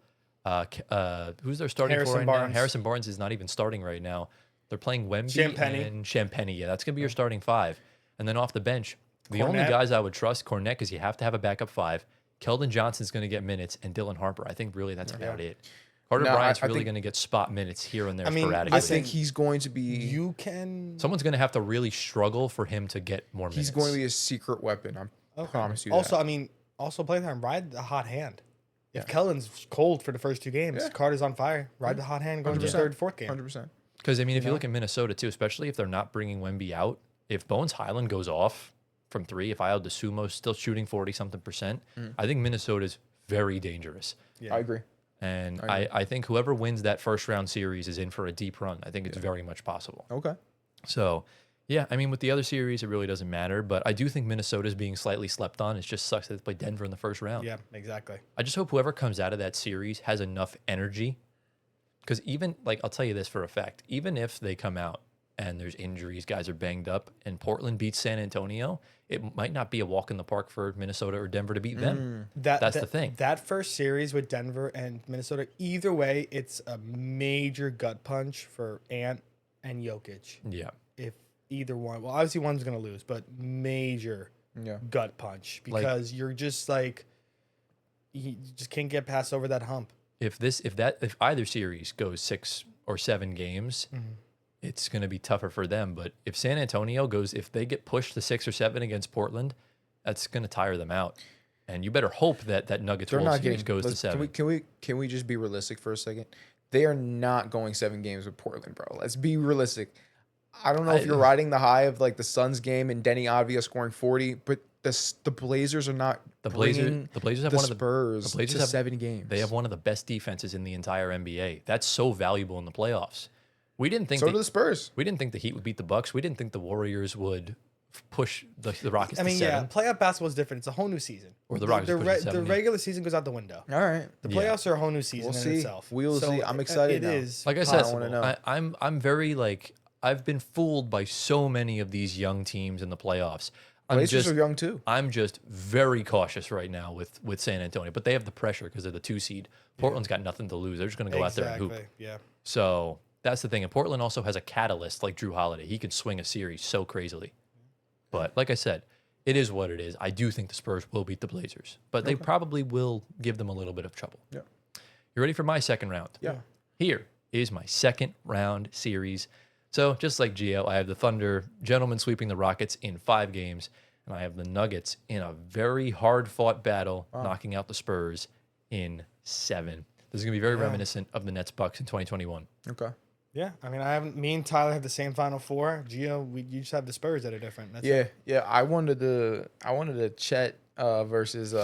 who's their starting Harrison for right Barnes. now? Harrison Barnes is not even starting right now. They're playing Wemby Champagny. and Champagny. Yeah, that's going to be your starting 5. And then off the bench, the only Cornette. guys I would trust, Cornette, because you have to have a backup 5. Keldon Johnson's going to get minutes, and Dylan Harper. I think really that's about it. Carter No, Bryant's I really think- going to get spot minutes here and there I mean, sporadically. I think he's going to be. You can. Someone's going to have to really struggle for him to get more minutes. He's going to be a secret weapon. I promise you. Also, that. I mean, also playtime. Ride the hot hand. If Kellen's cold for the first 2 games, Carter's on fire. Ride the hot hand going to the 3rd, 4th game. 100%. Because, I mean, if you look at Minnesota, too, especially if they're not bringing Wemby out, if Bones Highland goes off from 3, if Ayo DeSumo's still shooting 40-something%, I think Minnesota's very dangerous. Yeah. I agree. And I think whoever wins that first-round series is in for a deep run. I think it's very much possible. Okay. So, yeah, I mean, with the other series, it really doesn't matter. But I do think Minnesota's being slightly slept on. It just sucks that they play Denver in the first round. Yeah, exactly. I just hope whoever comes out of that series has enough energy. Because even, like, I'll tell you this for a fact, even if they come out and there's injuries, guys are banged up, and Portland beats San Antonio, it might not be a walk in the park for Minnesota or Denver to beat them. That's the thing. That first series with Denver and Minnesota, either way, it's a major gut punch for Ant and Jokic. Yeah. If either one, well, obviously one's going to lose, but major gut punch because you're just like, you just can't get past over that hump. If either series goes 6 or 7 games, it's going to be tougher for them. But if San Antonio if they get pushed to 6 or 7 against Portland, that's going to tire them out. And you better hope that Nuggets Wolves series goes to 7. Can we just be realistic for a second? They are not going 7 games with Portland, bro. Let's be realistic. I don't know if you're riding the high of like the Suns game and Denny Avdia scoring 40, but the Blazers are not. The Blazers have one of the Spurs the Blazers to have 7 games. They have one of the best defenses in the entire NBA. That's so valuable in the playoffs. We didn't think So do the Spurs. We didn't think the Heat would beat the Bucks. We didn't think the Warriors would push the Rockets. I mean, to 7. playoff basketball is different. It's a whole new season. Or the Rockets push to 7, the yeah. regular season goes out the window. All right. The playoffs are a whole new season We'll in see. itself. We'll see. I'm excited It now. is. Like I said, I wanna know. I'm very like I've been fooled by so many of these young teams in the playoffs. Blazers are young too. I'm just very cautious right now with San Antonio, but they have the pressure because they're the 2 seed. Portland's got nothing to lose. They're just going to go out there and hoop. Yeah. So that's the thing. And Portland also has a catalyst like Drew Holiday. He can swing a series so crazily. But like I said, it is what it is. I do think the Spurs will beat the Blazers, but they probably will give them a little bit of trouble. Yeah. You ready for my second round? Yeah. Here is my second round series. So just like Gio, I have the Thunder gentlemen sweeping the Rockets in 5 games, and I have the Nuggets in a very hard-fought battle, knocking out the Spurs in 7. This is going to be very reminiscent of the Nets Bucks in 2021. Okay. Yeah. I mean, me and Tyler have the same Final Four. Gio, you just have the Spurs that are different. That's it. Yeah. I wanted the Chet versus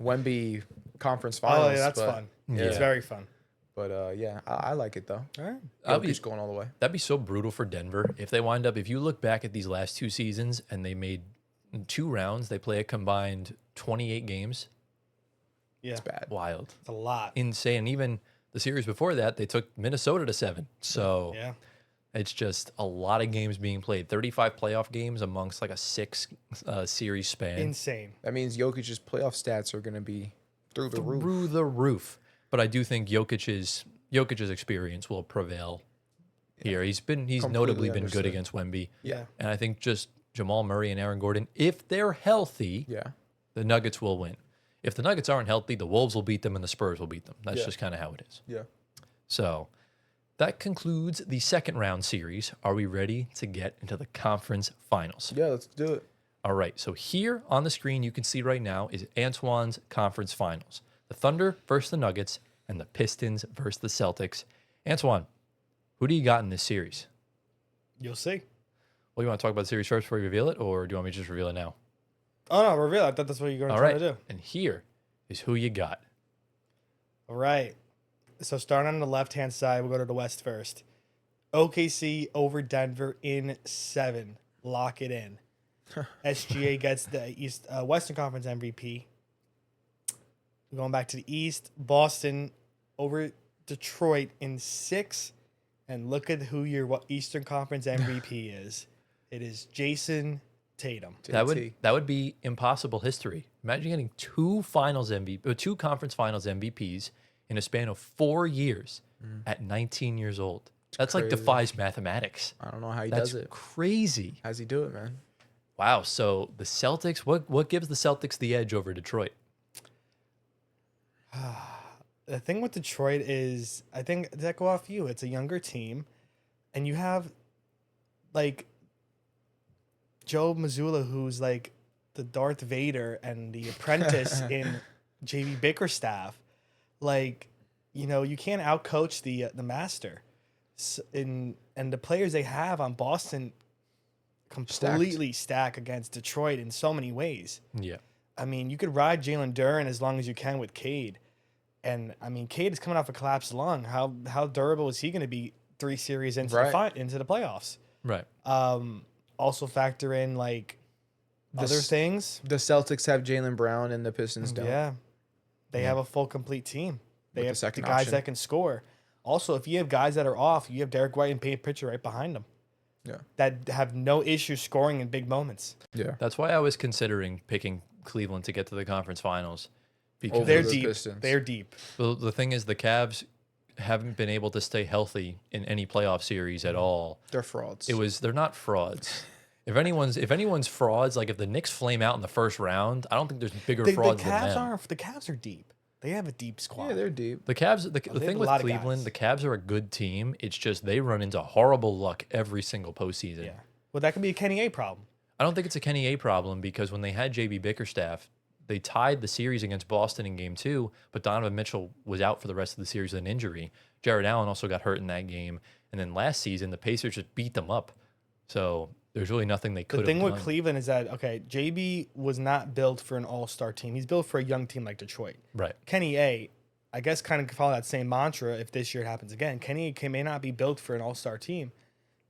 Wemby conference finals. Oh, yeah, that's but, fun. Yeah. It's very fun. But yeah, I like it though. All right. Jokic going all the way. That'd be so brutal for Denver if they wind up. If you look back at these last 2 seasons and they made 2 rounds, they play a combined 28 games. Yeah. It's bad. Wild, It's a lot. insane. Even the series before that, they took Minnesota to 7. So Yeah. it's just a lot of games being played. 35 playoff games amongst like a 6 series span. Insane. That means Jokic's playoff stats are going to be through the roof. But I do think Jokic's experience will prevail here. He's notably been good understood. against Wemby. Yeah. And I think just Jamal Murray and Aaron Gordon, if they're healthy, Yeah. the Nuggets will win. If the Nuggets aren't healthy, the Wolves will beat them and the Spurs will beat them. That's Yeah. just kind of how it is. Yeah. So, That concludes the second round series. Are we ready to get into the conference finals? Yeah, let's do it. All right. So here on the screen, you can see right now is Antoine's conference finals. The Thunder versus the Nuggets and the Pistons versus the Celtics. Antoine, who do you got in this series? You'll see. Well, you want to talk about the series first before you reveal it, or do you want me to just reveal it now? Oh, no, reveal. I thought that's what you were All trying right. to do. And here is who you got. All right. So starting on the left-hand side, we'll go to the West first. OKC over Denver in 7. Lock it in. SGA gets the Western Conference MVP. Going back to the East, Boston over Detroit in 6. And look at who your Eastern Conference MVP is. It is Jason Tatum. That would be impossible history. Imagine getting two conference finals MVPs in a span of 4 years at 19 years old. That's like crazy. defies mathematics. I don't know how he That's does it. crazy. How's he do it, man? Wow. So the Celtics, what gives the Celtics the edge over Detroit? The thing with Detroit is, I think, to echo off you, it's a younger team, and you have, like, Joe Mazzulla, who's, like, the Darth Vader and the apprentice in JV Bickerstaff. Like, you know, you can't outcoach the master. And the players they have on Boston completely stack against Detroit in so many ways. Yeah. I mean, you could ride Jalen Duren as long as you can with Cade. And, I mean, Cade is coming off a collapsed lung. How durable is he going to be 3 series into into the playoffs? Right. Also factor in, like, other things. The Celtics have Jaylen Brown and the Pistons don't. Yeah. They have a full, complete team. They With have the second guys option. that can score. Also, if you have guys that are off, you have Derek White and Peyton Pritchard right behind them. Yeah. That have no issue scoring in big moments. Yeah. That's why I was considering picking Cleveland to get to the conference finals. Because Over They're the deep. Pistons. They're deep. well, the thing is, the Cavs haven't been able to stay healthy in any playoff series at all. They're frauds. They're not frauds. If anyone's frauds, like if the Knicks flame out in the first round, I don't think there's bigger frauds than them. The Cavs are deep. They have a deep squad. Yeah, they're deep. The Cavs, the they thing have a with lot of Cleveland, guys. the Cavs are a good team. It's just they run into horrible luck every single postseason. Yeah. Well, that could be a Kenny A problem. I don't think it's a Kenny A problem because when they had JB Bickerstaff, they tied the series against Boston in game 2, but Donovan Mitchell was out for the rest of the series with an injury. Jared Allen also got hurt in that game. And then last season, the Pacers just beat them up. So there's really nothing they could have The thing done. with Cleveland is that, okay, JB was not built for an all-star team. He's built for a young team like Detroit. Right. Kenny A, I guess kind of follow that same mantra if this year happens again. Kenny A may not be built for an all-star team.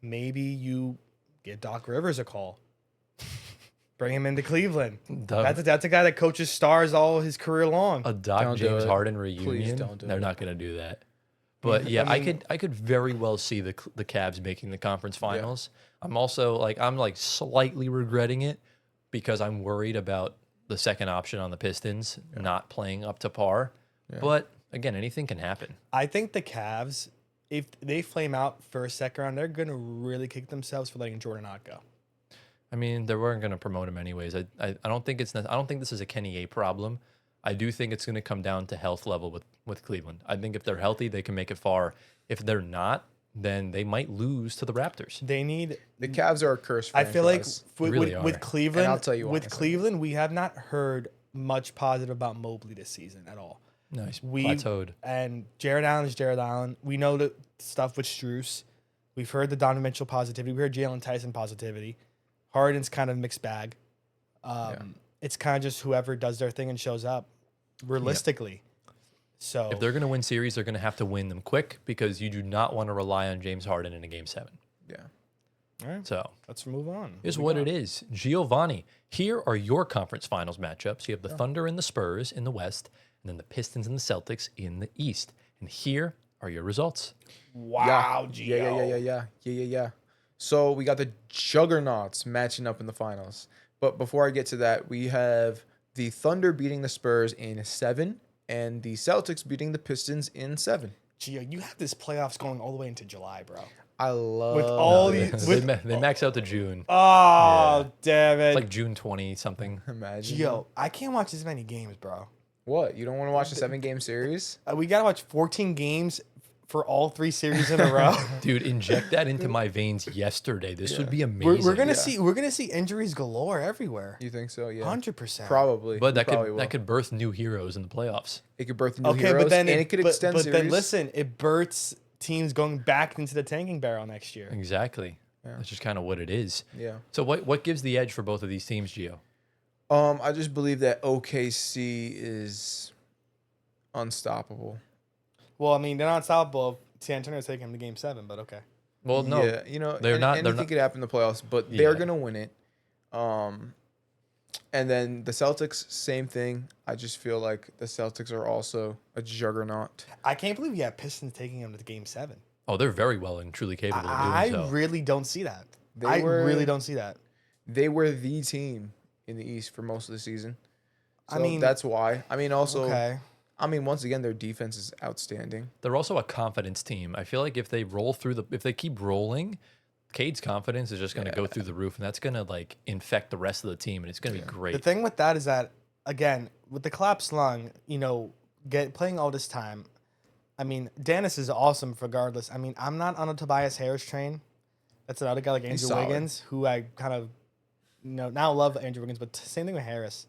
Maybe you give Doc Rivers a call. Bring him into Cleveland. That's a guy that coaches stars all his career long. A Doc Don't do James it. Harden Please reunion. don't do They're it. not going to do that. But yeah, I mean- I could very well see the Cavs making the conference finals. I'm also I'm slightly regretting it because I'm worried about the second option on the Pistons not playing up to par. But again, anything can happen. I think the Cavs, if they flame out for a second round, they're going to really kick themselves for letting Jordan Ott go. I mean, they weren't going to promote him anyways. I don't think I don't think this is a Kenny A problem. I do think it's going to come down to health level with Cleveland. I think if they're healthy, they can make it far. If they're not, then they might lose to the Raptors. They need. The Cavs are a curse I feel like franchise. Really are. with Cleveland, And I'll tell you why with in a second. Cleveland, we have not heard much positive about Mobley this season at all. Nice. We Plateaued. And Jared Allen is Jared Allen. We know the stuff with Strus. We've heard the Donovan Mitchell positivity. We heard Jalen Tyson positivity. Harden's kind of mixed bag. It's kind of just whoever does their thing and shows up realistically. So If they're going to win series, they're going to have to win them quick because you do not want to rely on James Harden in a game 7. Yeah. all right, So let's move on. is what it is. Giovanni, here are your conference finals matchups. You have the Thunder and the Spurs in the West, and then the Pistons and the Celtics in the East. And here are your results. Wow, Yeah. So we got the juggernauts matching up in the finals. But before I get to that, we have the Thunder beating the Spurs in 7 and the Celtics beating the Pistons in 7. Gio, you have this playoffs going all the way into July, bro. I love With all They, these, they max out to June. oh damn it, It's like June 20 something. Imagine. Gio, I can't watch this many games, bro. What? You don't want to watch a 7-game series? We gotta watch 14 games for all 3 series in a row. Dude, inject that into my veins yesterday. This would be amazing. We're gonna see injuries galore everywhere. You think so? Yeah. 100%. Probably. But that Probably could will. that could birth new heroes in the playoffs. It could birth new Okay, heroes, but then and it could extend but series. then listen, it births teams going back into the tanking barrel next year. Exactly. That's just kind of what it is. Yeah. So what gives the edge for both of these teams, Gio? I just believe that OKC is unstoppable. Well, I mean, they're not unstoppable. San Antonio's taking them to Game 7, but okay. Well, no, Yeah, you know, they're not. Anything They're not. could happen in the playoffs, but Yeah. they're gonna win it. And then the Celtics, same thing. I just feel like the Celtics are also a juggernaut. I can't believe you have Pistons taking them to Game 7. Oh, they're very well and truly capable I of doing so. really don't see that. They were- really don't see that. They were the team in the East for most of the season. So I mean, that's why. I mean, also, Okay. I mean, once again, their defense is outstanding. They're also a confidence team. I feel like if they keep rolling, Cade's confidence is just going to go through the roof, and that's going to like infect the rest of the team, and it's going to be The great. thing with that is that, again, with the collapsed lung, you know, playing all this time, I mean, Dennis is awesome regardless. I mean, I'm not on a Tobias Harris train. That's another guy like Andrew solid. Wiggins, who I kind of, now love Andrew Wiggins, but same thing with Harris.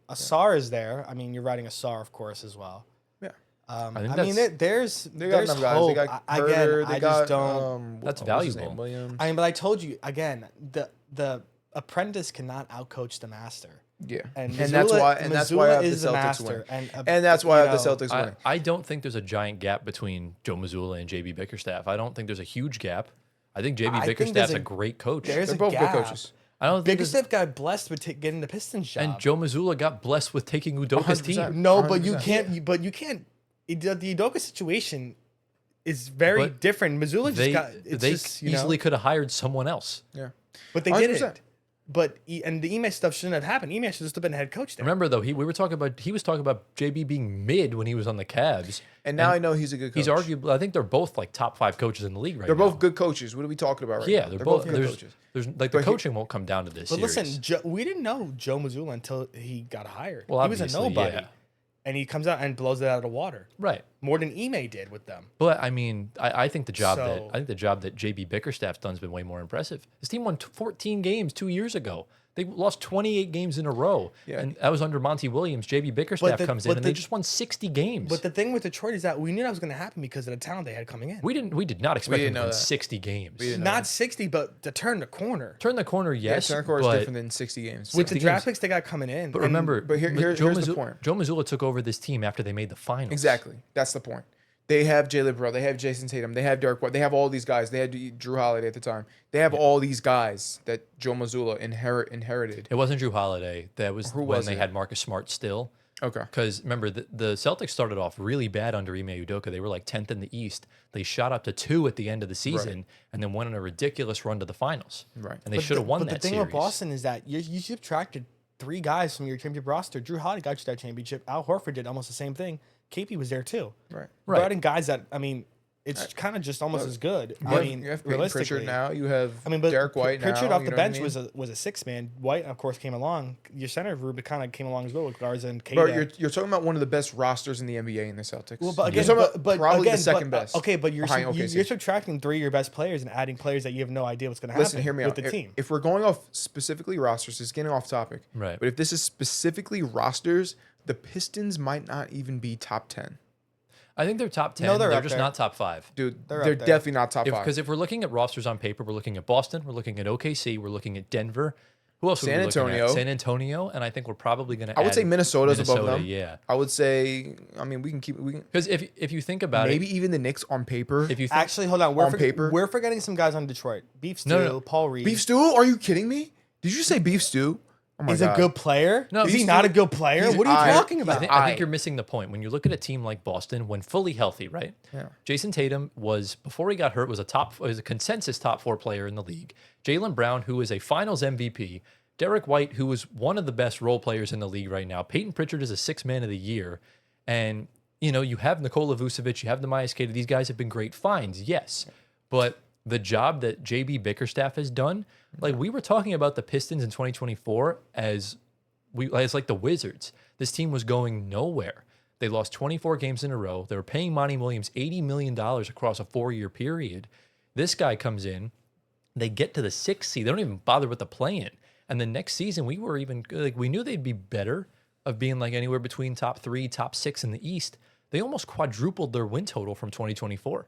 Asar is there. I mean, you're riding Asar, of course, as well. Yeah. I think mean, that's- there's They got enough guys. hope. They got I Carter, they got, just don't. That's what's his valuable. name, Williams. I mean, but I told you again, the apprentice cannot outcoach the master. Yeah. And that's Missoula- why I Missoula have the is the Celtics master, winning. and, And that's why I you have the know, Celtics I, winning. I don't think there's a giant gap between Joe Mazzulla and JB Bickerstaff. I don't think there's a huge gap. I think JB I think Bickerstaff's there's a great coach. There's They're a both gap. good coaches. I don't think there's- Bickerstaff got blessed with getting the Pistons job. and Joe Mazzulla got blessed with taking Udoka's 100%. team. No, but you 100%. can't. But you can't. The Udoka situation is very But different. Missoula just They got. It's they just, you easily know, could have hired someone else. Yeah. but they 100%. didn't. But and the Ime stuff shouldn't have happened. Ime should have just been head coach there. Remember though, he was talking about JB being mid when he was on the Cavs. And now I know he's a good coach. He's arguably. I think they're both like top 5 coaches in the league right They're now. both good coaches. What are we talking about right Yeah, now? they're both. good There's coaches. like the But coaching won't come down to this. But series. listen, we didn't know Joe Mazzulla until he got hired. Well, he was a obviously, nobody, yeah. and he comes out and blows it out of the water right. more than Ime did with them. But I mean, I think the job So- that JB Bickerstaff's done has been way more impressive. His team won 14 games 2 years ago. They lost 28 games in a row, Yeah. and that was under Monty Williams. JB Bickerstaff comes in, and they just won 60 games. But the thing with Detroit is that we knew that was going to happen because of the talent they had coming in. we did not expect didn't them to know win that. 60 games. didn't know. Not 60, but to turn the corner. Turn the corner, yes, Yeah, Turner is but, different than 60 games. With the 60 draft games. picks they got coming in. but and- remember, but here's Joe the Mazzulla, point. Joe Mazzulla took over this team after they made the finals. Exactly. That's the point. They have Jalen Brown. They have Jason Tatum. They have Derek White. They have all these guys. They had Drew Holiday at the time. They have all these guys that Joe Mazzulla inherited. It wasn't Drew Holiday. That was Who when was they it? had Marcus Smart still. Okay. Because remember, the Celtics started off really bad under Ime Udoka. They were like 10th in the East. They shot up to 2 at the end of the season, and then went on a ridiculous run to the finals. Right. And they should have won but that the thing series. with Boston is that you subtracted 3 guys from your championship roster. Drew Holiday got you that championship. Al Horford did almost the same thing. KP was there too. Right. Right. Brought in guys that, I mean, it's kind of just almost as good. I mean, you have Peyton realistically. Pritchard now. You have I mean, but Derek White Pritchard now. off you the know what I bench mean? was a 6-man. White, of course, came along. Your center group kind of came along as well with Garza and Kata. Bro, you're talking about one of the best rosters in the NBA in the Celtics. Well, but You're again, talking about probably the second best. Okay, but you're behind OKC. you're subtracting 3 of your best players and adding players that you have no idea what's going to happen Listen, hear me with out. the team. If we're going off specifically rosters, it's getting off topic. Right. But if this is specifically rosters, the Pistons might not even be top 10. I think they're top 10. No, they're they're up just there. not top 5. Dude, They're they're, up there. definitely not top 5. Because if we're looking at rosters on paper, we're looking at Boston, we're looking at OKC, we're looking at Denver. Who else? San are we looking Antonio. at? San Antonio, and I think we're probably going to. I would say Minnesota's above them. Yeah, I would say, I mean, we can because if you think about maybe it, even the Knicks on paper. if you think, Actually, hold on. On paper? We're forgetting some guys on Detroit. Beef Stew, No, no. Paul Reed. Beef Stew? Are you kidding me? Did you say Beef Stew? Oh my He's God. a good player. No, is he Beef not Stew- a good player? he's- What are you I- talking I about? think, I think you're missing the point when you look at a team like Boston when fully healthy, right? Yeah. Jason Tatum was before he got hurt was a consensus top 4 player in the league. Jaylen Brown, who is a Finals MVP. Derek White, who is one of the best role players in the league right now. Peyton Pritchard is a 6th man of the year. And, you have Nikola Vucevic, you have the Kata. These guys have been great finds, yes. But the job that JB Bickerstaff has done, like we were talking about the Pistons in 2024 as like the Wizards. This team was going nowhere. They lost 24 games in a row. They were paying Monty Williams $80 million across a 4-year period. This guy comes in. They get to the 6th seed. They don't even bother with the play-in. And the next season, we were even like we knew they'd be better of being like anywhere between top 3, top 6 in the East. They almost quadrupled their win total from 2024.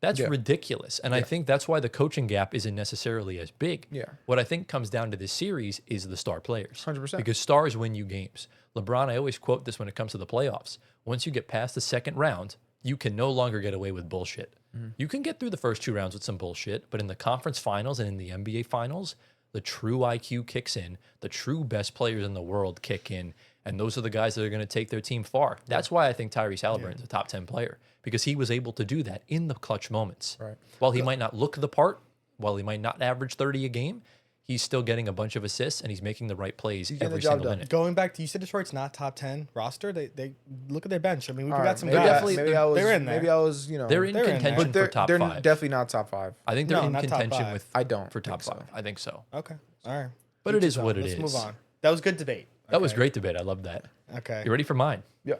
That's ridiculous. And I think that's why the coaching gap isn't necessarily as big. Yeah. What I think comes down to this series is the star players. 100%. Because stars win you games. LeBron, I always quote this when it comes to the playoffs. Once you get past the second round, you can no longer get away with bullshit. You can get through the first 2 rounds with some bullshit, but in the conference finals and in the NBA finals, the true IQ kicks in, the true best players in the world kick in, and those are the guys that are going to take their team far. That's why I think Tyrese Halliburton's a top 10 player, because he was able to do that in the clutch moments. Right. While he might not look the part, while he might not average 30 a game, he's still getting a bunch of assists and he's making the right plays getting every the job single done. minute. Going back to, you said Detroit's not top 10 roster. They look at their bench. I mean, we've All got right, some maybe guys. they're in there. Maybe I was, They're in They're in there. contention but they're, for top they're 5. definitely not top 5. I think they're No, in not top contention 5. with I don't for top think so. 5. I think so. Okay. All right. But Each it is his what own. it Let's is. move on. That was good debate. That was Okay. great debate. I love that. Okay. You ready for mine? Yeah.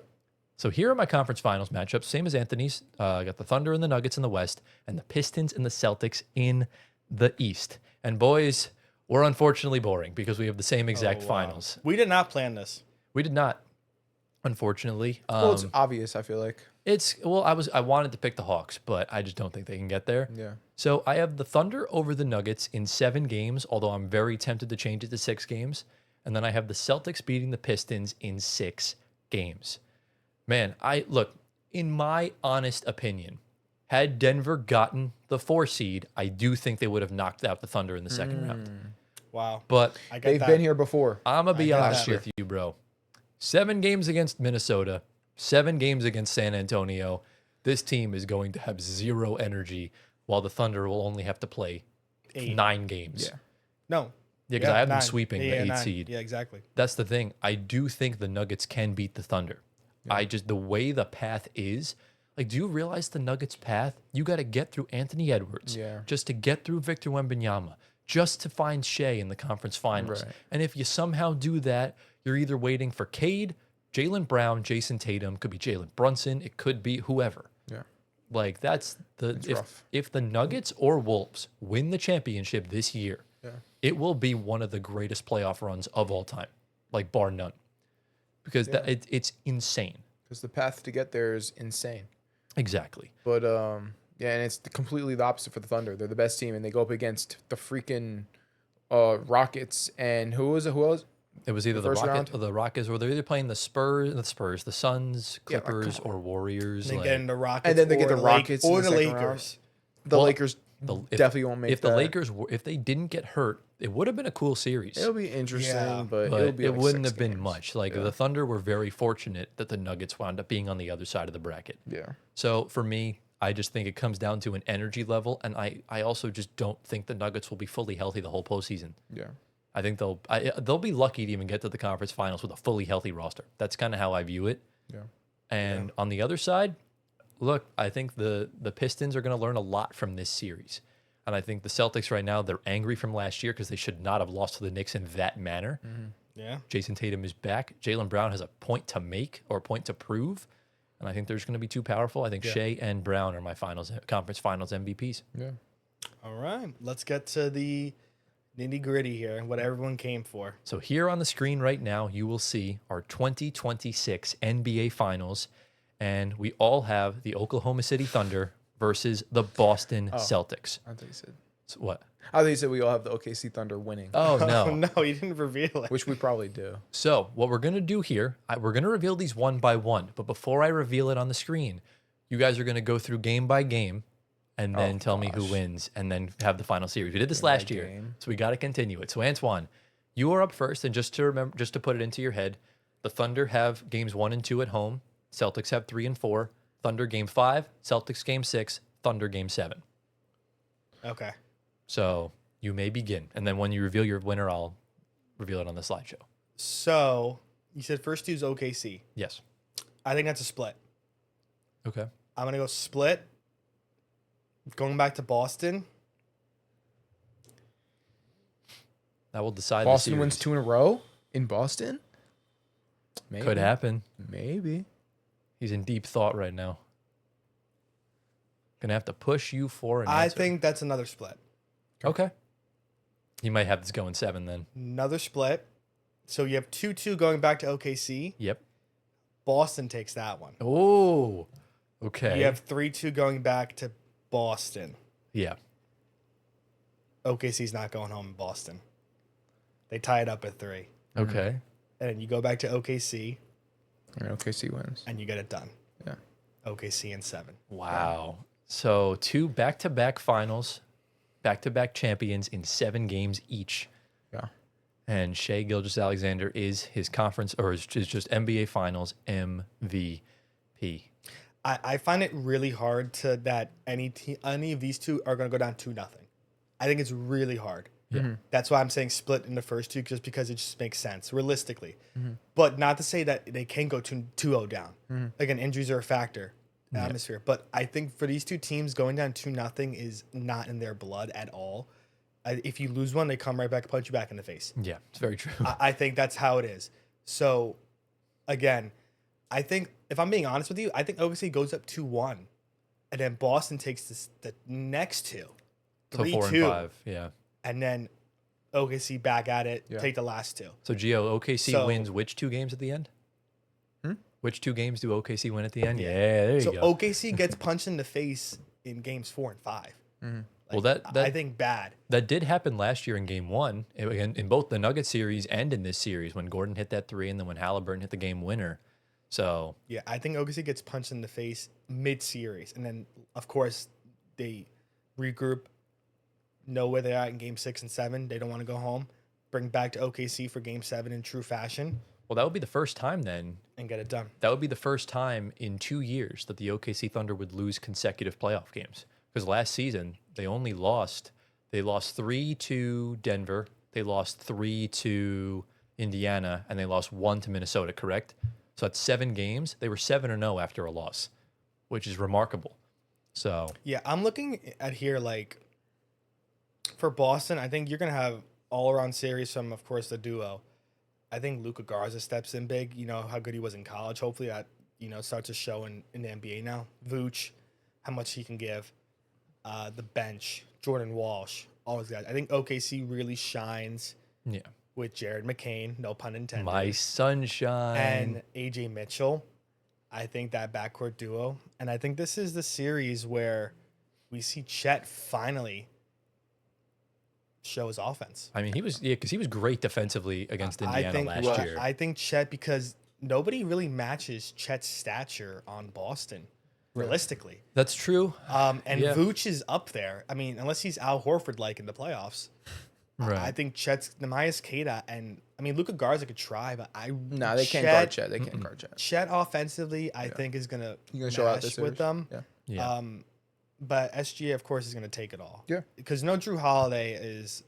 So here are my conference finals matchups, same as Anthony's. I got the Thunder and the Nuggets in the West, and the Pistons and the Celtics in the East. And boys, we're unfortunately boring because we have the same exact Oh, wow. finals. We did not plan this. We did not, unfortunately. Well, it's obvious, I feel like. I wanted to pick the Hawks, but I just don't think they can get there. Yeah. So I have the Thunder over the Nuggets in 7 games, although I'm very tempted to change it to 6 games. And then I have the Celtics beating the Pistons in 6 games. Man, in my honest opinion, had Denver gotten the 4 seed, I do think they would have knocked out the Thunder in the second round. Wow. But I get They've that. been here before. I'm going to be get honest that. with you, bro. 7 games against Minnesota, 7 games against San Antonio. This team is going to have 0 energy, while the Thunder will only have to play 8. 9 games. Yeah. No. Yeah, because I have them 9. sweeping the 8 9. seed. Yeah, exactly. That's the thing. I do think the Nuggets can beat the Thunder. The way the path is, like, do you realize the Nuggets' path? You got to get through Anthony Edwards, Yeah. just to get through Victor Wembanyama, just to find Shea in the conference finals. Right. And if you somehow do that, you're either waiting for Cade, Jaylen Brown, Jason Tatum, could be Jalen Brunson, it could be whoever. Yeah. Like, that's rough. if the Nuggets or Wolves win the championship this year, it will be one of the greatest playoff runs of all time, like bar none, because it's insane. Because the path to get there is insane. Exactly. But and it's completely the opposite for the Thunder. They're the best team, and they go up against the freaking Rockets. And who else? It was either the first Rockets round? or the Rockets, or they're either playing the Suns, Yeah, like, Clippers, come or Warriors. And then like- getting the Rockets. And then they get or the Rockets or in the the second round. Lakers. The Well, Lakers definitely won't make if that. the Lakers if they didn't get hurt, it would have been a cool series. It'll be interesting, Yeah. but But it'll be it like wouldn't 6 have been games. much. Like the Thunder were very fortunate that the Nuggets wound up being on the other side of the bracket. Yeah. So for me, I just think it comes down to an energy level, and I also just don't think the Nuggets will be fully healthy the whole postseason. Yeah. I think they'll be lucky to even get to the conference finals with a fully healthy roster. That's kind of how I view it. Yeah. And on the other side, look, I think the Pistons are going to learn a lot from this series. And I think the Celtics right now, they're angry from last year because they should not have lost to the Knicks in that manner. Yeah. Jason Tatum is back. Jaylen Brown has a point to make or a point to prove. And I think they're just going to be too powerful. I think Shea and Brown are my conference finals MVPs. Yeah. All right. Let's get to the nitty gritty here, what everyone came for. So here on the screen right now, you will see our 2026 NBA Finals, and we all have the Oklahoma City Thunder versus the Boston Celtics. I thought you said. So what? I thought you said we all have the OKC Thunder winning, Oh no! No, you didn't reveal it. which we probably do. So what we're gonna do here, we're gonna reveal these one by one. But before I reveal it on the screen, you guys are gonna go through game by game, and then tell me who gosh. wins, and then have the final series. We did this Game by last year, game. so we got to continue it. So Antoine, you are up first, and just to remember, just to put it into your head, the Thunder have games 1 and 2 at home. Celtics have 3 and 4. Thunder game 5, Celtics game 6, Thunder game 7. Okay. So you may begin, and then when you reveal your winner, I'll reveal it on the slideshow. So you said first two's OKC. Yes. I think that's a split. Okay. I'm gonna go split. Going back to Boston. That will decide. Boston the wins series. 2 in a row in Boston. Maybe. Could happen. Maybe. He's in deep thought right now. Gonna have to push you for an I answer. think that's another split. Okay. You might have this going 7 then. Another split. So you have 2-2 going back to OKC. Yep. Boston takes that one. Oh. Okay. You have 3-2 going back to Boston. Yeah. OKC's not going home in Boston. They tie it up at 3. Okay. And then you go back to OKC And OKC wins. and you get it done. Yeah. OKC in 7. Wow. So 2 back-to-back finals, back-to-back champions in 7 games each. Yeah. And Shea Gilgeous-Alexander is his conference, or is just NBA Finals MVP. I find it really hard to that any of these two are going to go down 2-0. I think it's really hard. Yeah. That's why I'm saying split in the first 2, just because it just makes sense realistically. But not to say that they can go 2-0 down. Again, injuries are a factor, atmosphere. But I think for these 2 teams, going down 2-0 is not in their blood at all. If you lose one, they come right back and punch you back in the face. Yeah, it's very true. I think that's how it is. So, again, I think if I'm being honest with you, I think OKC goes up 2-1, and then Boston takes the next 2, So 4 and 3-2, 5. Yeah. and then OKC back at it, Yeah. take the last 2. So Gio, OKC So- wins which 2 games at the end? Hmm? Which 2 games do OKC win at the end? Yeah, there you So go. OKC gets punched in the face in games 4 and 5. Well, that I think bad. that did happen last year in Game 1, in both the Nuggets series and in this series when Gordon hit that 3 and then when Halliburton hit the game winner. So Yeah, I think OKC gets punched in the face mid-series, and then of course they regroup, know where they're at in Game 6 and 7. They don't want to go home. Bring back to OKC for Game 7 in true fashion, well, that would be the first time then. and get it done. That would be the first time in 2 years that the OKC Thunder would lose consecutive playoff games. Because last season they lost 3 to Denver, they lost 3 to Indiana, and they lost 1 to Minnesota. Correct? So that's 7 games. They were 7-0 after a loss, which is remarkable. So Yeah, I'm looking at here like for Boston. I think you're gonna have all-around series from, of course, the duo. I think Luka Garza steps in big. You know how good he was in college. Hopefully that starts to show in the NBA now. Vooch, how much he can give. The bench, Jordan Walsh, all those guys. I think OKC really shines yeah, with Jared McCain, no pun intended, my sunshine. and AJ Mitchell. I think that backcourt duo, and I think this is the series where we see Chet finally show his offense. I mean, because he was great defensively against Indiana last year. I think Chet, because nobody really matches Chet's stature on Boston, realistically. That's true. And Yeah. Vooch is up there. I mean, unless he's Al Horford like in the playoffs. Right. I think Chet's Nehemiah's Keita, and I mean Luka Garza could try, but No, they can't guard Chet. They can't guard Chet. Chet offensively, I think is gonna He's gonna show out mash this with series. them. Yeah. Yeah. But SGA, of course, is gonna take it all. Yeah. Because no Drew Holiday is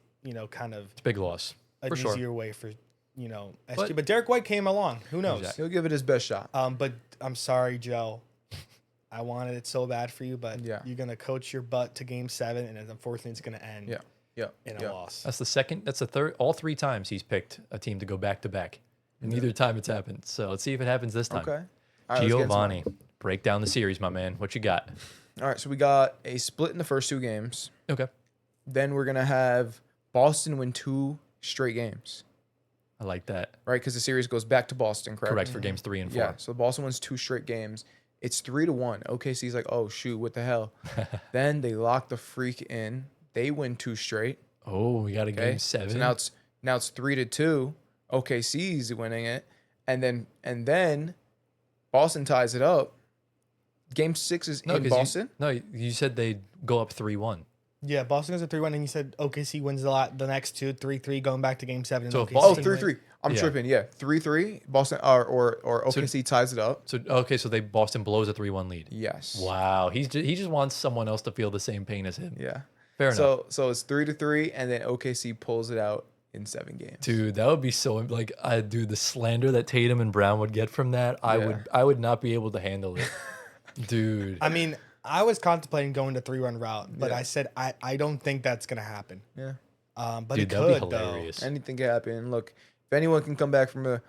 kind of It's a big loss. an For sure. easier way for SGA. But- But Derek White came along. Who knows? Exactly. He'll give it his best shot. But I'm sorry, Joe. I wanted it so bad for you, but Yeah. you're gonna coach your butt to Game 7, and unfortunately, it's gonna end Yeah. Yeah. in a yeah. loss. That's the third. All 3 times he's picked a team to go back to back, and neither time it's happened. So let's see if it happens this time. Okay. All right, let's get into Giovanni, it. break down the series, my man. What you got? All right, so we got a split in the first 2 games. Okay, Then we're gonna have Boston win 2 straight games, I like that. right? Because the series goes back to Boston, correct? Correct for games 3 and 4. Yeah. So Boston wins 2 straight games. It's 3-1. OKC's like, oh shoot, what the hell? Then they lock the freak in. They win 2 straight. Oh, we got a Okay. game 7. So now it's 3-2. OKC's winning it, and then Boston ties it up. Game 6 is in 'cause Boston. you said they'd go up 3-1. Yeah, Boston goes to 3-1, and you said OKC wins the next 2, 3-3, going back to Game 7. and So if OKC Boston- 3-3. I'm Yeah. tripping. Yeah, 3-3. Boston or OKC ties it up. So so Boston blows a 3-1 lead. Yes. Wow, he just wants someone else to feel the same pain as him. Yeah. Fair enough. So it's 3-3, and then OKC pulls it out in 7 games. Dude, that would be so like dude, the slander that Tatum and Brown would get from that, I would not be able to handle it. Dude. I mean, I was contemplating going to 3-1 route, but Yeah. I said I don't think that's gonna happen. Yeah. But Dude, it that'd could be though. hilarious. Anything can happen. Look, if anyone can come back from a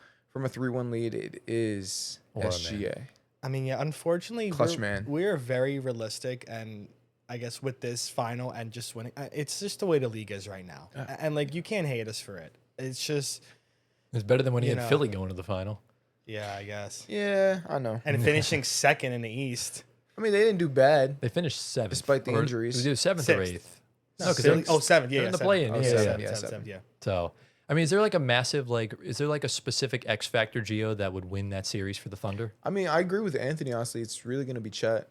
3-1 lead, it is Aura, man. SGA. I mean, yeah, unfortunately, Clutch man. we're very realistic, and I guess with this final and just winning, it's just the way the league is right now. And like, you can't hate us for it. It's just, It's better than when he You had know. Philly going to the final. yeah, I guess. Yeah, I know. And finishing second in the East. I mean, they didn't do bad. They finished seventh. Despite the Or injuries. It was either seventh or Sixth. eighth. No, because Silly- oh, seventh. Yeah, they're in the seventh. play-in. Oh, Yeah, seventh, yeah. seventh, yeah. So, I mean, is there like a massive, like, is there like a specific X factor, Gio, that would win that series for the Thunder? I mean, I agree with Anthony, honestly. It's really going to be Chet.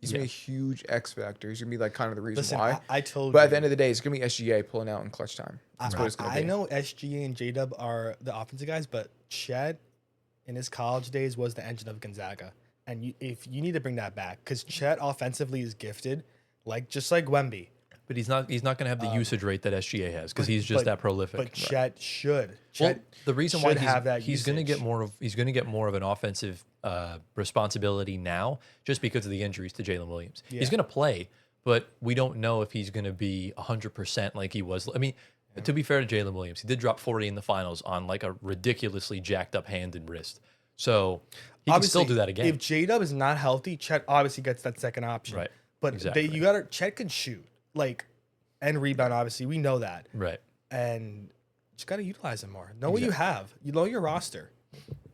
He's going Yeah. to be a huge X factor. He's going to be like kind of the reason Listen, why. I told But you. at the end of the day, it's going to be SGA pulling out in clutch time. That's what it's going to I be. know SGA and J-Dub are the offensive guys, but Chet in his college days was the engine of Gonzaga. And if you need to bring that back, because Chet offensively is gifted, just like Wemby. But he's not going to have the usage rate that SGA has because he's just but- that prolific. But Chet should. Well, Chet the reason why should have that he's going to get usage. he's going to get more of an offensive responsibility now just because of the injuries to Jalen Williams. Yeah. He's going to play, but we don't know if he's going to be 100% like he was. I mean, to be fair to Jalen Williams, he did drop 40 in the finals on like a ridiculously jacked up hand and wrist. So he can still do that again. If J-Dub is not healthy, Chet obviously gets that second option. Right. But Exactly. Chet can shoot and rebound. Obviously, we know that, Right. and just gotta utilize him more. Know what you have. You know your roster.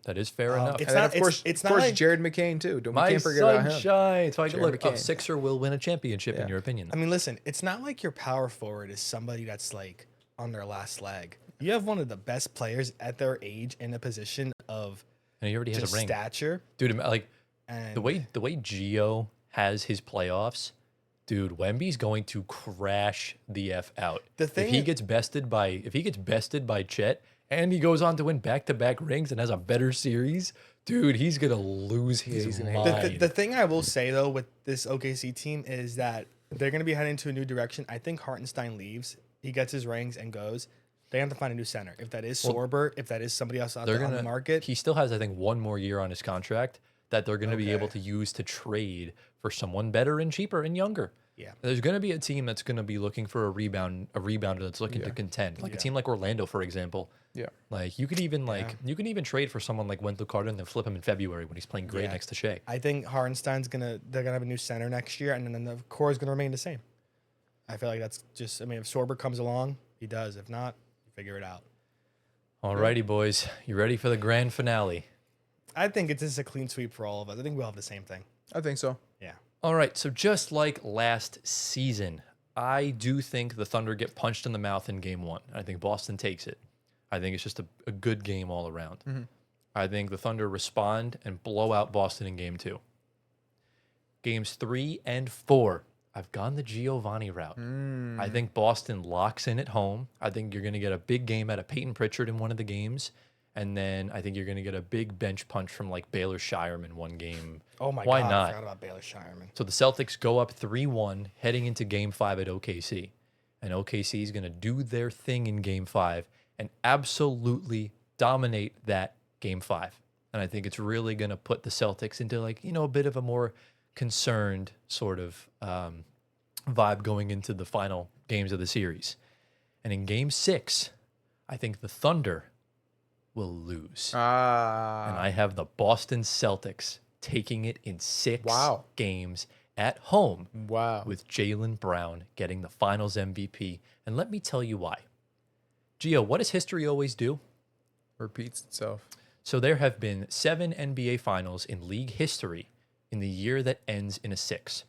That is fair enough. it's And then, not- of course, it's of not course, like- Jared McCain, too. We My can't forget about him. sunshine. So I can Jared look, a McCain. Sixer will win a championship, in Yeah. your opinion. I mean, listen, it's not like your power forward is somebody that's like on their last leg. You have one of the best players at their age in a position of And he already has just a ring. stature. Dude, like, And the way Gio has his playoffs, dude, Wemby's going to crash the F out. The thing if he is- gets bested by Chet and he goes on to win back-to-back rings and has a better series, dude, he's gonna lose his he's gonna mind. hate the thing I will say though with this OKC team is that they're going to be heading into a new direction. I think Hartenstein leaves, he gets his rings and goes. They have to find a new center. If that is Sorber, if that is somebody else out They're there on gonna the market, He still has, I think, one more year on his contract that they're gonna be Okay. able to use to trade for someone better and cheaper and younger. yeah. There's going to be a team that's going to be looking for a rebounder that's looking to contend, like a Yeah. team like Orlando, for example. Yeah. Like you could even trade for someone like Wendell Carter and then flip him in February when he's playing great Yeah. next to Shea. I think Hartenstein's they're gonna have a new center next year, and then the core is gonna remain the same. I feel like that's just. I mean, if Sorber comes along, he does. If not, you figure it out. Alrighty, boys, you ready for the grand finale? I think it's just a clean sweep for all of us. I think we'll have the same thing. I think so. Yeah. All right, so just like last season, I do think the Thunder get punched in the mouth in game one. I think Boston takes it. I think it's just a good game all around. I think the Thunder respond and blow out Boston in game two. Games 3 and 4, I've gone the Giovanni route. I think Boston locks in at home. I think you're going to get a big game out of Peyton Pritchard in one of the games. And then I think you're going to get a big bench punch from like Baylor Shireman one game. Oh my Why God! not? I forgot about Baylor Shireman. So the Celtics go up 3-1 heading into game 5 at OKC. And OKC is going to do their thing in game 5 and absolutely dominate that game 5. And I think it's really going to put the Celtics into like, a bit of a more concerned sort of vibe going into the final games of the series. And in game 6, I think the Thunder will lose. And I have the Boston Celtics taking it in 6 Wow. games at home Wow. with Jaylen Brown getting the finals MVP. And let me tell you why. Gio, what does history always do? Repeats itself. So there have been 7 NBA finals in league history in the year that ends in a 6.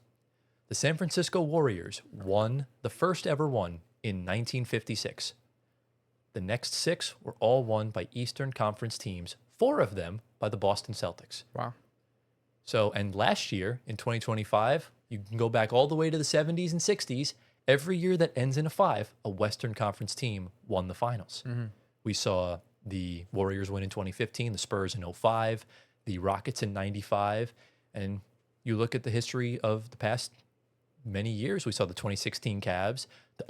The San Francisco Warriors won the first ever one in 1956. The next 6 were all won by Eastern Conference teams, 4 of them by the Boston Celtics. Wow. So, and last year in 2025, you can go back all the way to the 70s and 60s. Every year that ends in a 5, a Western Conference team won the finals. We saw the Warriors win in 2015, the Spurs in 05, the Rockets in 95. And you look at the history of the past many years, we saw the 2016 Cavs, the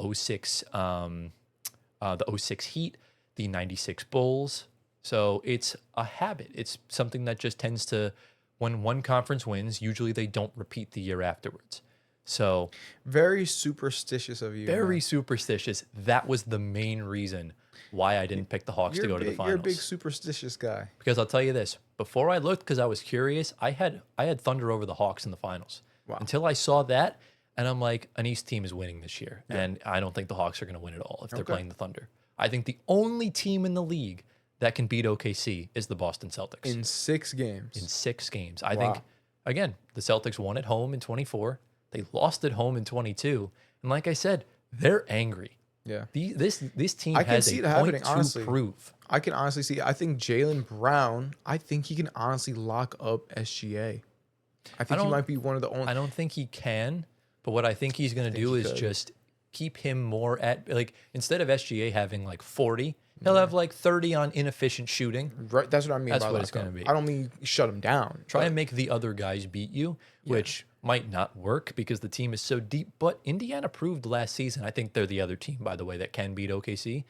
06 Heat, the 96 Bulls. So it's a habit. It's something that just tends to, when one conference wins, usually they don't repeat the year afterwards. So Very superstitious of you. very man. superstitious. That was the main reason why I didn't pick the Hawks to go to the finals. You're a big superstitious guy. Because I'll tell you this, before I looked, because I was curious, I had Thunder over the Hawks in the finals. Wow. Until I saw that, and I'm like, an East team is winning this year. And I don't think the Hawks are going to win it all if they're playing the Thunder. I think the only team in the league that can beat OKC is the Boston Celtics. In 6 games. In 6 games. I think, again, the Celtics won at home in 24. They lost at home in 22. And like I said, they're angry. Yeah. This team I can has see a it happening, point to honestly. prove. I can honestly see. I think Jaylen Brown. I think he can honestly lock up SGA. I think he might be one of the only. I don't think he can, but what I think he's going to do is just keep him more at, like, instead of SGA having like 40, he'll have like 30 on inefficient shooting. Right. That's what I mean. That's by what it's going to be. I don't mean shut him down. Try and make the other guys beat you, which might not work because the team is so deep. But Indiana proved last season. I think they're the other team, by the way, that can beat OKC.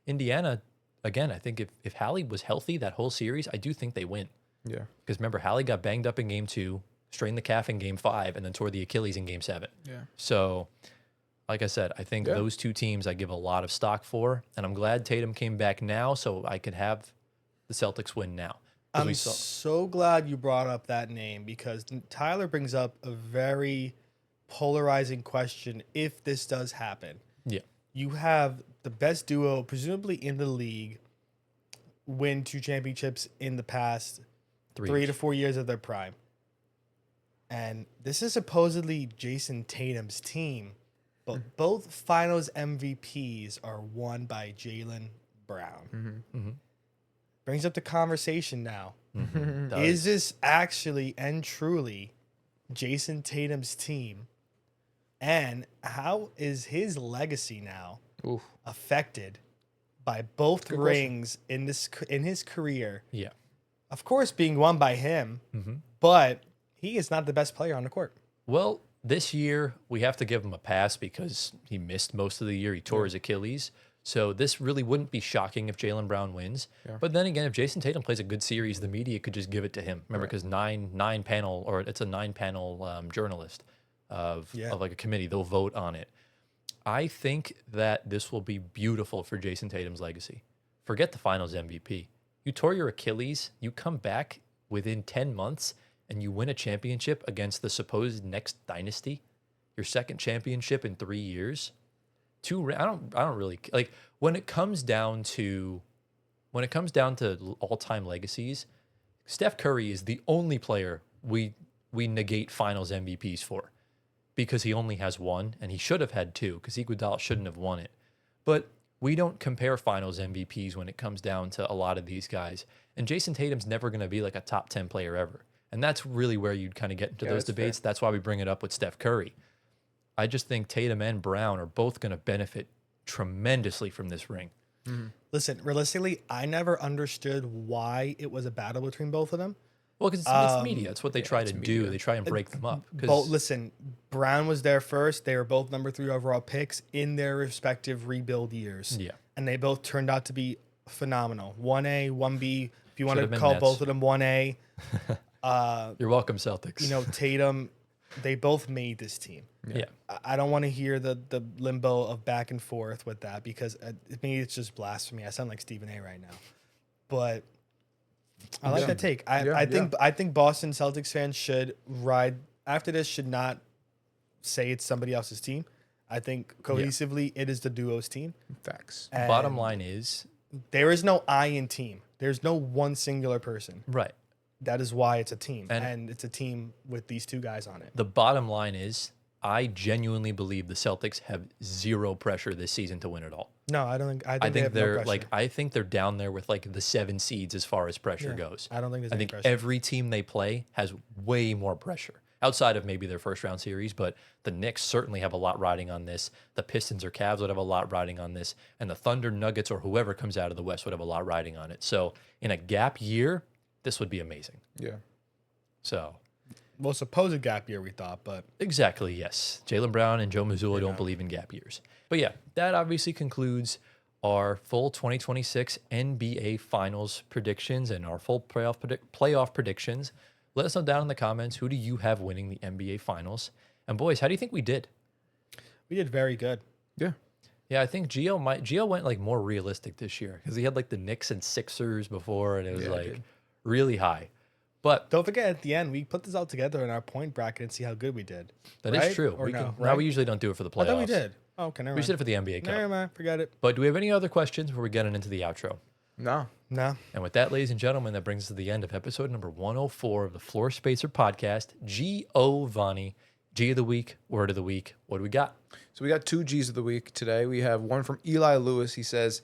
Indiana, again, I think if Hallie was healthy that whole series, I do think they win. Yeah. Because remember, Hallie got banged up in game 2, strained the calf in game 5, and then tore the Achilles in game 7. Yeah. So, like I said, I think those two teams I give a lot of stock for, and I'm glad Tatum came back now so I could have the Celtics win now. I'm so glad you brought up that name because Tyler brings up a very polarizing question if this does happen. Yeah. You have the best duo, presumably in the league, win 2 championships in the past 3 to 4 years of their prime. And this is supposedly Jason Tatum's team, but both finals MVPs are won by Jaylen Brown. Brings up the conversation now. Is this actually and truly Jason Tatum's team? And how is his legacy now affected by both rings in his career? Yeah. Of course, being won by him, but he is not the best player on the court. Well, this year we have to give him a pass because he missed most of the year. He tore his Achilles. So this really wouldn't be shocking if Jaylen Brown wins. But then again, if Jason Tatum plays a good series, the media could just give it to him. Remember, because it's a 9-panel journalist of like a committee. They'll vote on it. I think that this will be beautiful for Jason Tatum's legacy. Forget the finals MVP. You tore your Achilles, you come back within 10 months, and you win a championship against the supposed next dynasty, your second championship in 3 years. I don't really like when it comes down to all-time legacies. Steph Curry is the only player we negate finals MVPs for because he only has 1 and he should have had 2 because Iguodala shouldn't have won it. But we don't compare finals MVPs when it comes down to a lot of these guys. And Jason Tatum's never going to be like a top 10 player ever. And that's really where you'd kind of get into those debates. Fair. That's why we bring it up with Steph Curry. I just think Tatum and Brown are both going to benefit tremendously from this ring. Listen, realistically, I never understood why it was a battle between both of them. Well, because it's media. It's what they try to do. They try and break them up. Listen, Brown was there first. They were both number 3 overall picks in their respective rebuild years. Yeah. And they both turned out to be phenomenal. 1A, 1B. If you want to call both of them 1A. You're welcome, Celtics. You know, Tatum, they both made this team. Yeah. I don't want to hear the limbo of back and forth with that because maybe it's just blasphemy. I sound like Stephen A right now. But I like that take. I think Boston Celtics fans should after this should not say it's somebody else's team. I think cohesively it is the duo's team. Facts. And bottom line is there is no I in team. There's no one singular person. Right. That is why it's a team. And and it's a team with these 2 guys on it. The bottom line is I genuinely believe the Celtics have zero pressure this season to win it all. No, I don't think. I think they're no pressure. I think they're down there with like the 7 seeds as far as pressure goes. I don't think there's I any think pressure. every team they play has way more pressure outside of maybe their first round series. But the Knicks certainly have a lot riding on this. The Pistons or Cavs would have a lot riding on this, and the Thunder, Nuggets, or whoever comes out of the West would have a lot riding on it. So in a gap year, this would be amazing. Yeah. So. Well, supposed gap year we thought, but Exactly, yes. Jaylen Brown and Joe Mazzulla don't believe in gap years. But yeah, that obviously concludes our full 2026 NBA Finals predictions and our full playoff predictions. Let us know down in the comments, who do you have winning the NBA Finals? And boys, how do you think we did? we did very good. Yeah. Yeah, I think Gio went like more realistic this year because he had like the Knicks and Sixers before, and it was Yeah, I like did. really high. But Don't forget at the end we put this all together in our point bracket and see how good we did. that is right? true. Or We no? can, Right? now we usually don't do it for the playoffs. I thought we did. Oh, okay, never We mind. did it for the NBA Cup. Never mind. Forget it. But do we have any other questions before we get into the outro? No. No. And with that, ladies and gentlemen, that brings us to the end of episode number 104 of the Floor Spacer podcast. Giovanni, G of the week, word of the week. What do we got? So we got 2 G's of the week today. We have one from Eli Lewis. He says,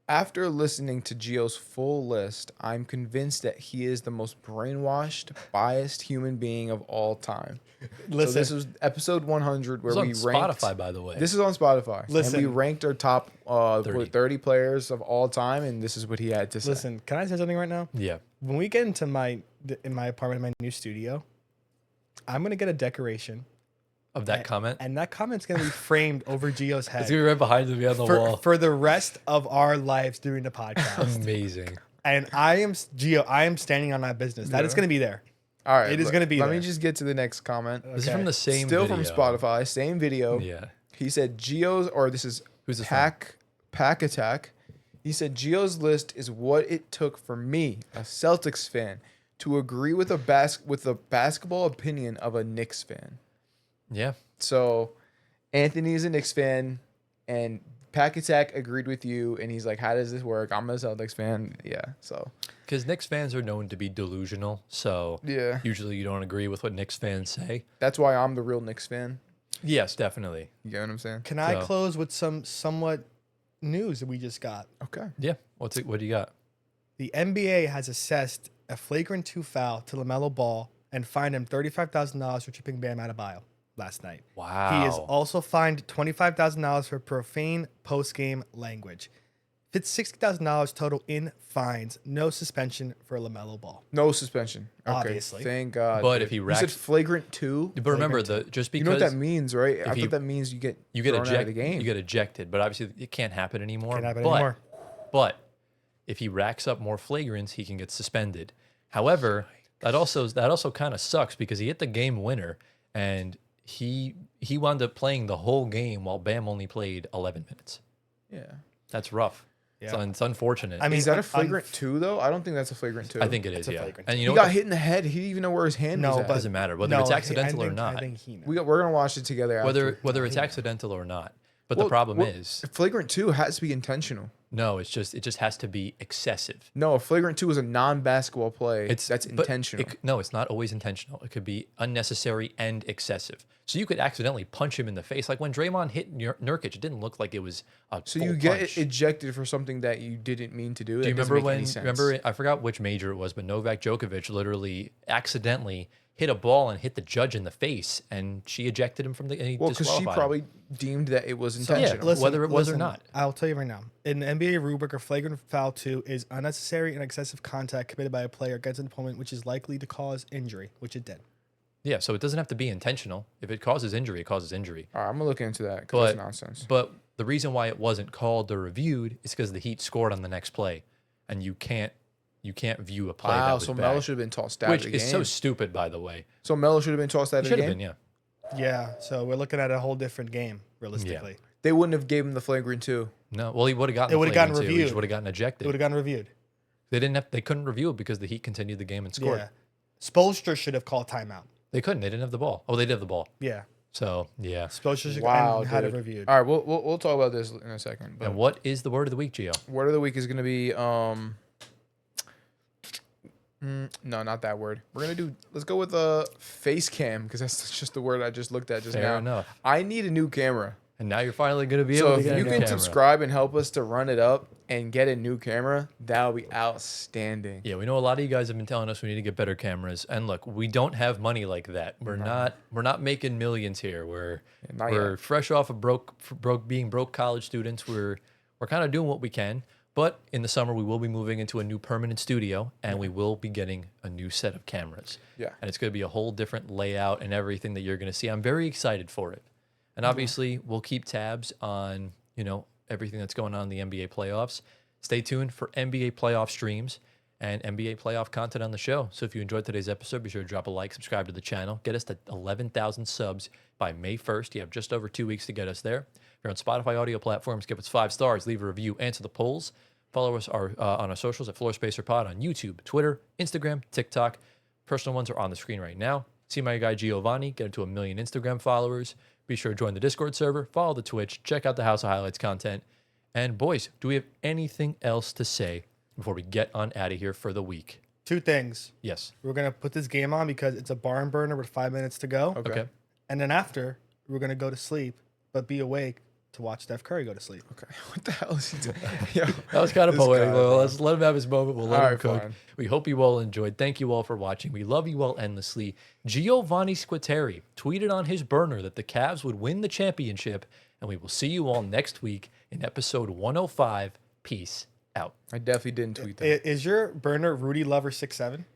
after listening to Gio's full list, I'm convinced that he is the most brainwashed, biased human being of all time. Listen, So this was episode 100 where It's on we ranked. Spotify, by the way. This is on Spotify. Listen. And we ranked our top 30. 30 players of all time, and this is what he had to say. listen. Can I say something right now? Yeah. When we get into my apartment, my new studio, I'm gonna get a decoration, Of that comment. and that comment's gonna be framed over Gio's It's head going to be right behind me on the for, wall. for the rest of our lives during the podcast. Amazing. And I am Gio. I am standing on that business. That is Yeah. gonna be there. All right. It is gonna be Let me there. just get to the next comment. This is Okay. from the same Still video. from Spotify, same video. Yeah. He said Gio's, or this is Who's this Pack Attack. He said Gio's list is what it took for me, a Celtics fan, to agree with the basketball opinion of a Knicks fan. Yeah. So Anthony is a Knicks fan, and Pack Attack agreed with you, and he's like, "How does this work? I'm a Celtics fan." Yeah. So Because Knicks fans are known to be delusional. So yeah, usually you don't agree with what Knicks fans say. that's why I'm the real Knicks fan. Yes, definitely. You get what I'm saying? Can I So- close with some somewhat news that we just got? Okay. Yeah. What do you got? The NBA has assessed a flagrant 2 foul to LaMelo Ball and fined him $35,000 for tripping Bam Adebayo last night. Wow. He is also fined $25,000 for profane post-game language. It's $60,000 total in fines. No suspension for LaMelo Ball. No suspension. Okay. Obviously. Thank God. But dude. if he You racks- said flagrant 2. But remember, just You know because what that means, right? I he- thought that means you get you get thrown out of the ejected, game. you get ejected. But obviously, it can't happen anymore. Can't happen but, anymore. But if he racks up more flagrants, he can get suspended. However, that also kind of sucks because he hit the game winner and he wound up playing the whole game while Bam only played 11 minutes. Yeah. That's rough. Yeah. It's unfortunate. I mean, Is that a un- flagrant 2 though? I don't think that's a flagrant 2. I think it is, a yeah. flagrant And you he know got what? hit in the head. He didn't even know where his hand No, was but- at. It doesn't matter whether it's accidental or not. I think he knows. We're gonna watch it together. After. Whether it's accidental or not. But Well, the problem well, is, flagrant 2 has to be intentional. no, it just has to be excessive. No, a flagrant 2 is a non-basketball play. That's but intentional. No, it's not always intentional. It could be unnecessary and excessive. So you could accidentally punch him in the face, like when Draymond hit Nurkic. It didn't look like it was a So full you get punch. ejected for something that you didn't mean to do. Do you That doesn't remember make any when? sense. Remember, I forgot which major it was, but Novak Djokovic literally accidentally hit a ball and hit the judge in the face, and she ejected him from the. And he Well, because she disqualified him. probably deemed that it was So, yeah, intentional. whether it was or not. I'll tell you right now. In the NBA rubric, a flagrant foul 2 is unnecessary and excessive contact committed by a player against an opponent, which is likely to cause injury, which it did. Yeah, so it doesn't have to be intentional. If it causes injury, it causes injury. All right, I'm gonna look into that because But that's nonsense. But the reason why it wasn't called or reviewed is because the Heat scored on the next play, and you can't view a play that Wow, was so bad, Melo should have been tossed out which of the is game. so stupid, by the way. So Melo should have been tossed out of the Should game. have been, yeah. Yeah, so we're looking at a whole different game, realistically. They wouldn't have gave him the flagrant 2. No, well, he would have gotten. It would've gotten He reviewed. just would have gotten It ejected. would have gotten reviewed. They couldn't review it because the Heat continued the game and scored. Yeah. Spoelstra should have called timeout. They couldn't. They didn't have the ball. Oh, they did have the ball. Yeah. So yeah. Spoelstra should Wow, have had it dude. reviewed. All right, we'll talk about this in a second. But And what is the word of the week, Gio? word of the week is gonna be no, not that word. Let's go with face cam because that's just the word I just looked at just Fair now. enough. I need a new camera. And now you're finally going to be So able to if get a you new can camera. subscribe and help us to run it up and get a new camera, that would be outstanding. Yeah, we know a lot of you guys have been telling us we need to get better cameras. And look, we don't have money like that. We're not making millions here. We're not we're yet. fresh off of being broke college students. We're kind of doing what we can. But in the summer we will be moving into a new permanent studio and we will be getting a new set of cameras. Yeah. And it's going to be a whole different layout and everything that you're going to see. I'm very excited for it. And obviously, we'll keep tabs on, everything that's going on in the NBA playoffs. Stay tuned for NBA playoff streams. and NBA playoff content on the show. So if you enjoyed today's episode, be sure to drop a like, subscribe to the channel, get us to 11,000 subs by May 1st. You have just over 2 weeks to get us there. If you're on Spotify audio platforms, give us 5 stars, leave a review, answer the polls. Follow us on our socials at Floor Spacer Pod on YouTube, Twitter, Instagram, TikTok. Personal ones are on the screen right now. See my guy Giovanni, get him to 1 million Instagram followers. Be sure to join the Discord server, follow the Twitch, check out the House of Highlights content. And boys, do we have anything else to say before we get on out of here for the week? 2 things. Yes. We're going to put this game on because it's a barn burner with 5 minutes to go. Okay. And then after, we're going to go to sleep, but be awake to watch Steph Curry go to sleep. Okay. What the hell is he doing? Yo, That was kind of this poetic. guy, Well, man. let's let him have his moment. We'll let All him right, cook. fine. We hope you all enjoyed. Thank you all for watching. We love you all endlessly. Giovanni Squatteri tweeted on his burner that the Cavs would win the championship, and we will see you all next week in episode 105. Peace out. I definitely didn't tweet that. Is your burner Rudy Lover 6'7"?